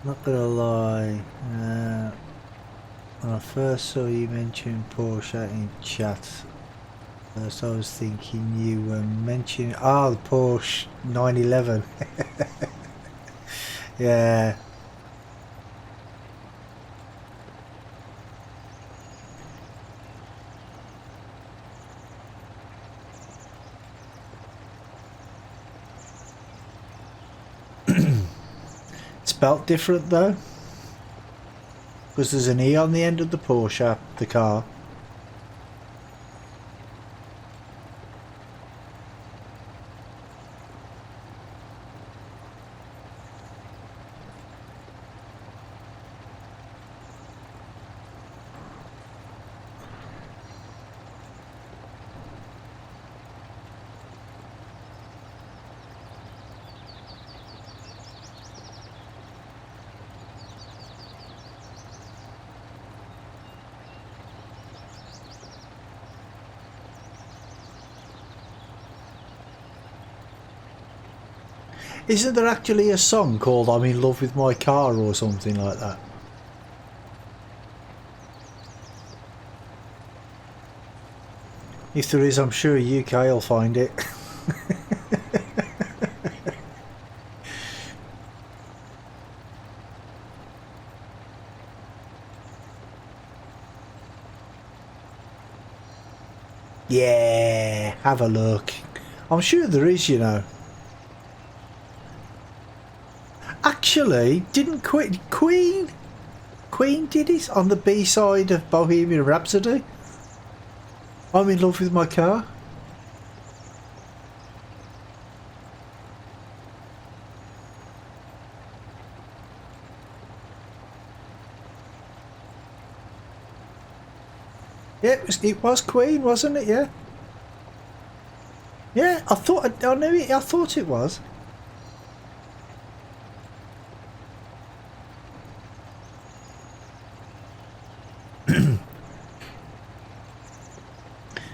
Not gonna lie. When I first saw you mention Porsche in chat, first I was thinking you were mentioning... the Porsche 911. Yeah. It's spelt different though, because there's an E on the end of the Porsche, the car. Isn't there actually a song called I'm in love with my car or something like that? If there is, I'm sure UK will find it. Yeah, have a look. I'm sure there is, you know. Actually, didn't Queen did it on the B-side of Bohemian Rhapsody? I'm in love with my car. Yeah, it was Queen, wasn't it? Yeah. Yeah, I knew it. I thought it was.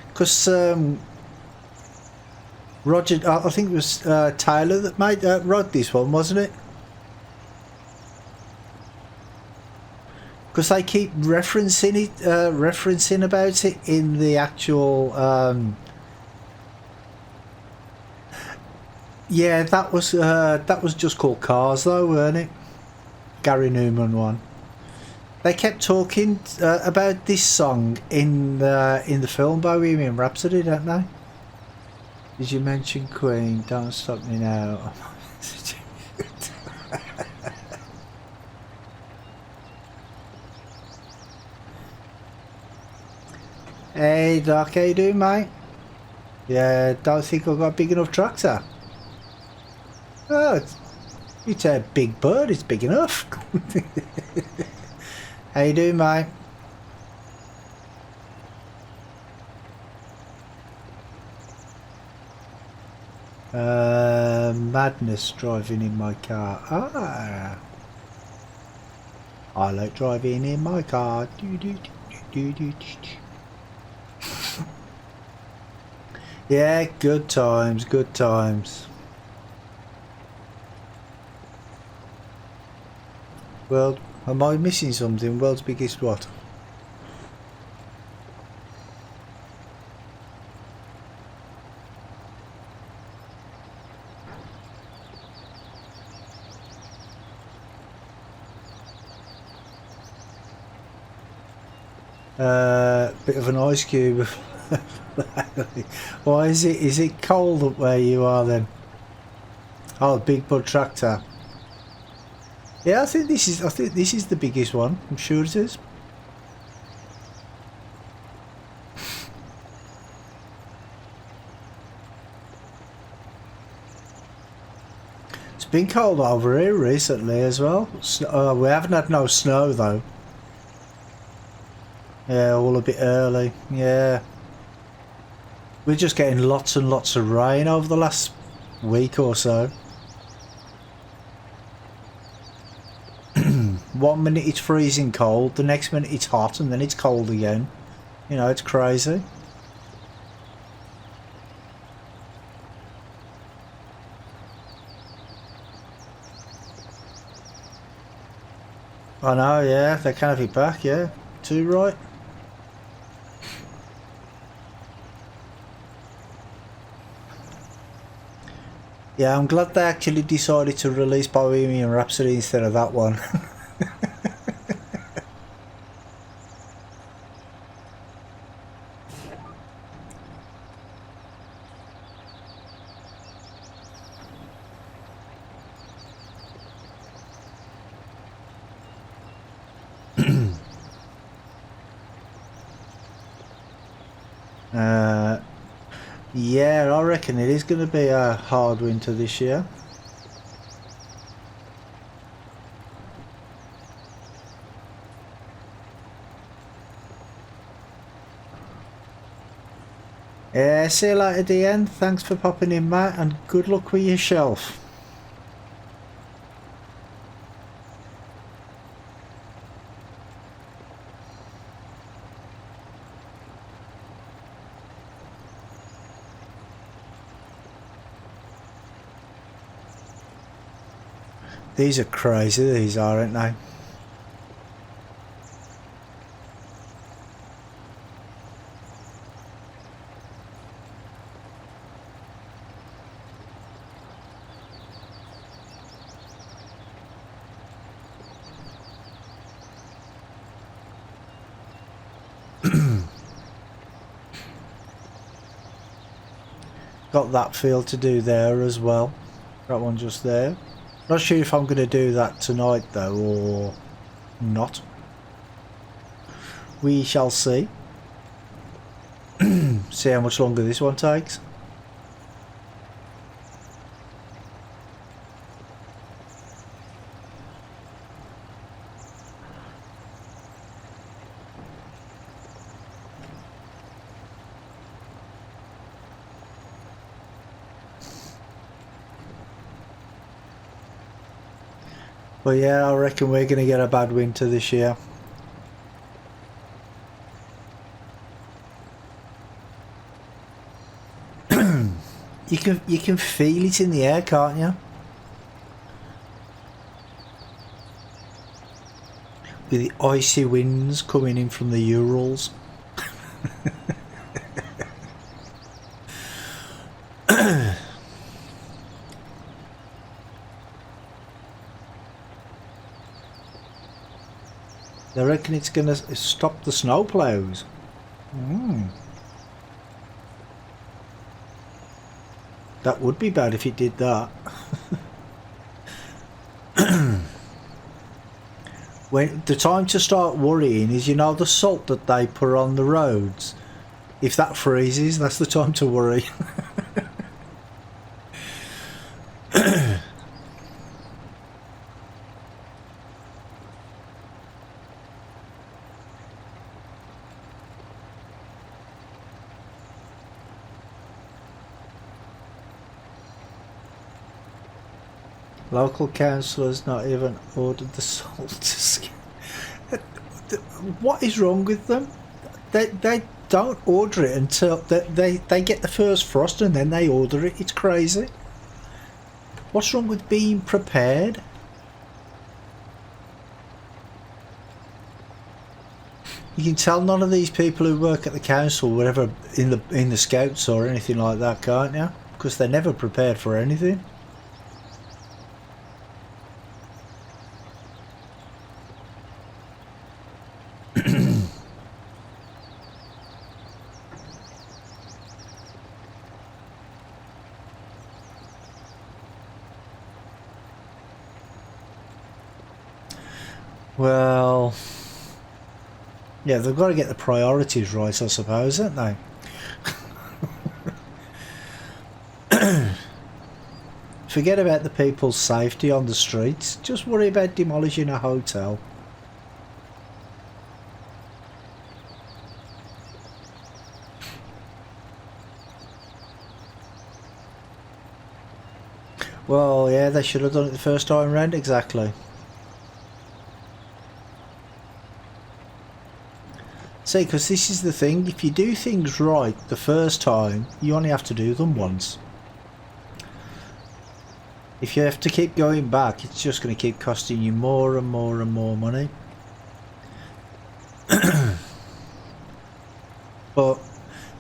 Because Roger, I think it was Tyler that made wrote this one, wasn't it? Because they keep referencing it, referencing about it in the actual. Yeah, that was just called Cars, though, weren't it? Gary Newman one. They kept talking about this song in the film Bohemian Rhapsody, don't they? Did you mention Queen? Don't stop me now. Hey Doc, how you doing, mate? Yeah, don't think I've got a big enough tractor. Oh, it's a big bird, it's big enough. How you doing, mate? Madness driving in my car. I like driving in my car. Yeah, good times, good times. Well, am I missing something? World's biggest what? Bit of an ice cube. Why is it? Is it cold up where you are then? Oh, big bud tractor. Yeah, I think this is the biggest one. I'm sure it is. It's been cold over here recently as well. We haven't had no snow though. Yeah, all a bit early. Yeah. We're just getting lots and lots of rain over the last week or so. 1 minute it's freezing cold, the next minute it's hot, and then it's cold again. You know, it's crazy. I know, yeah, they can have it back, yeah. too right. Yeah, I'm glad they actually decided to release Bohemian Rhapsody instead of that one. Yeah, I reckon it is going to be a hard winter this year. Yeah, see you later, DN. Thanks for popping in, mate, and good luck with your shelf. These are crazy, these are, aren't they? Got that field to do there as well. That one just there. Not sure if I'm going to do that tonight though or not. We shall see. See how much longer this one takes. But yeah, I reckon we're going to get a bad winter this year. You can feel it in the air, can't you? With the icy winds coming in from the Urals. I reckon it's going to stop the snowplows. That would be bad if it did that. When the time to start worrying is, you know, the salt that they put on the roads. If that freezes, that's the time to worry. Local councillors not even ordered the salt to scan. What is wrong with them? They don't order it until they get the first frost and then they order it. It's crazy. What's wrong with being prepared? You can tell none of these people who work at the council were ever in the scouts or anything like that, can't you? Because they're never prepared for anything. Well, yeah, they've got to get the priorities right, I suppose, haven't they? Forget about the people's safety on the streets. Just worry about demolishing a hotel. Well, yeah, they should have done it the first time round, exactly. See, because this is the thing, if you do things right the first time, you only have to do them once. If you have to keep going back, it's just going to keep costing you more and more and more money. But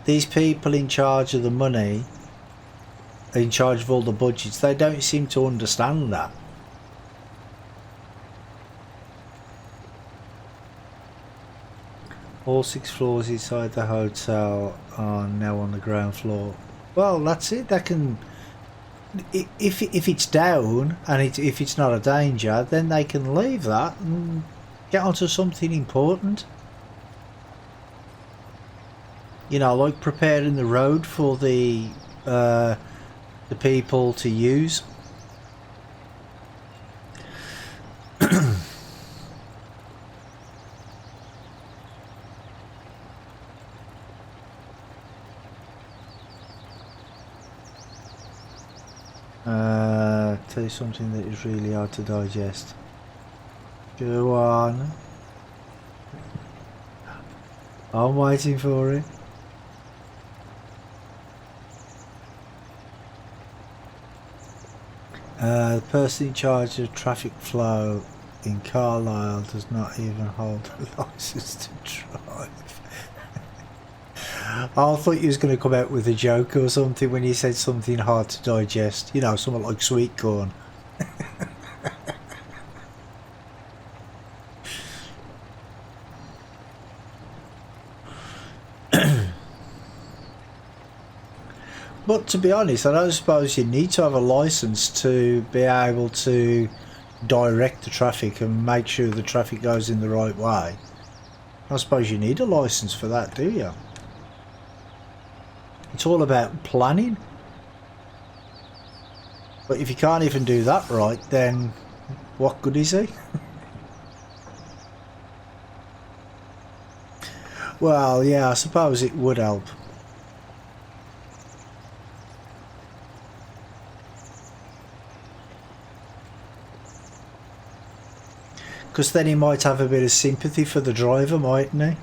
these people in charge of the money, in charge of all the budgets, they don't seem to understand that. All 6 floors inside the hotel are now on the ground floor. Well, that's it. They can, if it's down and if it's not a danger, then they can leave that and get onto something important. You know, like preparing the road for the people to use. Tell you something that is really hard to digest. Go on. I'm waiting for it. The person in charge of traffic flow in Carlisle does not even hold a license to drive. I thought you was going to come out with a joke or something when you said something hard to digest. You know, something like sweet corn. But to be honest, I don't suppose you need to have a license to be able to direct the traffic and make sure the traffic goes in the right way. I suppose you need a license for that, do you? It's all about planning. But if you can't even do that right, then what good is he? Well, yeah, I suppose it would help. Because then he might have a bit of sympathy for the driver, mightn't he?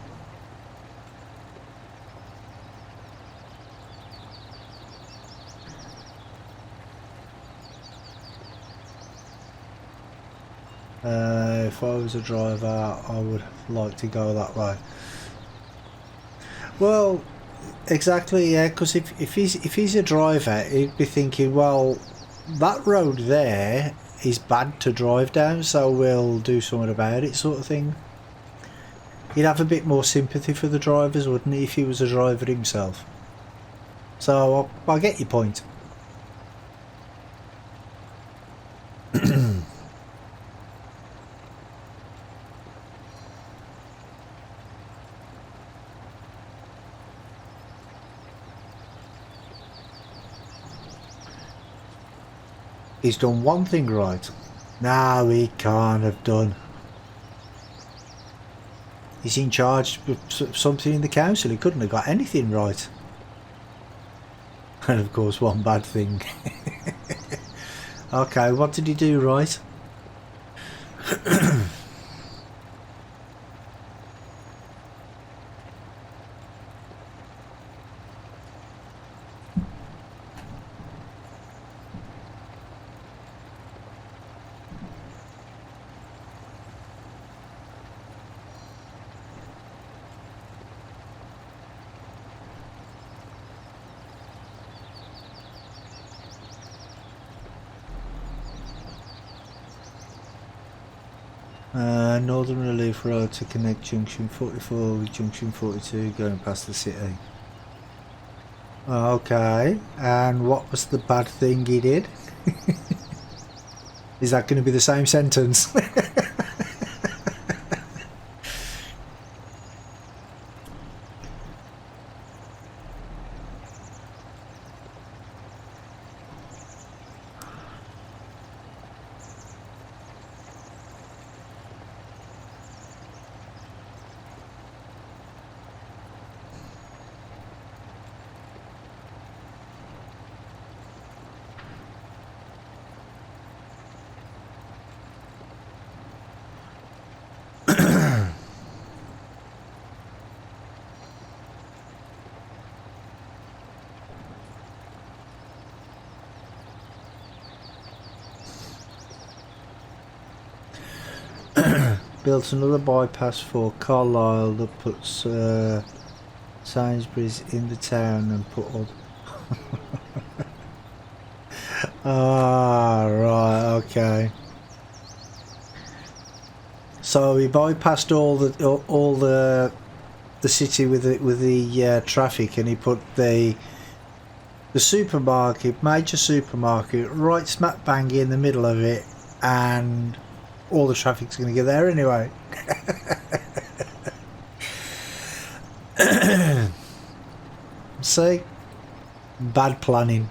If I was a driver, I would like to go that way. Well, exactly, yeah, because if he's a driver, he'd be thinking, well, that road there is bad to drive down, so we'll do something about it, sort of thing. He'd have a bit more sympathy for the drivers, wouldn't he, if he was a driver himself? So I get your point. He's done one thing right. No, he can't have done. He's in charge of something in the council. He couldn't have got anything right. And of course, one bad thing. Okay, what did he do right? Northern Relief Road to connect Junction 44 with Junction 42 going past the city. Okay, and what was the bad thing he did? Is that going to be the same sentence? Built another bypass for Carlisle that puts Sainsbury's in the town and put all. Ah, right, okay. So he bypassed all the city with the traffic, and he put the supermarket, major supermarket, right smack bang in the middle of it, and all the traffic's going to get there anyway. See? Bad planning.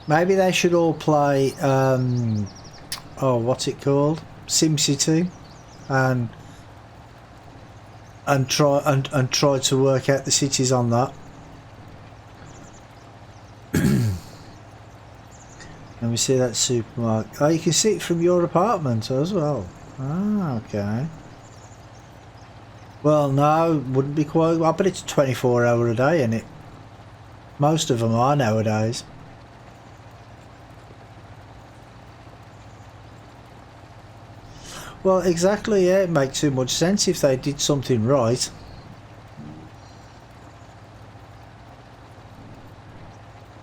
Maybe they should all play, oh, what's it called? SimCity, and try to work out the cities on that. And we see that supermarket. Oh, you can see it from your apartment as well. Ah, okay. Well, no, wouldn't be quite. I bet it's 24 hours a day, isn't it? Most of them are nowadays. Well, exactly, yeah, it makes too much sense if they did something right.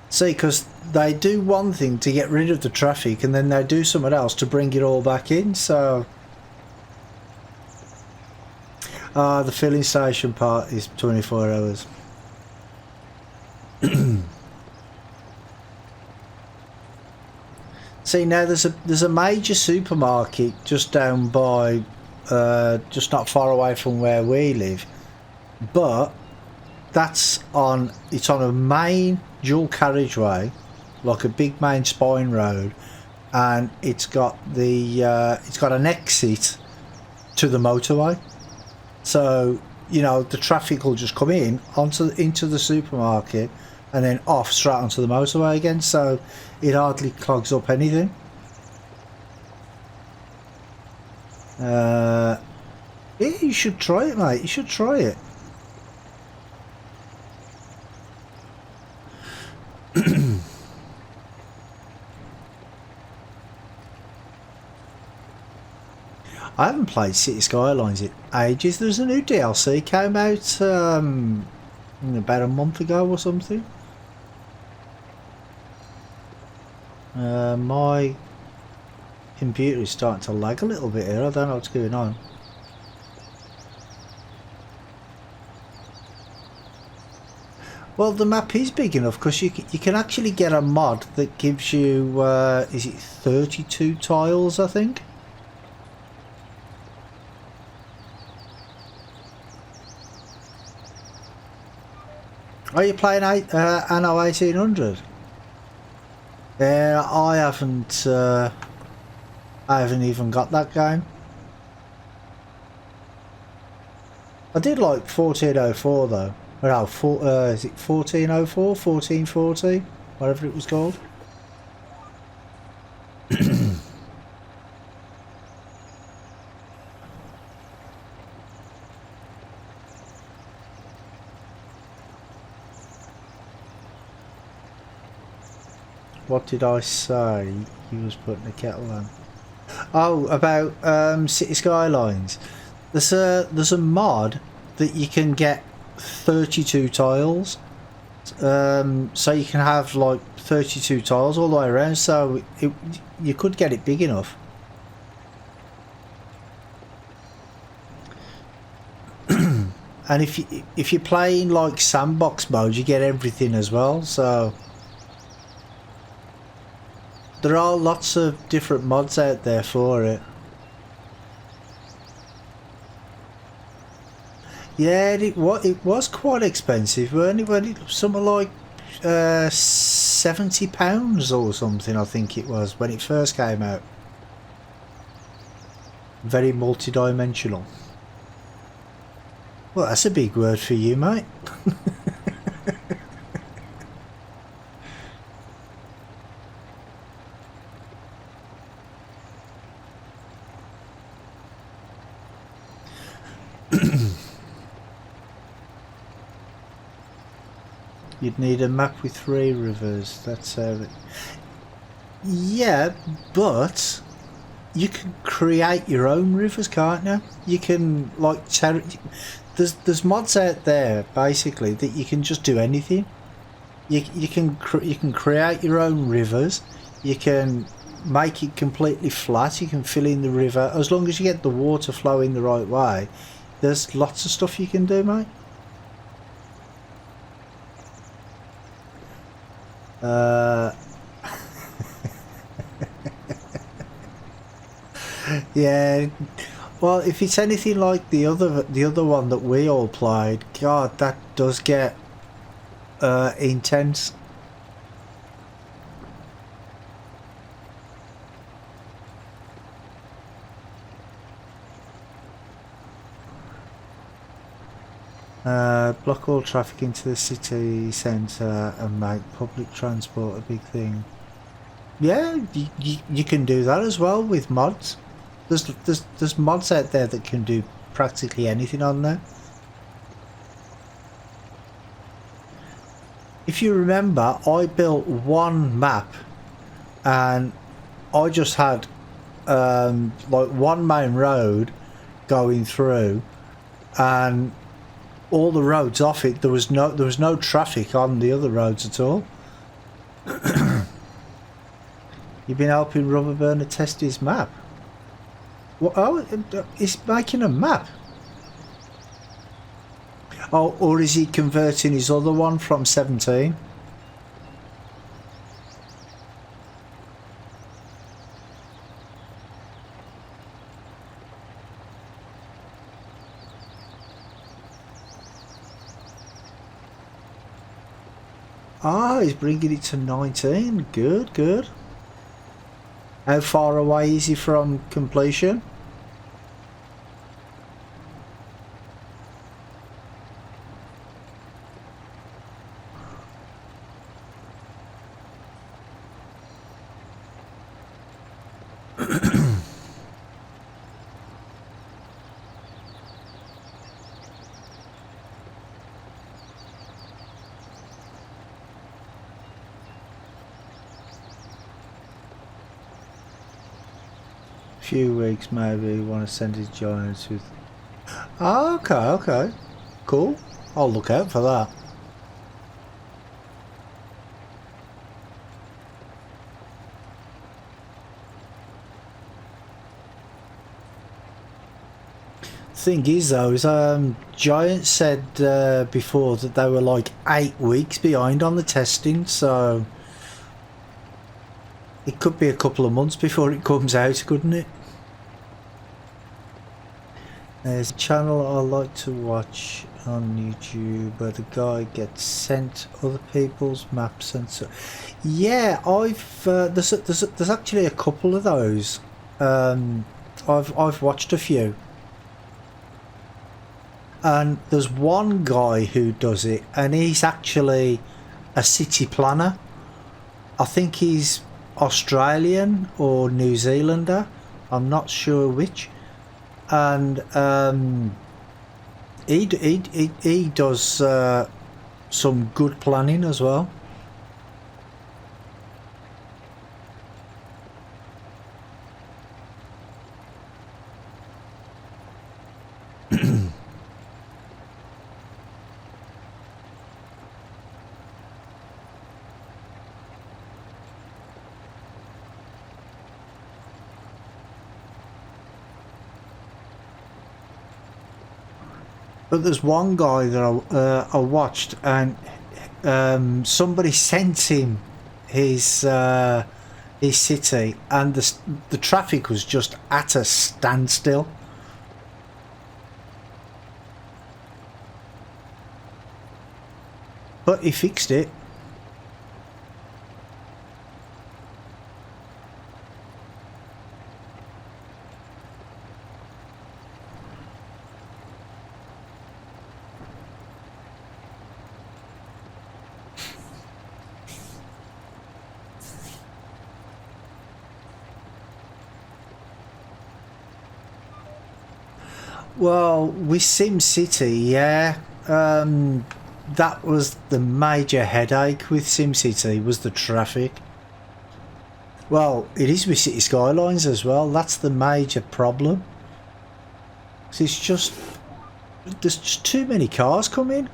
See, because they do one thing to get rid of the traffic, and then they do something else to bring it all back in, so... the filling station part is 24 hours. See, now there's a major supermarket just down by, just not far away from where we live, but it's on a main dual carriageway, like a big main spine road, and it's got an exit to the motorway, so you know the traffic will just come into the supermarket and then off straight onto the motorway again, so it hardly clogs up anything. Yeah, you should try it, mate. You should try it. I haven't played City Skylines in ages. There's a new DLC came out about a month ago or something. My computer is starting to lag a little bit here. I don't know what's going on. Well, the map is big enough because you can actually get a mod that gives you, is it 32 tiles, I think? Are you playing Anno 1800? Yeah, I haven't even got that game. I did like 1404 though. No, is it 1404, 1440, whatever it was called. What did I say? He was putting the kettle on. Oh, about City Skylines. There's a mod that you can get 32 tiles. So you can have like 32 tiles all the way around. So you could get it big enough. And if you're playing like sandbox mode, you get everything as well. So there are lots of different mods out there for it. Yeah, it was quite expensive, weren't it? Something like £70 or something, I think it was, when it first came out. Very multi-dimensional. Well, that's a big word for you, mate. You'd need a map with 3 rivers. That's how it... Yeah, but you can create your own rivers, can't you? You can like there's mods out there basically that you can just do anything. You can create your own rivers. You can make it completely flat. You can fill in the river as long as you get the water flowing the right way. There's lots of stuff you can do, mate. Yeah, well, if it's anything like the other one that we all played, God, that does get intense. Block all traffic into the city centre and make public transport a big thing. Yeah, you can do that as well with mods. There's mods out there that can do practically anything on there. If you remember, I built one map and I just had like one main road going through, and all the roads off it, there was no traffic on the other roads at all. You've been helping Rubberburner test his map. What? Oh, he's making a map. Oh, or is he converting his other one from 17? Ah, he's bringing it to 19. Good, good. How far away is he from completion? Few weeks maybe. Want to send his giants with... Oh, okay, okay. Cool. I'll look out for that. Thing is though, is Giants said before that they were like 8 weeks behind on the testing, so it could be a couple of months before it comes out, couldn't it? There's a channel I like to watch on YouTube where the guy gets sent other people's maps and so. Yeah, I've there's actually a couple of those. I've watched a few, and there's one guy who does it, and he's actually a city planner. I think he's Australian or New Zealander. I'm not sure which. And he does some good planning as well. But there's one guy that I watched, and somebody sent him his city, and the traffic was just at a standstill. But he fixed it. Well, with SimCity, yeah. that was the major headache with SimCity, was the traffic. Well, it is with City Skylines as well. That's the major problem. It's just, there's just too many cars coming.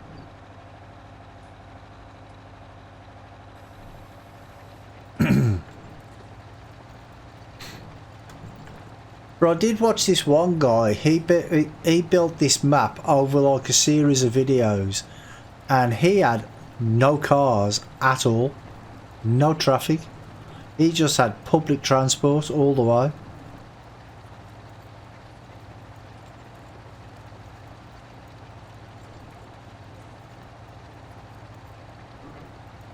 But I did watch this one guy. He built this map over like a series of videos, and he had no cars at all, no traffic. He just had public transport all the way.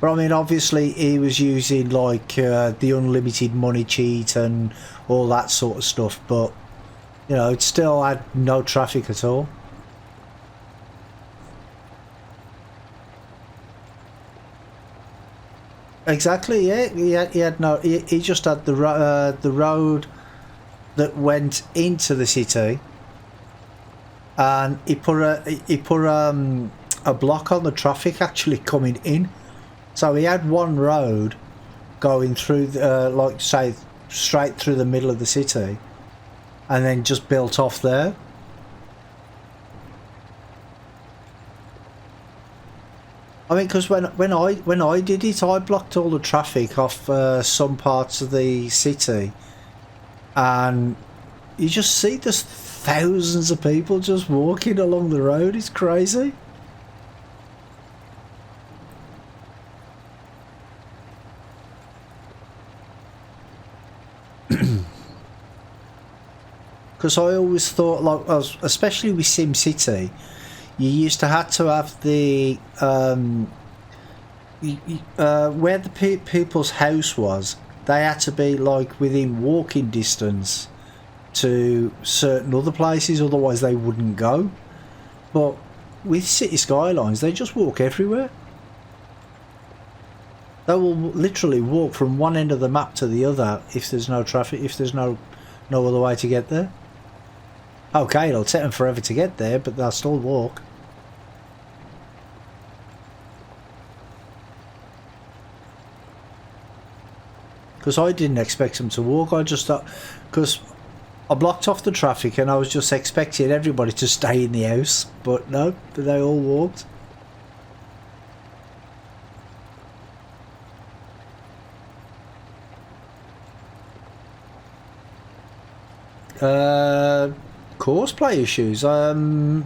But I mean, obviously he was using like the unlimited money cheat and all that sort of stuff, but you know, it still had no traffic at all. Exactly, yeah. He had no. He just had the road that went into the city, and he put a block on the traffic actually coming in. So he had one road going through, like say, straight through the middle of the city, and then just built off there. I mean, because when I did it, I blocked all the traffic off some parts of the city, and you just see there's thousands of people just walking along the road. It's crazy. Because I always thought, like, especially with SimCity, you used to have the where the people's house was. They had to be like within walking distance to certain other places, otherwise they wouldn't go. But with City Skylines, they just walk everywhere. They will literally walk from one end of the map to the other if there's no traffic, if there's no other way to get there. Okay, it'll take them forever to get there, but they'll still walk. Because I didn't expect them to walk. I just thought, because I blocked off the traffic and I was just expecting everybody to stay in the house, but no, they all walked. Courseplay issues. Well,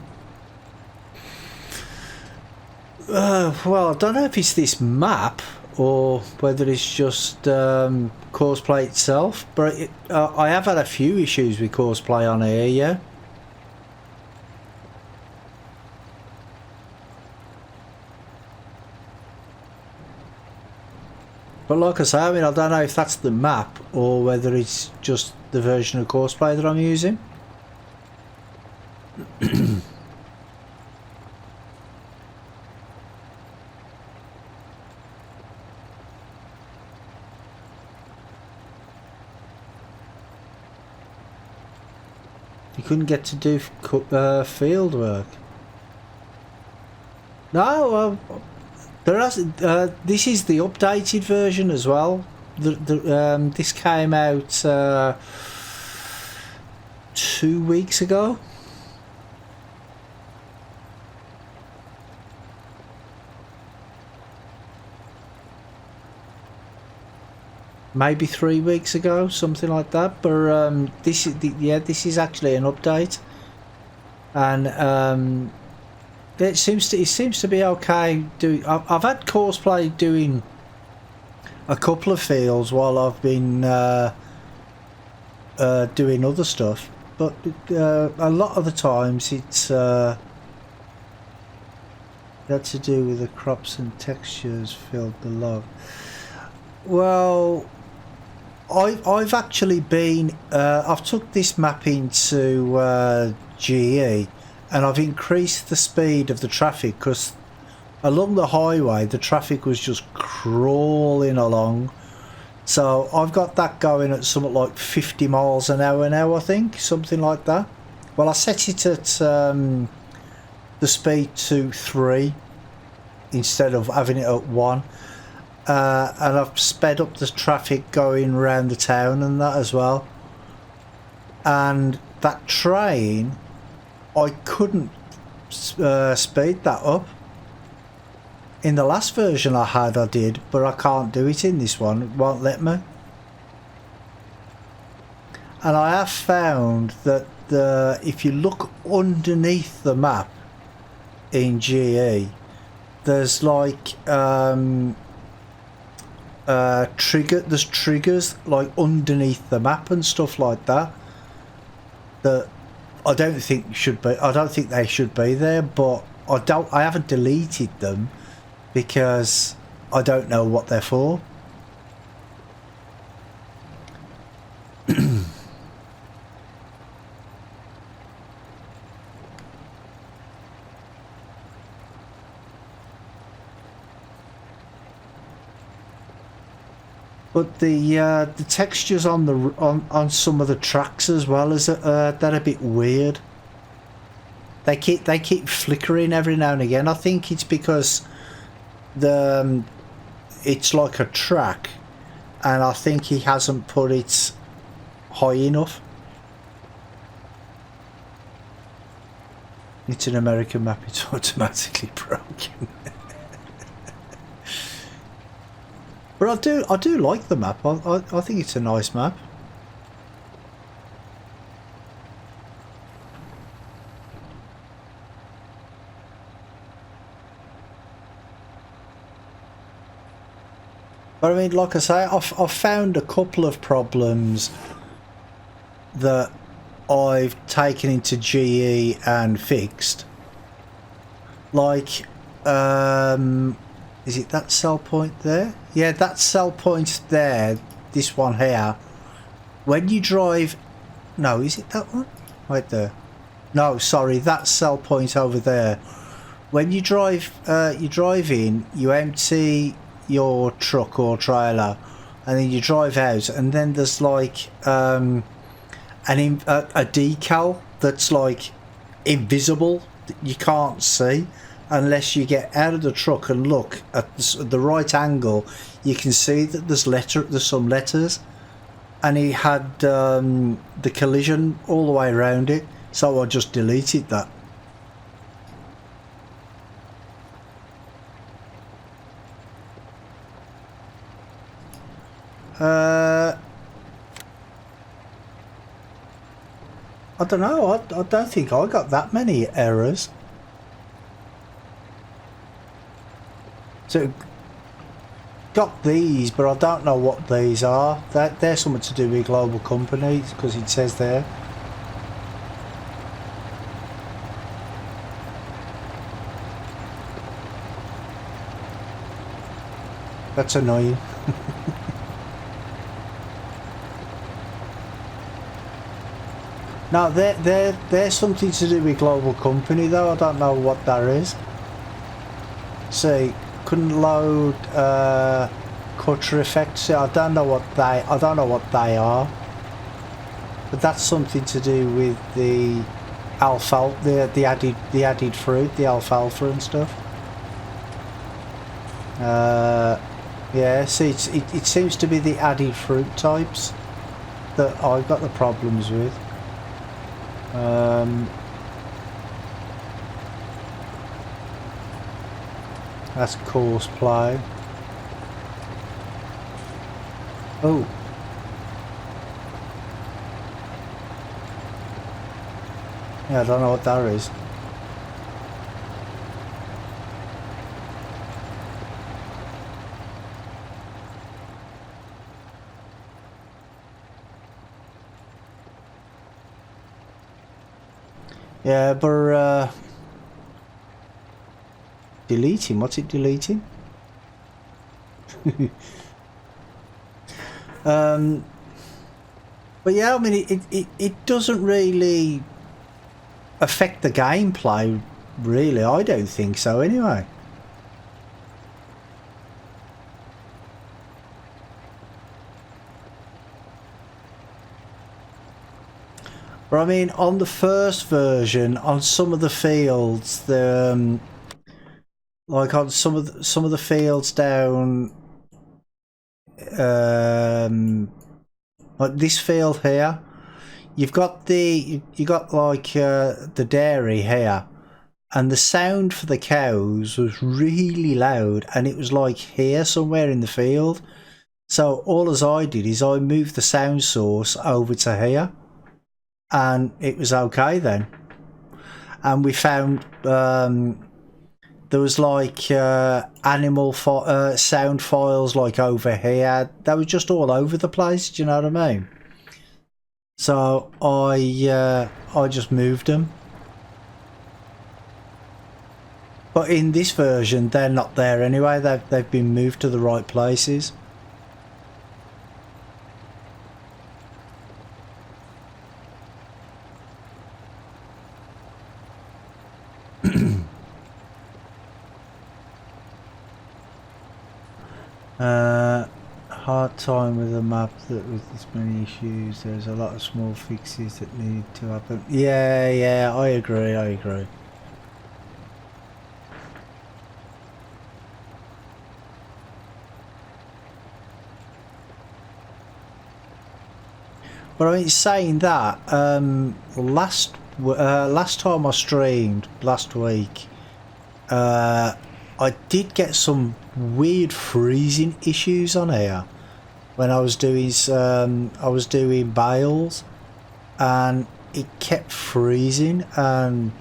I don't know if it's this map or whether it's just Courseplay itself, but I have had a few issues with Courseplay on here, yeah. But like I say, I mean, I don't know if that's the map or whether it's just the version of Courseplay that I'm using. You couldn't get to do field work. No, there has. This is the updated version as well. This came out 2 weeks ago. Maybe 3 weeks ago, something like that. But this is actually an update, and it seems to be okay. I've had Courseplay doing a couple of fields while I've been doing other stuff, but a lot of the times it's got to do with the crops and textures filled the log. Well, I've actually been I've took this map into GE, and I've increased the speed of the traffic because along the highway the traffic was just crawling along. So I've got that going at something like 50 miles an hour now, I think, something like that. Well, I set it at the speed to 3, instead of having it at 1. And I've sped up the traffic going around the town and that as well. And that train, I couldn't speed that up. In the last version I did, but I can't do it in this one. It won't let me. And I have found that if you look underneath the map in GE, there's like there's triggers like underneath the map and stuff like that that I don't think they should be there, but I haven't deleted them because I don't know what they're for. But the textures on some of the tracks as well is they're a bit weird. They keep flickering every now and again. I think it's because it's like a track, and I think he hasn't put it high enough. It's an American map. It's automatically broken. But I do like the map. I think it's a nice map. But I mean, like I say, I've found a couple of problems that I've taken into GE and fixed. Like, is it that sell point there? Yeah, that sell point there, this one here. When you drive... No, is it that one? Right there. No, sorry, that sell point over there. When you drive in, you empty your truck or trailer, and then you drive out, and then there's like a decal that's like invisible that you can't see. Unless you get out of the truck and look at the right angle, you can see that there's some letters, and he had the collision all the way around it, so I just deleted that. I don't know. I don't think I got that many errors. So got these, but I don't know what these are. They're something to do with global companies because it says there. That's annoying. No, they're something to do with global company though. I don't know what that is. See. Couldn't load cutter effects. I don't know what they are, but that's something to do with the alfalfa, the added fruit, the alfalfa and stuff. Yeah, see, it seems to be the added fruit types that I've got the problems with. That's course play. Oh. Yeah, I don't know what that is. Yeah, but deleting? What's it deleting? But yeah, I mean, it doesn't really affect the gameplay, really. I don't think so, anyway. But I mean, on the first version, on some of the fields, like on some of the fields down, like this field here, you've got you got like the dairy here, and the sound for the cows was really loud, and it was like here somewhere in the field. So all as I did is I moved the sound source over to here, and it was okay then. And we found there was like sound files like over here. They were just all over the place. Do you know what I mean? So I just moved them. But in this version, they're not there anyway. They've been moved to the right places. Hard time with a map that with this many issues. There's a lot of small fixes that need to happen. Yeah, I agree. But I mean, saying that, last time I streamed last week, I did get some weird freezing issues on here when I was doing bales, and it kept freezing and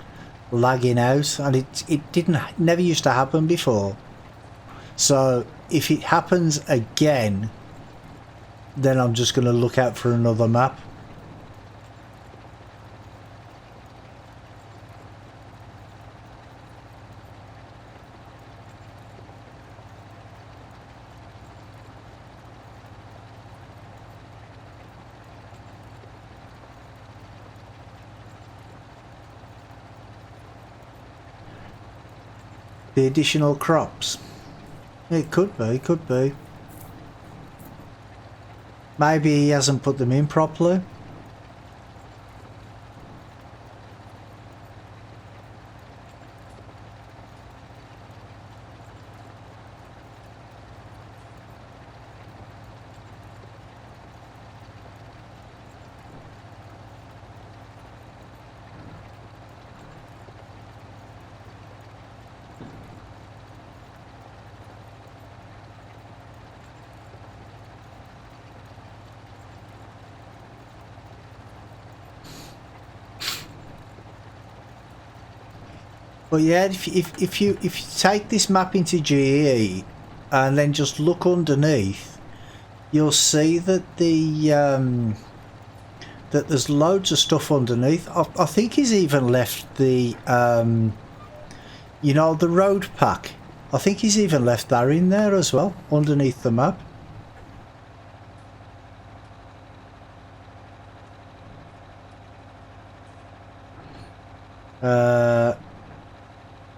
lagging out, and it never used to happen before. So if it happens again, then I'm just going to look out for another map. The additional crops. It could be. Maybe he hasn't put them in properly. But yeah, if you take this map into GE and then just look underneath, you'll see that that there's loads of stuff underneath. I think he's even left the you know, the road pack. I think he's even left that in there as well, underneath the map.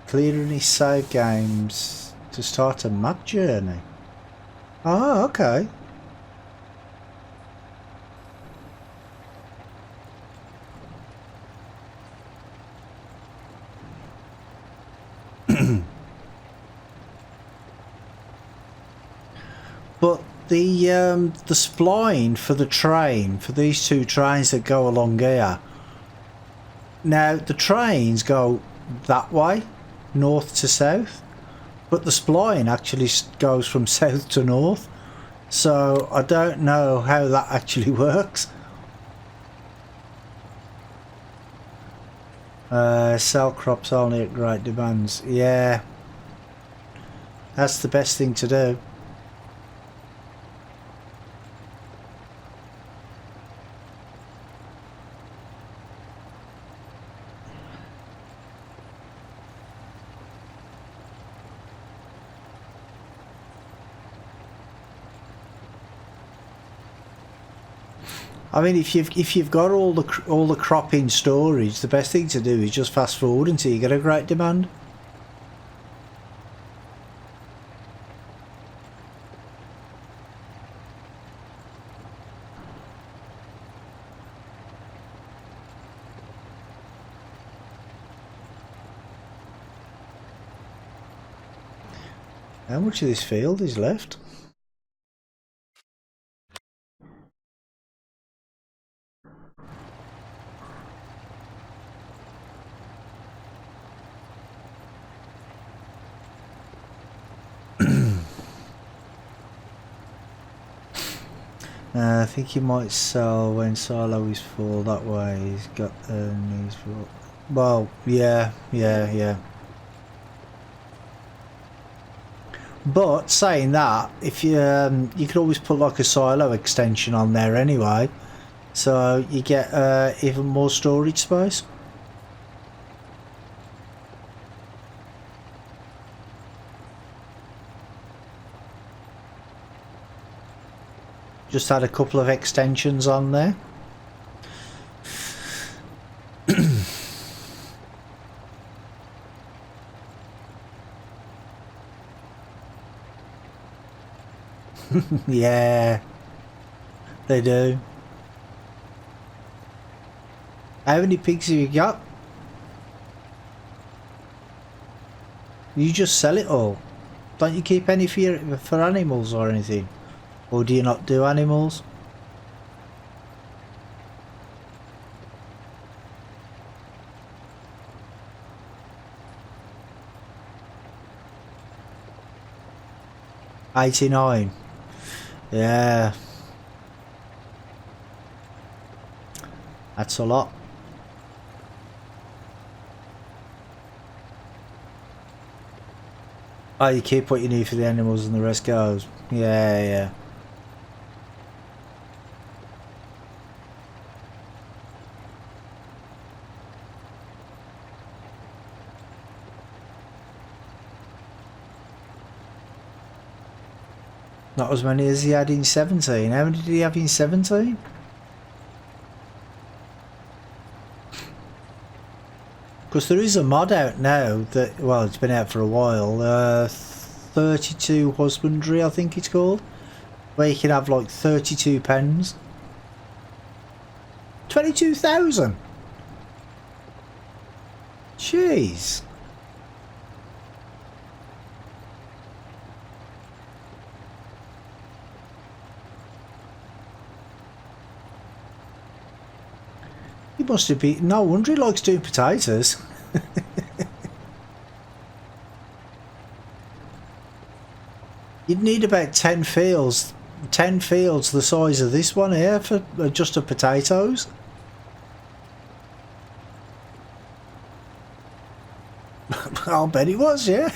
Clearing his save games to start a map journey. Oh, okay. But the spline for the train, for these two trains that go along here, now the trains go that way, north to south, but the spline actually goes from south to north, so I don't know how that actually works. Sell crops only at great demands. Yeah, that's the best thing to do. I mean, if you've got all the crop in storage, the best thing to do is just fast forward until you get a great demand. How much of this field is left? I think he might sell when Silo is full. That way he's got needs for. Well, yeah. But saying that, if you you could always put like a silo extension on there anyway, so you get even more storage space. Just had a couple of extensions on there. Yeah, they do. How many pigs have you got? You just sell it all. Don't you keep any for animals or anything? Or do you not do animals? $89. Yeah. That's a lot. Oh, you keep what you need for the animals and the rest goes. Yeah. Not as many as he had in 17. How many did he have in 17? Because there is a mod out now that, well, it's been out for a while, 32 Husbandry I think it's called, where you can have like 32 pens. 22,000! Jeez. He must have been, no wonder he likes doing potatoes. You'd need about 10 fields the size of this one here for just a potatoes. I'll bet it was, yeah.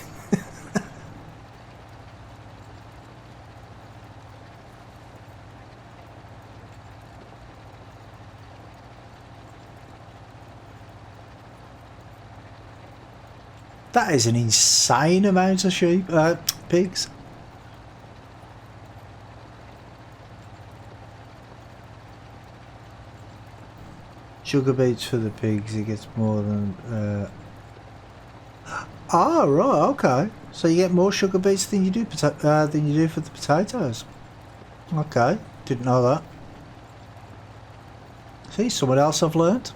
That is an insane amount of pigs. Sugar beets for the pigs, he gets more than... Ah, right, okay. So you get more sugar beets than you do for the potatoes. Okay, didn't know that. See, someone else I've learnt.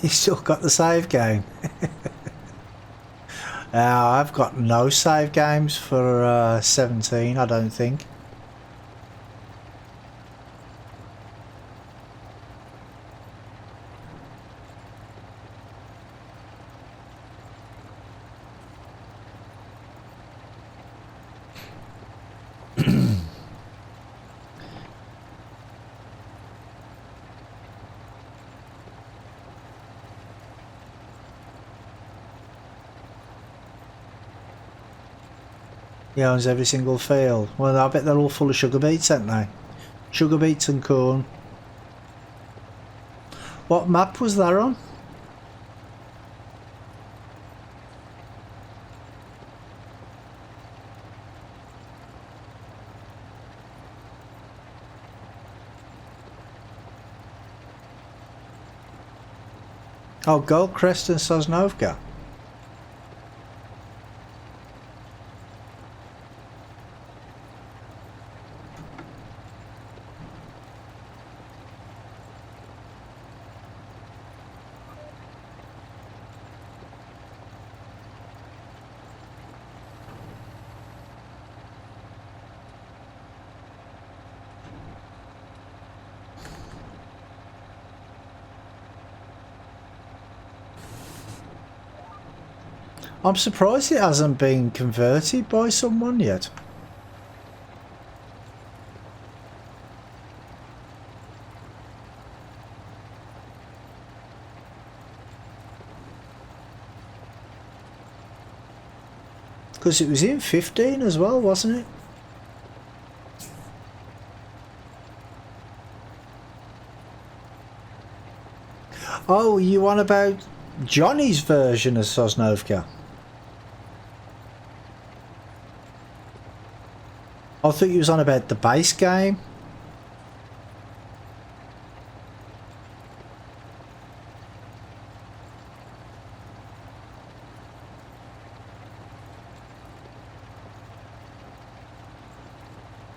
You still got the save game. I've got no save games for 17, I don't think. He owns every single field. Well, I bet they're all full of sugar beets, aren't they? Sugar beets and corn. What map was that on? Oh, Goldcrest and Sosnovka. I'm surprised it hasn't been converted by someone yet. Because it was in 15 as well, wasn't it? Oh, you want about Johnny's version of Sosnovka? I thought you was on about the base game.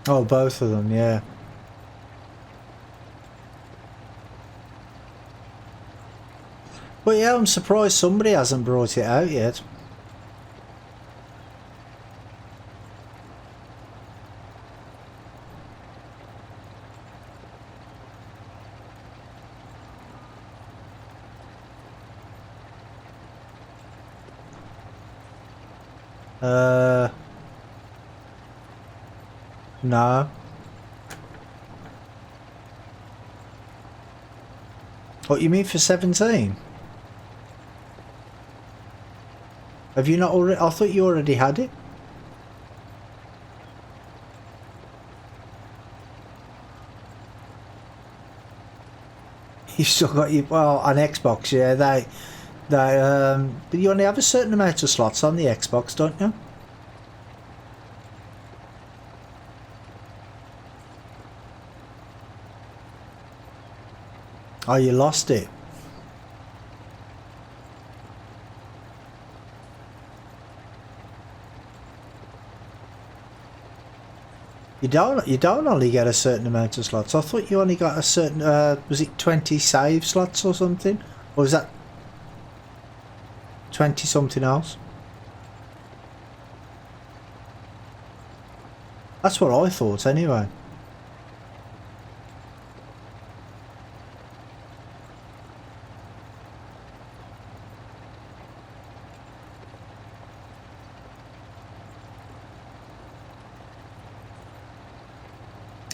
Oh, both of them, yeah. But yeah, I'm surprised somebody hasn't brought it out yet. No. What you mean for 17? Have you not already? I thought you already had it. You've still got your, well, on Xbox, yeah, but you only have a certain amount of slots on the Xbox, don't you? Oh, you lost it. You don't only get a certain amount of slots. I thought you only got a certain was it 20 save slots or something? Or was that 20 something else? That's what I thought anyway.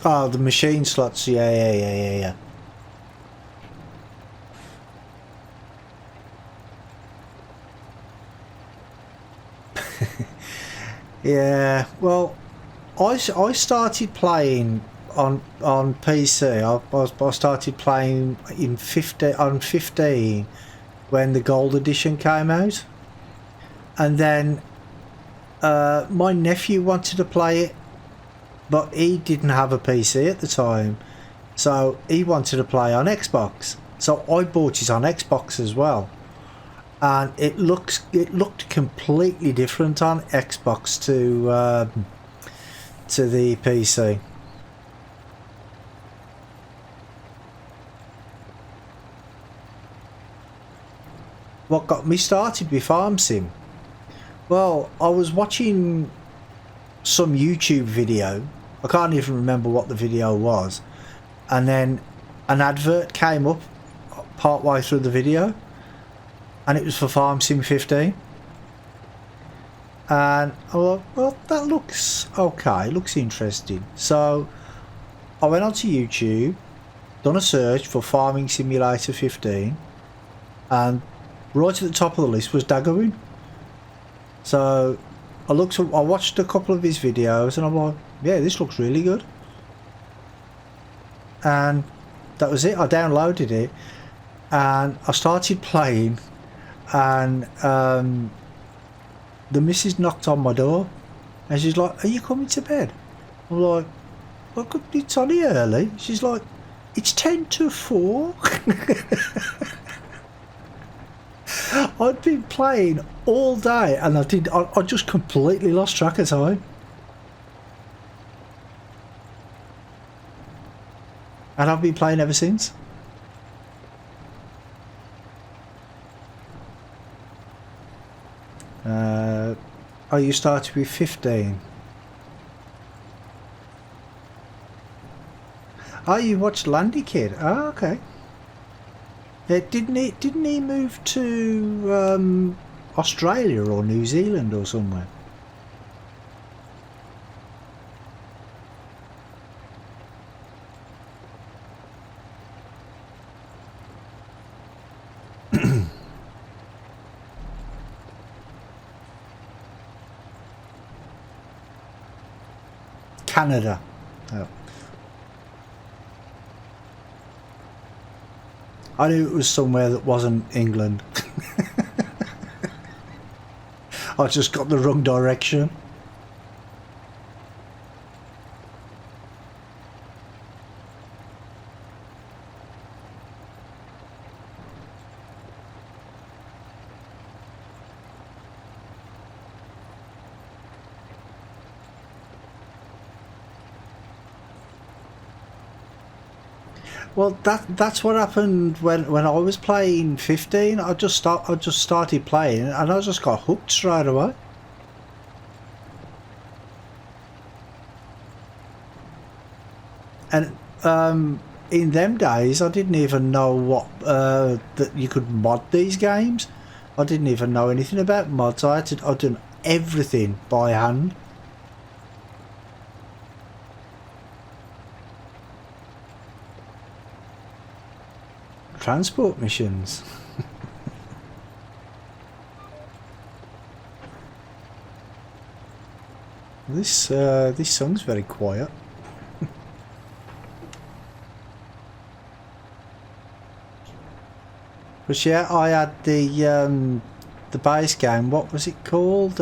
Oh, the machine slots, yeah. Yeah, well, I started playing on PC. I started playing in 15 when the Gold Edition came out, and then my nephew wanted to play it, but he didn't have a PC at the time, so he wanted to play on Xbox. So I bought it on Xbox as well, and it looked completely different on Xbox to the PC. What got me started with Farm Sim? Well, I was watching some YouTube video. I can't even remember what the video was, and then an advert came up part way through the video, and it was for Farm Sim 15, and I thought, well, that looks okay, looks interesting. So I went onto YouTube, done a search for Farming Simulator 15, and right at the top of the list was Daggerwin. So I watched a couple of his videos, and I'm like, yeah, this looks really good. And that was it. I downloaded it, and I started playing, and the missus knocked on my door, and she's like, "Are you coming to bed?" I'm like, "Well, it's only early." She's like, "It's 10 to 4." I'd been playing all day, and I just completely lost track of time. And I've been playing ever since. Oh, you started with 15. Oh, you watched Landy Kid. Oh, okay. Yeah, didn't he move to Australia or New Zealand or somewhere. Canada. Oh. I knew it was somewhere that wasn't England. I just got the wrong direction. Well, that's what happened when I was playing 15. I just started playing and I just got hooked straight away. And in them days, I didn't even know what that you could mod these games. I didn't even know anything about mods. I'd done everything by hand. Transport missions. This song's very quiet. But yeah, I had the base game. What was it called?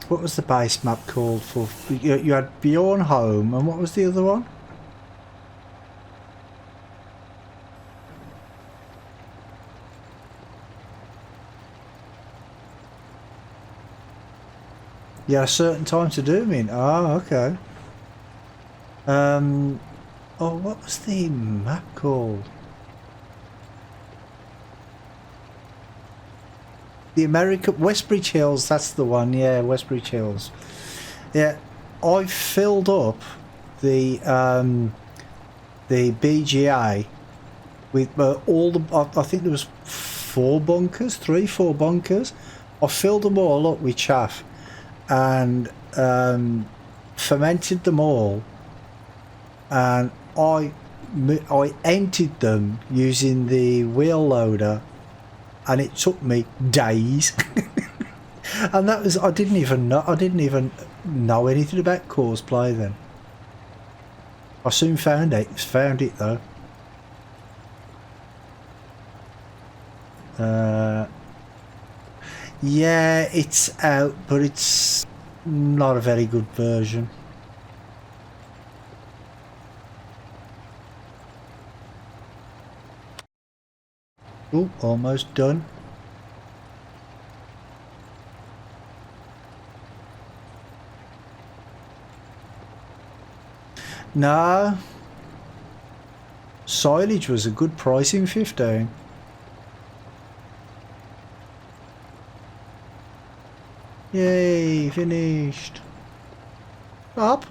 What was the base map called for? You had Bjorn Home, and what was the other one? Yeah, a certain time to do them in. Oh, okay. Oh, what was the map called? The American Westbridge Hills. That's the one. Yeah, Westbridge Hills. Yeah, I filled up the BGA with all the. I think there was 4 bunkers, 4 bunkers. I filled them all up with chaff and fermented them all, and I emptied them using the wheel loader, and it took me days. And that was I didn't even know anything about course play then. I soon found it though. Yeah, it's out, but it's not a very good version. Oh, almost done. No. Silage was a good price in 15. Yay, finished. Up.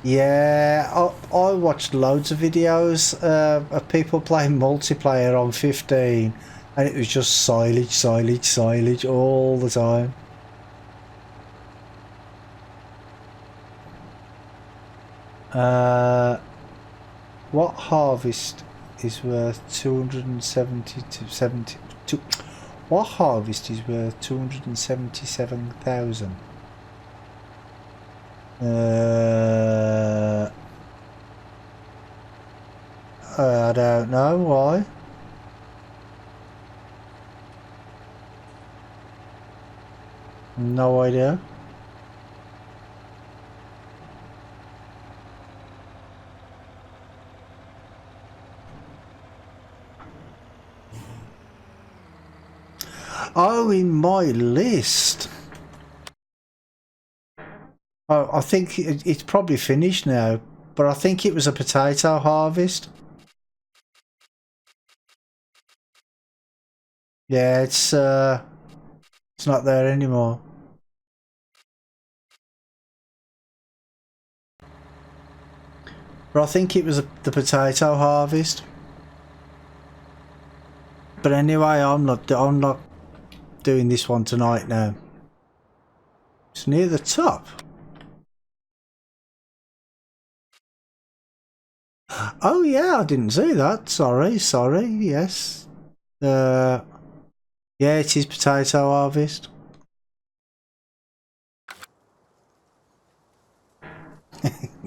Yeah, I watched loads of videos of people playing multiplayer on 15, and it was just silage all the time. What harvest is worth 270 to 72? What harvest is worth 277,000? I don't know why. No idea. Oh, in my list. I think it's probably finished now, but I think it was a potato harvest. Yeah, it's not there anymore. But I think it was the potato harvest. But anyway, I'm not doing this one tonight now. It's near the top. Oh yeah, I didn't see that. Sorry. Yes. Yeah, it is potato harvest.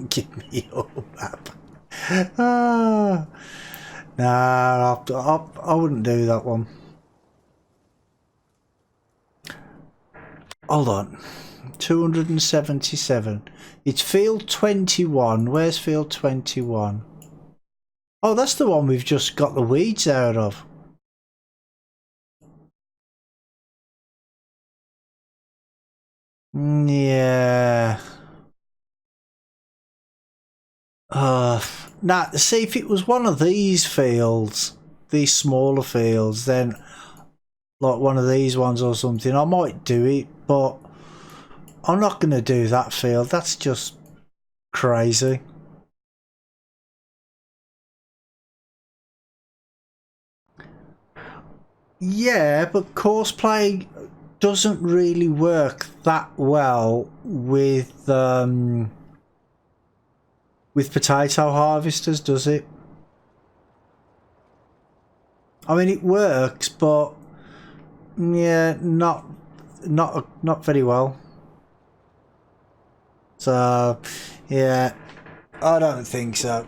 Give me your map. Ah, no, I wouldn't do that one. Hold on. 277. It's field 21. Where's field 21? Oh, that's the one we've just got the weeds out of. Yeah. Now, see, if it was one of these fields, these smaller fields, then like one of these ones or something, I might do it, but I'm not going to do that field. That's just crazy. Yeah, but course play doesn't really work that well with potato harvesters, does it? I mean, it works, but yeah, not very well. So, yeah, I don't think so.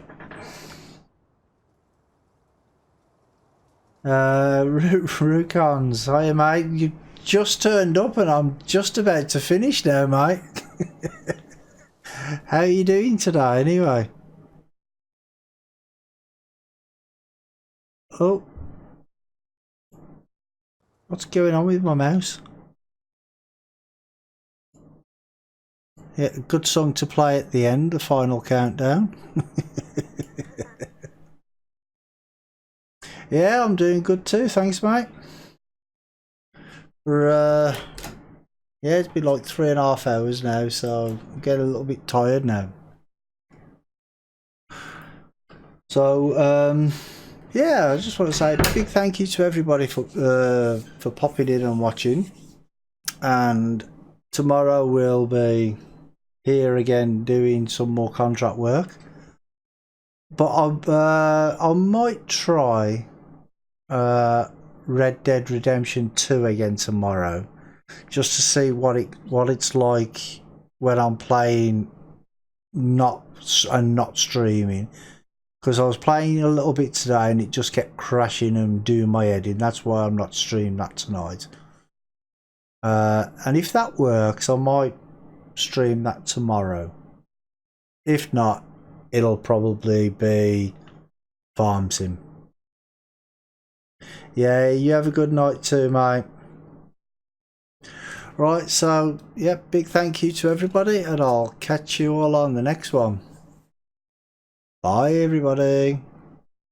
Rukons, hi mate, you just turned up and I'm just about to finish now, mate. How are you doing today anyway? Oh, what's going on with my mouse? Yeah, good song to play at the end, the final countdown. Yeah, I'm doing good too, thanks mate. We're, yeah, it's been like 3.5 hours now, so I'm getting a little bit tired now. So, yeah, I just want to say a big thank you to everybody for popping in and watching. And tomorrow we'll be here again doing some more contract work. But I might try Red Dead Redemption 2 again tomorrow, just to see what it's like when I'm playing not streaming. Because I was playing a little bit today and it just kept crashing and doing my head in. That's why I'm not streaming that tonight. And if that works, I might stream that tomorrow. If not, it'll probably be Farm Sim. Yeah, you have a good night too, mate. Right, so, yeah, big thank you to everybody, and I'll catch you all on the next one. Bye, everybody.